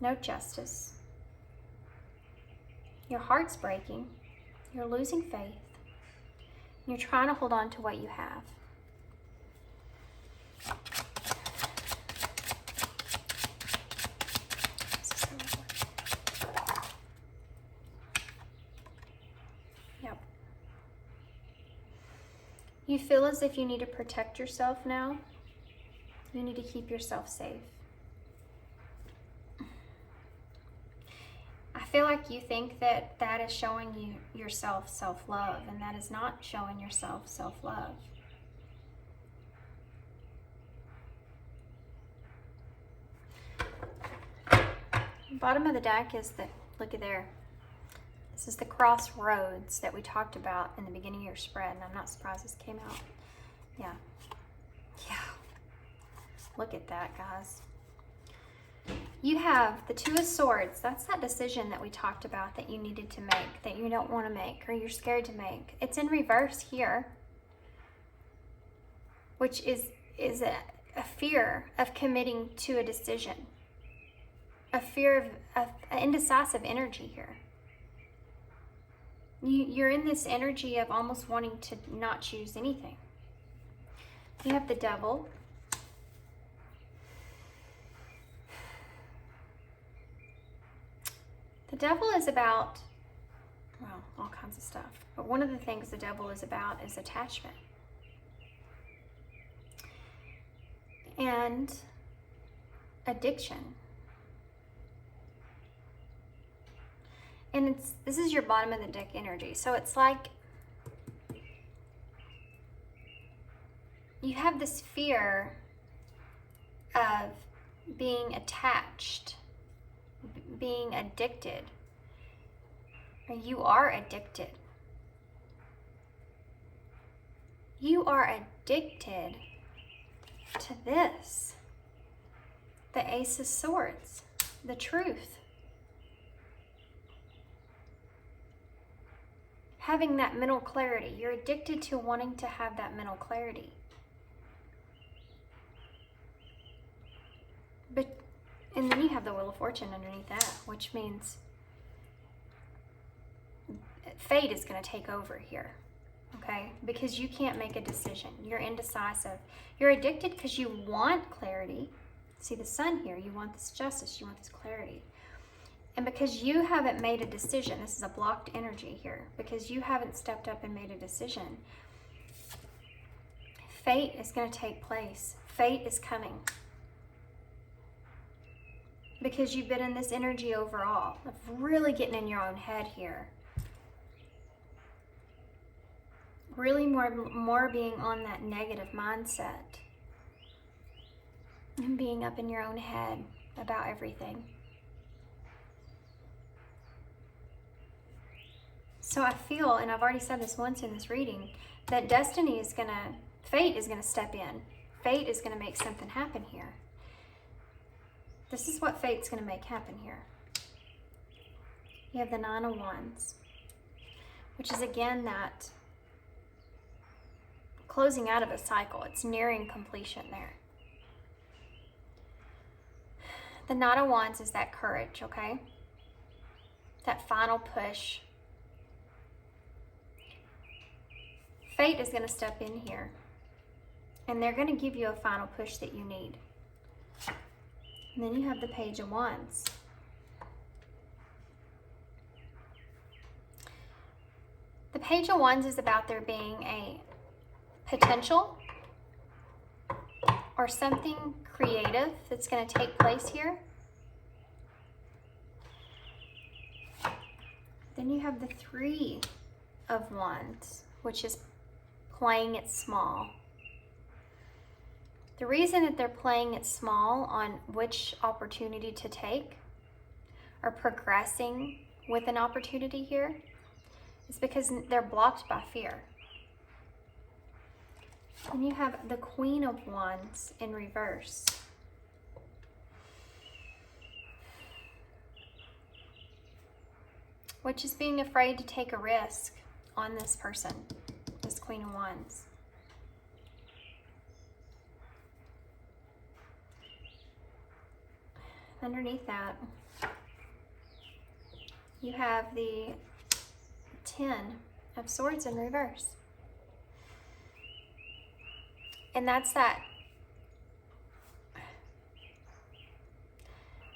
no justice. Your heart's breaking. You're losing faith. You're trying to hold on to what you have. You feel as if you need to protect yourself now. You need to keep yourself safe. I feel like you think that that is showing you yourself self-love, and that is not showing yourself self-love. Bottom of the deck is the, look at there. This is the crossroads that we talked about in the beginning of your spread, and I'm not surprised this came out. Yeah. Yeah. Look at that, guys. You have the Two of Swords. That's that decision that we talked about that you needed to make, that you don't want to make, or you're scared to make. It's in reverse here, which is a fear of committing to a decision. A fear of indecisive energy here. You're in this energy of almost wanting to not choose anything. You have the Devil. The Devil is about, well, all kinds of stuff. But one of the things the Devil is about is attachment. And addiction. And this is your bottom of the deck energy. So it's like you have this fear of being attached, being addicted, or you are addicted. You are addicted to this, the Ace of Swords, the truth. Having that mental clarity. You're addicted to wanting to have that mental clarity. And then you have the Wheel of Fortune underneath that, which means fate is going to take over here, okay? Because you can't make a decision. You're indecisive. You're addicted because you want clarity. See the Sun here. You want this justice. You want this clarity. And because you haven't made a decision, this is a blocked energy here, because you haven't stepped up and made a decision, fate is going to take place. Fate is coming. Because you've been in this energy overall of really getting in your own head here. Really more being on that negative mindset. And being up in your own head about everything. So I feel, and I've already said this once in this reading, that fate is gonna step in. Fate is gonna make something happen here. This is what fate's gonna make happen here. You have the Nine of Wands, which is again that closing out of a cycle. It's nearing completion there. The Knight of Wands is that courage, okay? That final push. Fate is going to step in here, and they're going to give you a final push that you need. And then you have the Page of Wands. The Page of Wands is about there being a potential or something creative that's going to take place here. Then you have the Three of Wands, which is playing it small. The reason that they're playing it small on which opportunity to take or progressing with an opportunity here is because they're blocked by fear. And you have the Queen of Wands in reverse. Which is being afraid to take a risk on this person, this Queen of Wands. Underneath that, you have the Ten of Swords in reverse. And that's that.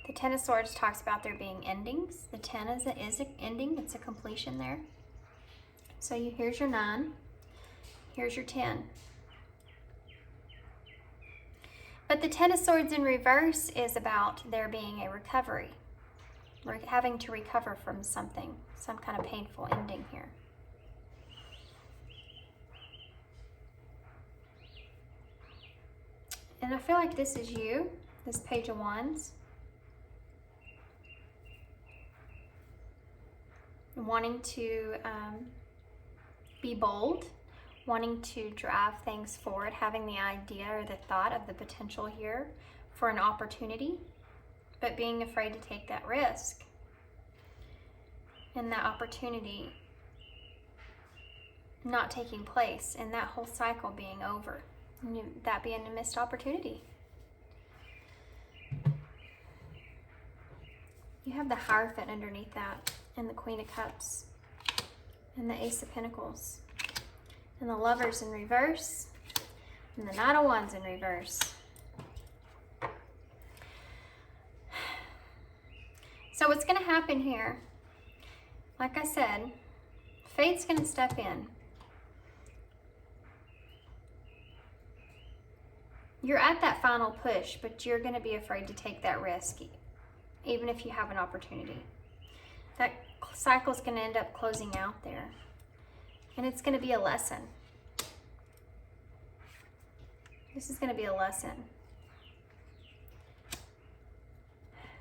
The Ten of Swords talks about there being endings. The Ten is an ending. It's a completion there. So here's your 9. Here's your 10. But the 10 of Swords in reverse is about there being a recovery. We're having to recover from something, some kind of painful ending here. And I feel like this is you, this Page of Wands. Wanting to be bold, wanting to drive things forward, having the idea or the thought of the potential here for an opportunity, but being afraid to take that risk. And that opportunity not taking place, and that whole cycle being over, and that being a missed opportunity. You have the Hierophant underneath that, and the Queen of Cups, and the Ace of Pentacles, and the Lovers in reverse, and the Knight of Wands in reverse. So what's going to happen here, like I said, fate's going to step in. You're at that final push, but you're going to be afraid to take that risk, even if you have an opportunity. That cycle's going to end up closing out there. And it's going to be a lesson. This is going to be a lesson.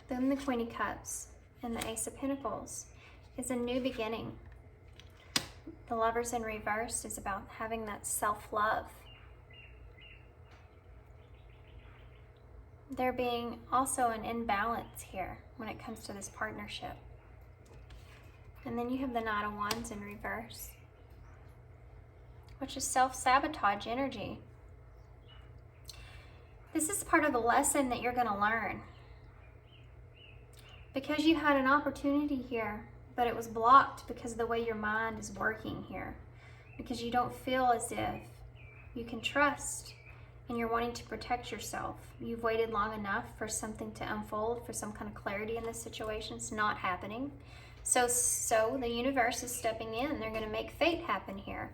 Then the Queen of Cups and the Ace of Pentacles is a new beginning. The Lovers in reverse is about having that self-love. There being also an imbalance here when it comes to this partnership. And then you have the Knight of Wands in reverse, which is self-sabotage energy. This is part of the lesson that you're going to learn. Because you had an opportunity here, but it was blocked because of the way your mind is working here. Because you don't feel as if you can trust, and you're wanting to protect yourself. You've waited long enough for something to unfold, for some kind of clarity in this situation. It's not happening. So the universe is stepping in. They're going to make fate happen here.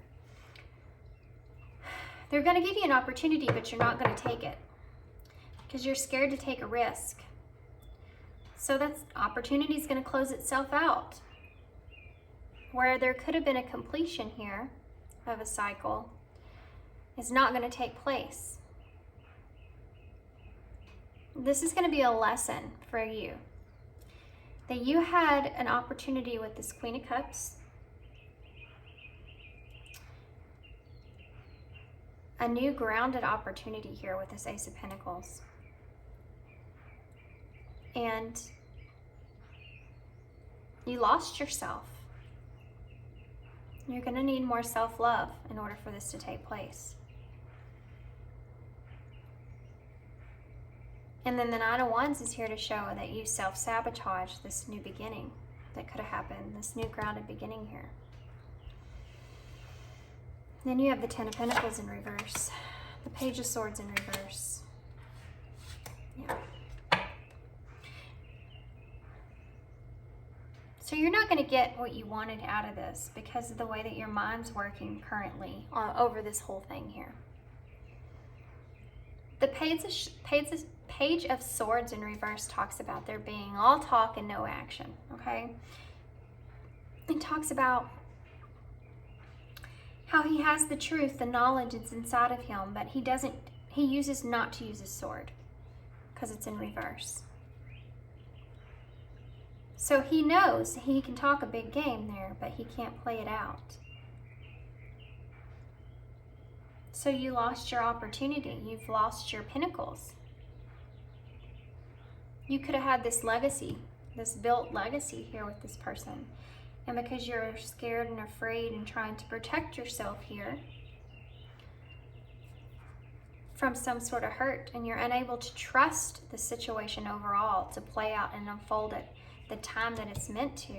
They're going to give you an opportunity, but you're not going to take it because you're scared to take a risk. So that opportunity is going to close itself out. Where there could have been a completion here of a cycle is not going to take place. This is going to be a lesson for you. That you had an opportunity with this Queen of Cups. A new grounded opportunity here with this Ace of Pentacles. And you lost yourself. You're going to need more self-love in order for this to take place. And then the Knight of Wands is here to show that you self-sabotage this new beginning that could have happened, this new grounded beginning here. Then you have the Ten of Pentacles in reverse, the Page of Swords in reverse. Yeah. So you're not going to get what you wanted out of this because of the way that your mind's working currently over this whole thing here. The Page of Swords in reverse talks about there being all talk and no action, okay? It talks about how he has the truth, the knowledge is inside of him, but he uses not to use his sword because it's in reverse. So he knows he can talk a big game there, but he can't play it out. So you lost your opportunity. You've lost your pinnacles. You could have had this legacy, this built legacy here with this person. And because you're scared and afraid and trying to protect yourself here from some sort of hurt, and you're unable to trust the situation overall to play out and unfold at the time that it's meant to,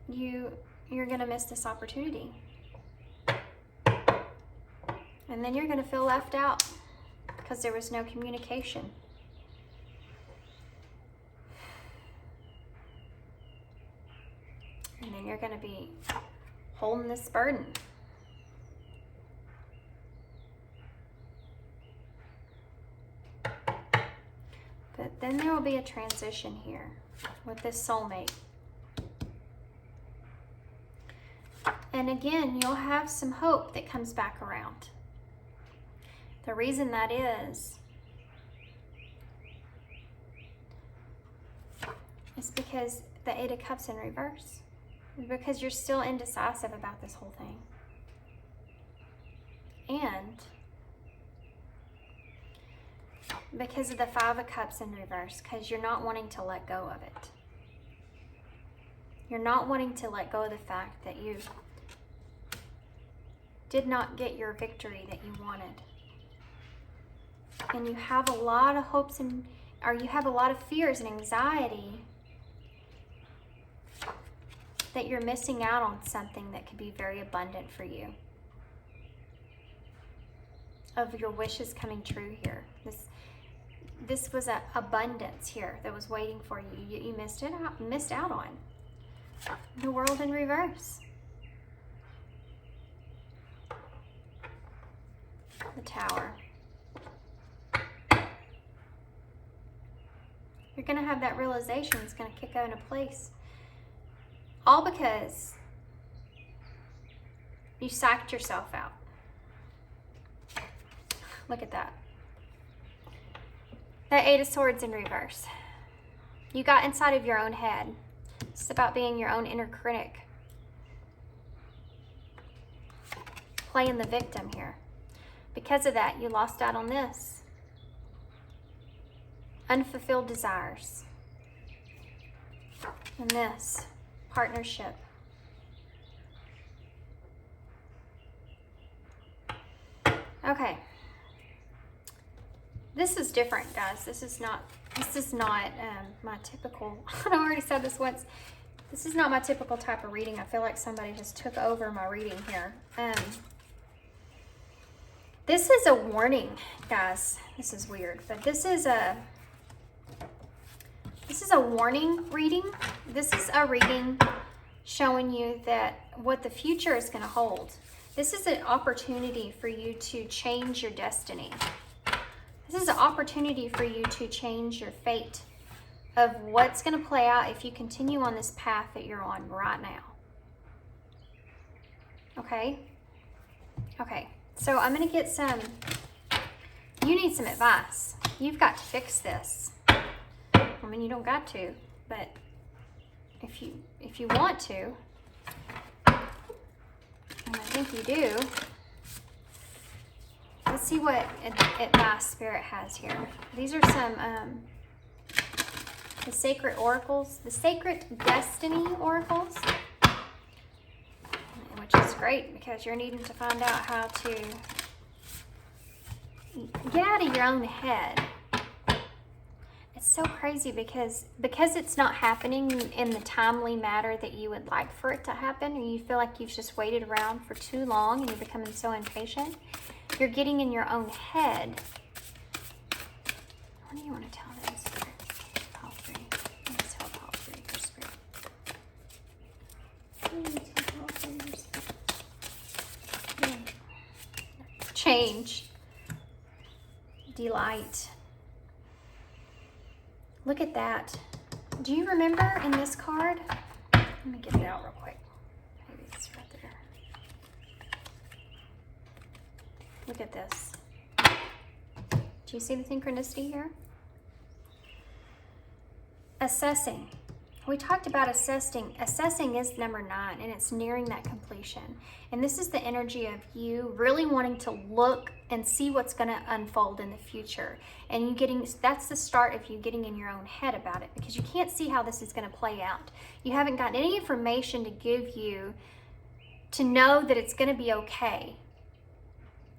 you're going to miss this opportunity. And then you're going to feel left out because there was no communication. And then you're going to be holding this burden. But then there will be a transition here with this soulmate. And again, you'll have some hope that comes back around. The reason that is because the Eight of Cups in reverse. Because you're still indecisive about this whole thing. And because of the Five of Cups in reverse, because you're not wanting to let go of it. You're not wanting to let go of the fact that you did not get your victory that you wanted. And you have a lot of hopes or you have a lot of fears and anxiety that you're missing out on something that could be very abundant for you. Of your wishes coming true here. This was an abundance here that was waiting for you. You missed out on. The World in reverse. The Tower. You're going to have that realization. It's going to kick into place. All because you psyched yourself out. Look at that. The Eight of Swords in reverse. You got inside of your own head. It's about being your own inner critic. Playing the victim here. Because of that, you lost out on this. Unfulfilled desires. And this. Partnership. Okay. This is different, guys. This is not my typical, I already said this once. This is not my typical type of reading. I feel like somebody just took over my reading here. This is a warning, guys. This is weird, but this is a warning reading. This is a reading showing you that what the future is going to hold. This is an opportunity for you to change your destiny. This is an opportunity for you to change your fate of what's going to play out if you continue on this path that you're on right now. Okay? Okay. So I'm going to get some, you need some advice. You've got to fix this. I mean, you don't got to, but if you want to, and I think you do, let's see what advice Spirit has here. These are some, the Sacred Oracles, the Sacred Destiny Oracles, which is great because you're needing to find out how to get out of your own head. It's so crazy because it's not happening in the timely manner that you would like for it to happen, or you feel like you've just waited around for too long and you're becoming so impatient. You're getting in your own head. What do you want to tell them, Spirit? Pile 3. Let's tell Pile 3 for Spirit. What do you want to tell Pile 3 for Spirit? Yeah. Change. Delight. Look at that. Do you remember in this card? Let me get it out real quick. Maybe it's right there. Look at this. Do you see the synchronicity here? Assessing. We talked about assessing. Assessing is number 9, and it's nearing that completion. And this is the energy of you really wanting to look and see what's going to unfold in the future. And you getting, that's the start of you getting in your own head about it, because you can't see how this is going to play out. You haven't gotten any information to give you to know that it's going to be okay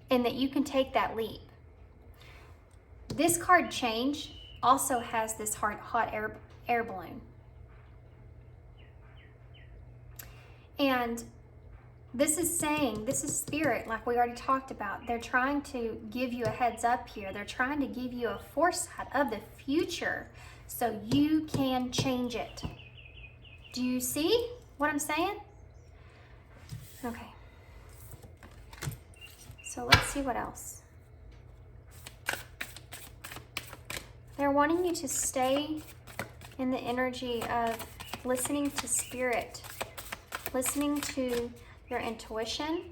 and that you can take that leap. This card, Change, also has this hot air balloon. And this is saying, this is Spirit, like we already talked about. They're trying to give you a heads up here. They're trying to give you a foresight of the future so you can change it. Do you see what I'm saying? Okay. So let's see what else. They're wanting you to stay in the energy of listening to spirit, listening to your intuition,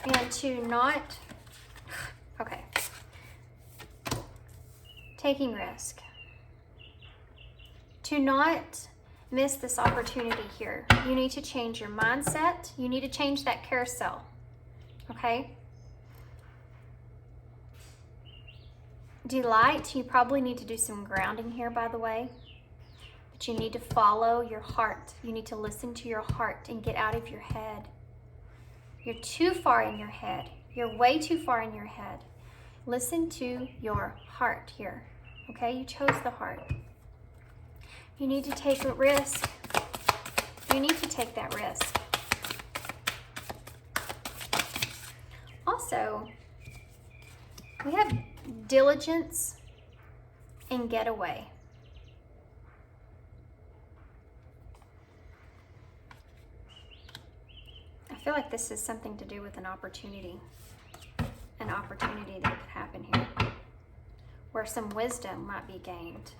and to not, okay, taking risk. To not miss this opportunity here. You need to change your mindset. You need to change that carousel, okay? Delight, you probably need to do some grounding here, by the way. But you need to follow your heart. You need to listen to your heart and get out of your head. You're too far in your head. You're way too far in your head. Listen to your heart here, okay? You chose the heart. You need to take a risk. You need to take that risk. Also, we have diligence and getaway. I feel like this is something to do with an opportunity that could happen here, where some wisdom might be gained.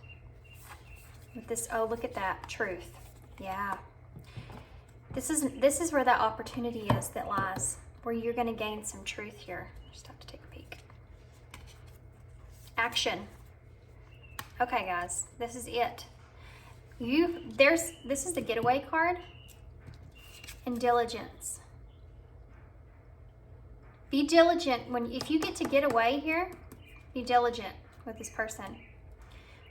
With this, oh, look at that, truth. Yeah. This is where that opportunity is that lies, where you're going to gain some truth here. Just have to take a peek. Action. Okay, guys, this is it. This is the getaway card and diligence. Be diligent if you get to get away here, be diligent with this person.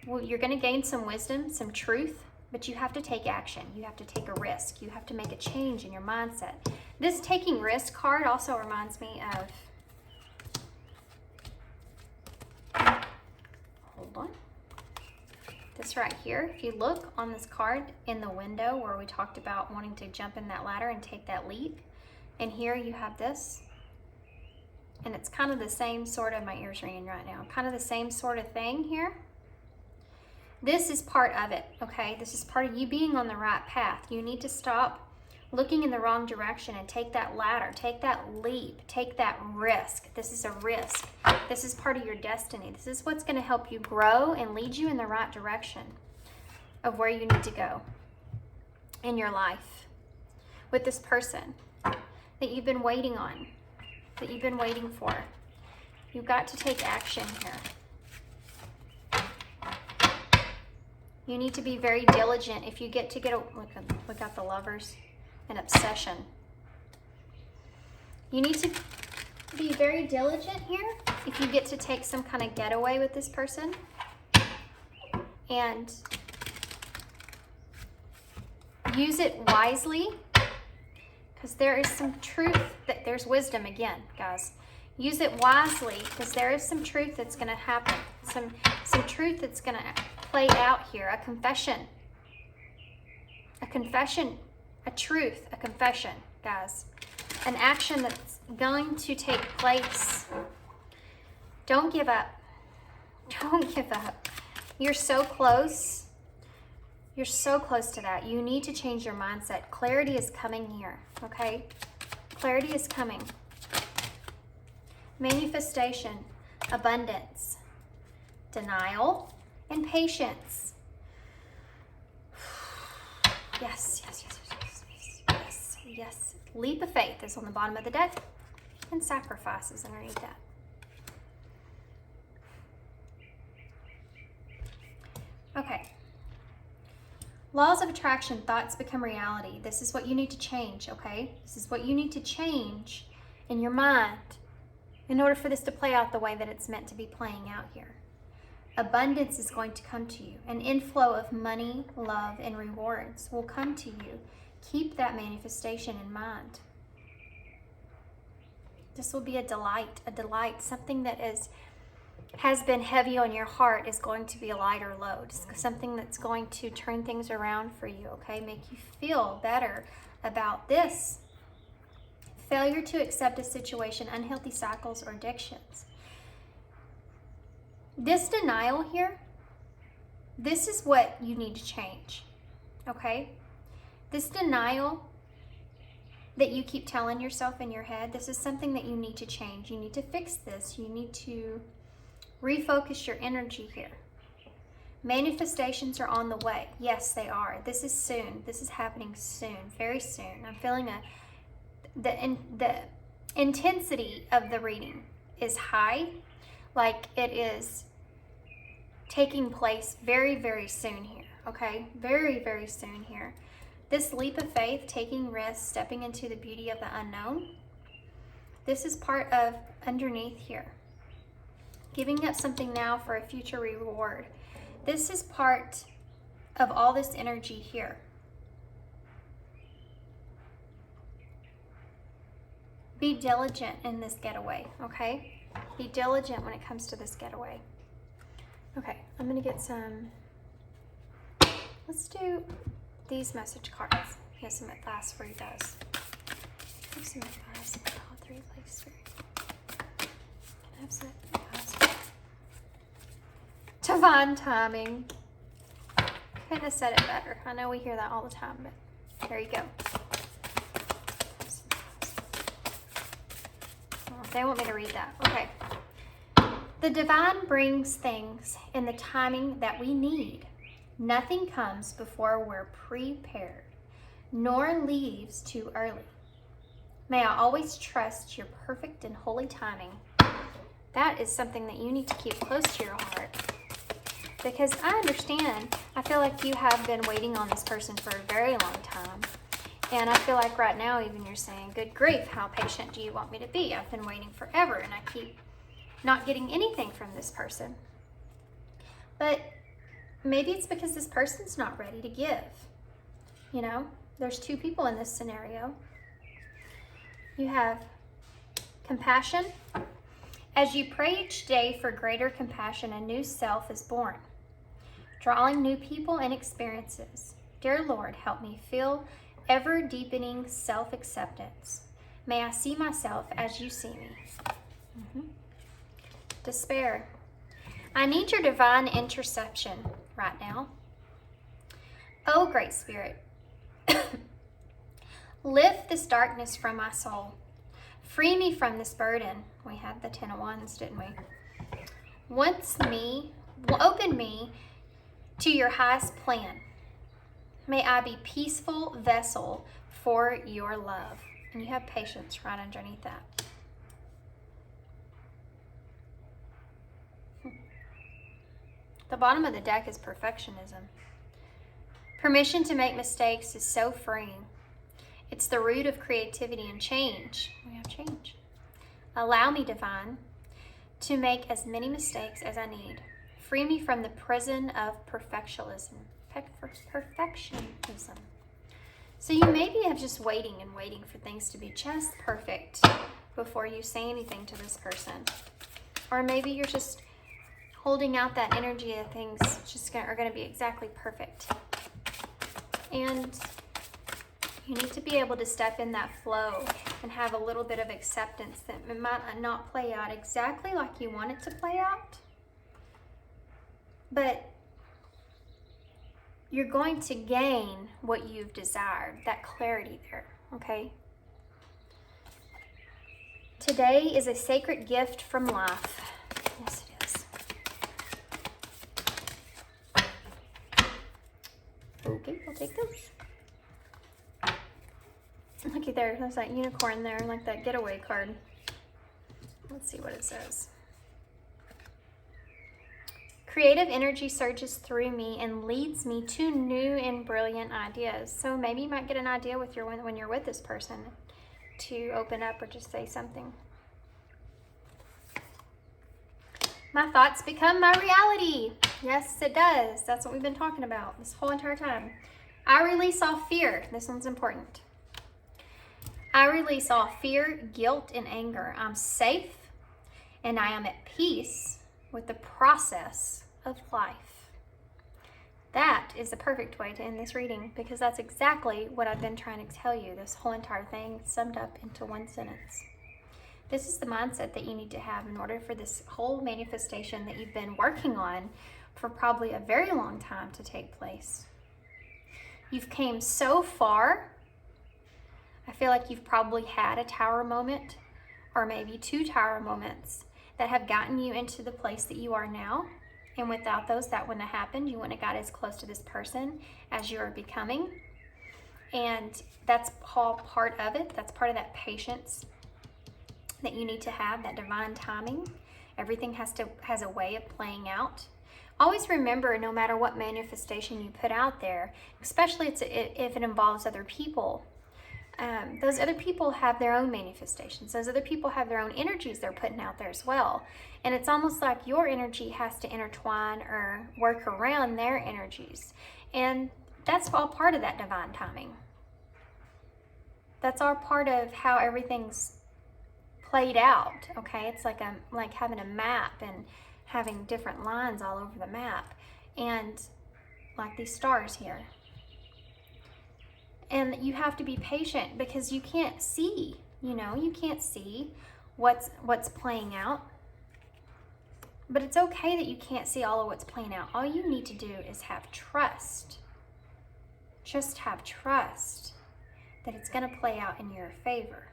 Well, you're going to gain some wisdom, some truth, but you have to take action. You have to take a risk. You have to make a change in your mindset. This taking risk card also reminds me of, hold on, this right here. If you look on this card in the window where we talked about wanting to jump in that ladder and take that leap, and here you have this, and it's kind of the same sort of, my ear's ringing right now, kind of the same sort of thing here. This is part of it, okay? This is part of you being on the right path. You need to stop looking in the wrong direction and take that ladder, take that leap, take that risk. This is a risk. This is part of your destiny. This is what's going to help you grow and lead you in the right direction of where you need to go in your life with this person that you've been waiting on, that you've been waiting for. You've got to take action here. You need to be very diligent. If you get a, look at the Lovers, an obsession. You need to be very diligent here if you get to take some kind of getaway with this person. And use it wisely, because there is some truth, there's wisdom again, guys. Use it wisely, because there is some truth that's going to happen. Some truth that's going to play out here. A confession, a truth, a confession, guys. An action that's going to take place. Don't give up. Don't give up. You're so close. You're so close to that. You need to change your mindset. Clarity is coming here, okay? Clarity is coming. Manifestation, abundance, denial, and patience. Yes, yes, yes, yes, yes, yes, yes. Leap of faith is on the bottom of the deck, and sacrifice is underneath that. Okay. Laws of attraction, thoughts become reality. This is what you need to change, okay? This is what you need to change in your mind in order for this to play out the way that it's meant to be playing out here. Abundance is going to come to you. An inflow of money, love, and rewards will come to you. Keep that manifestation in mind. This will be a delight, something that has been heavy on your heart is going to be a lighter load. Something that's going to turn things around for you, okay? Make you feel better about this. Failure to accept a situation, unhealthy cycles, or addictions. This denial here, this is what you need to change, okay? This denial that you keep telling yourself in your head, this is something that you need to change. You need to fix this. You need to refocus your energy here. Manifestations are on the way. Yes, they are. This is soon. This is happening soon, very soon. I'm feeling the intensity of the reading is high, like it is taking place very, very soon here, okay? Very, very soon here. This leap of faith, taking risks, stepping into the beauty of the unknown, this is part of underneath here. Giving up something now for a future reward. This is part of all this energy here. Be diligent in this getaway, okay? Be diligent when it comes to this getaway. Okay, I'm gonna get some, let's do these message cards. He has some advice for you guys. I have some advice. All three Lake Spirit. Can I have some advice? Divine timing. Couldn't have said it better. I know we hear that all the time, but there you go. Oh, they want me to read that. Okay. The divine brings things in the timing that we need. Nothing comes before we're prepared, nor leaves too early. May I always trust your perfect and holy timing. That is something that you need to keep close to your heart. Because I understand, I feel like you have been waiting on this person for a very long time. And I feel like right now even you're saying, good grief, how patient do you want me to be? I've been waiting forever and I keep not getting anything from this person. But maybe it's because this person's not ready to give. You know, there's two people in this scenario. You have compassion. As you pray each day for greater compassion, a new self is born, drawing new people and experiences. Dear Lord, help me feel ever-deepening self-acceptance. May I see myself as you see me. Despair. I need your divine interception right now. Oh, Great Spirit, lift this darkness from my soul. Free me from this burden. We had the 10 of Wands, didn't we? Open me to your highest plan. May I be peaceful vessel for your love. And you have patience right underneath that. The bottom of the deck is perfectionism. Permission to make mistakes is so freeing. It's the root of creativity and change. We have change. Allow me, divine, to make as many mistakes as I need. Free me from the prison of perfectionism. So you maybe have just waiting and waiting for things to be just perfect before you say anything to this person. Or maybe you're just holding out that energy of things are going to be exactly perfect. And you need to be able to step in that flow and have a little bit of acceptance that it might not play out exactly like you want it to play out. But you're going to gain what you've desired, that clarity there, okay? Today is a sacred gift from life. Yes, it is. Okay, we'll take this. Looky there, there's that unicorn there, like that getaway card. Let's see what it says. Creative energy surges through me and leads me to new and brilliant ideas. So maybe you might get an idea with when you're with this person to open up or just say something. My thoughts become my reality. Yes, it does. That's what we've been talking about this whole entire time. I release all fear. This one's important. I release all fear, guilt, and anger. I'm safe and I am at peace with the process of life. That is the perfect way to end this reading because that's exactly what I've been trying to tell you. This whole entire thing summed up into one sentence. This is the mindset that you need to have in order for this whole manifestation that you've been working on for probably a very long time to take place. You've came so far. I feel like you've probably had a tower moment, or maybe 2 tower moments that have gotten you into the place that you are now. And without those, that wouldn't have happened. You wouldn't have got as close to this person as you are becoming. And that's all part of it. That's part of that patience that you need to have, that divine timing. Everything has a way of playing out. Always remember, no matter what manifestation you put out there, especially if it involves other people, those other people have their own manifestations. Those other people have their own energies they're putting out there as well. And it's almost like your energy has to intertwine or work around their energies. And that's all part of that divine timing. That's all part of how everything's played out, okay? It's like having a map and having different lines all over the map. And like these stars here. And you have to be patient because you can't see, you can't see what's playing out. But it's okay that you can't see all of what's playing out. All you need to do is have trust. Just have trust that it's going to play out in your favor.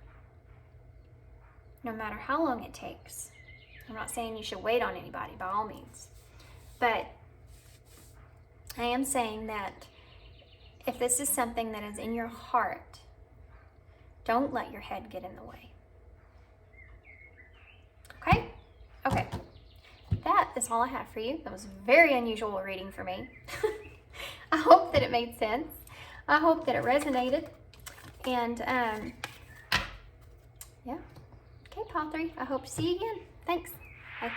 No matter how long it takes. I'm not saying you should wait on anybody, by all means. But I am saying that if this is something that is in your heart, don't let your head get in the way. Okay? Okay. That is all I have for you. That was a very unusual reading for me. I hope that it made sense. I hope that it resonated. And, yeah. Okay, Pile 3. I hope to see you again. Thanks. Bye.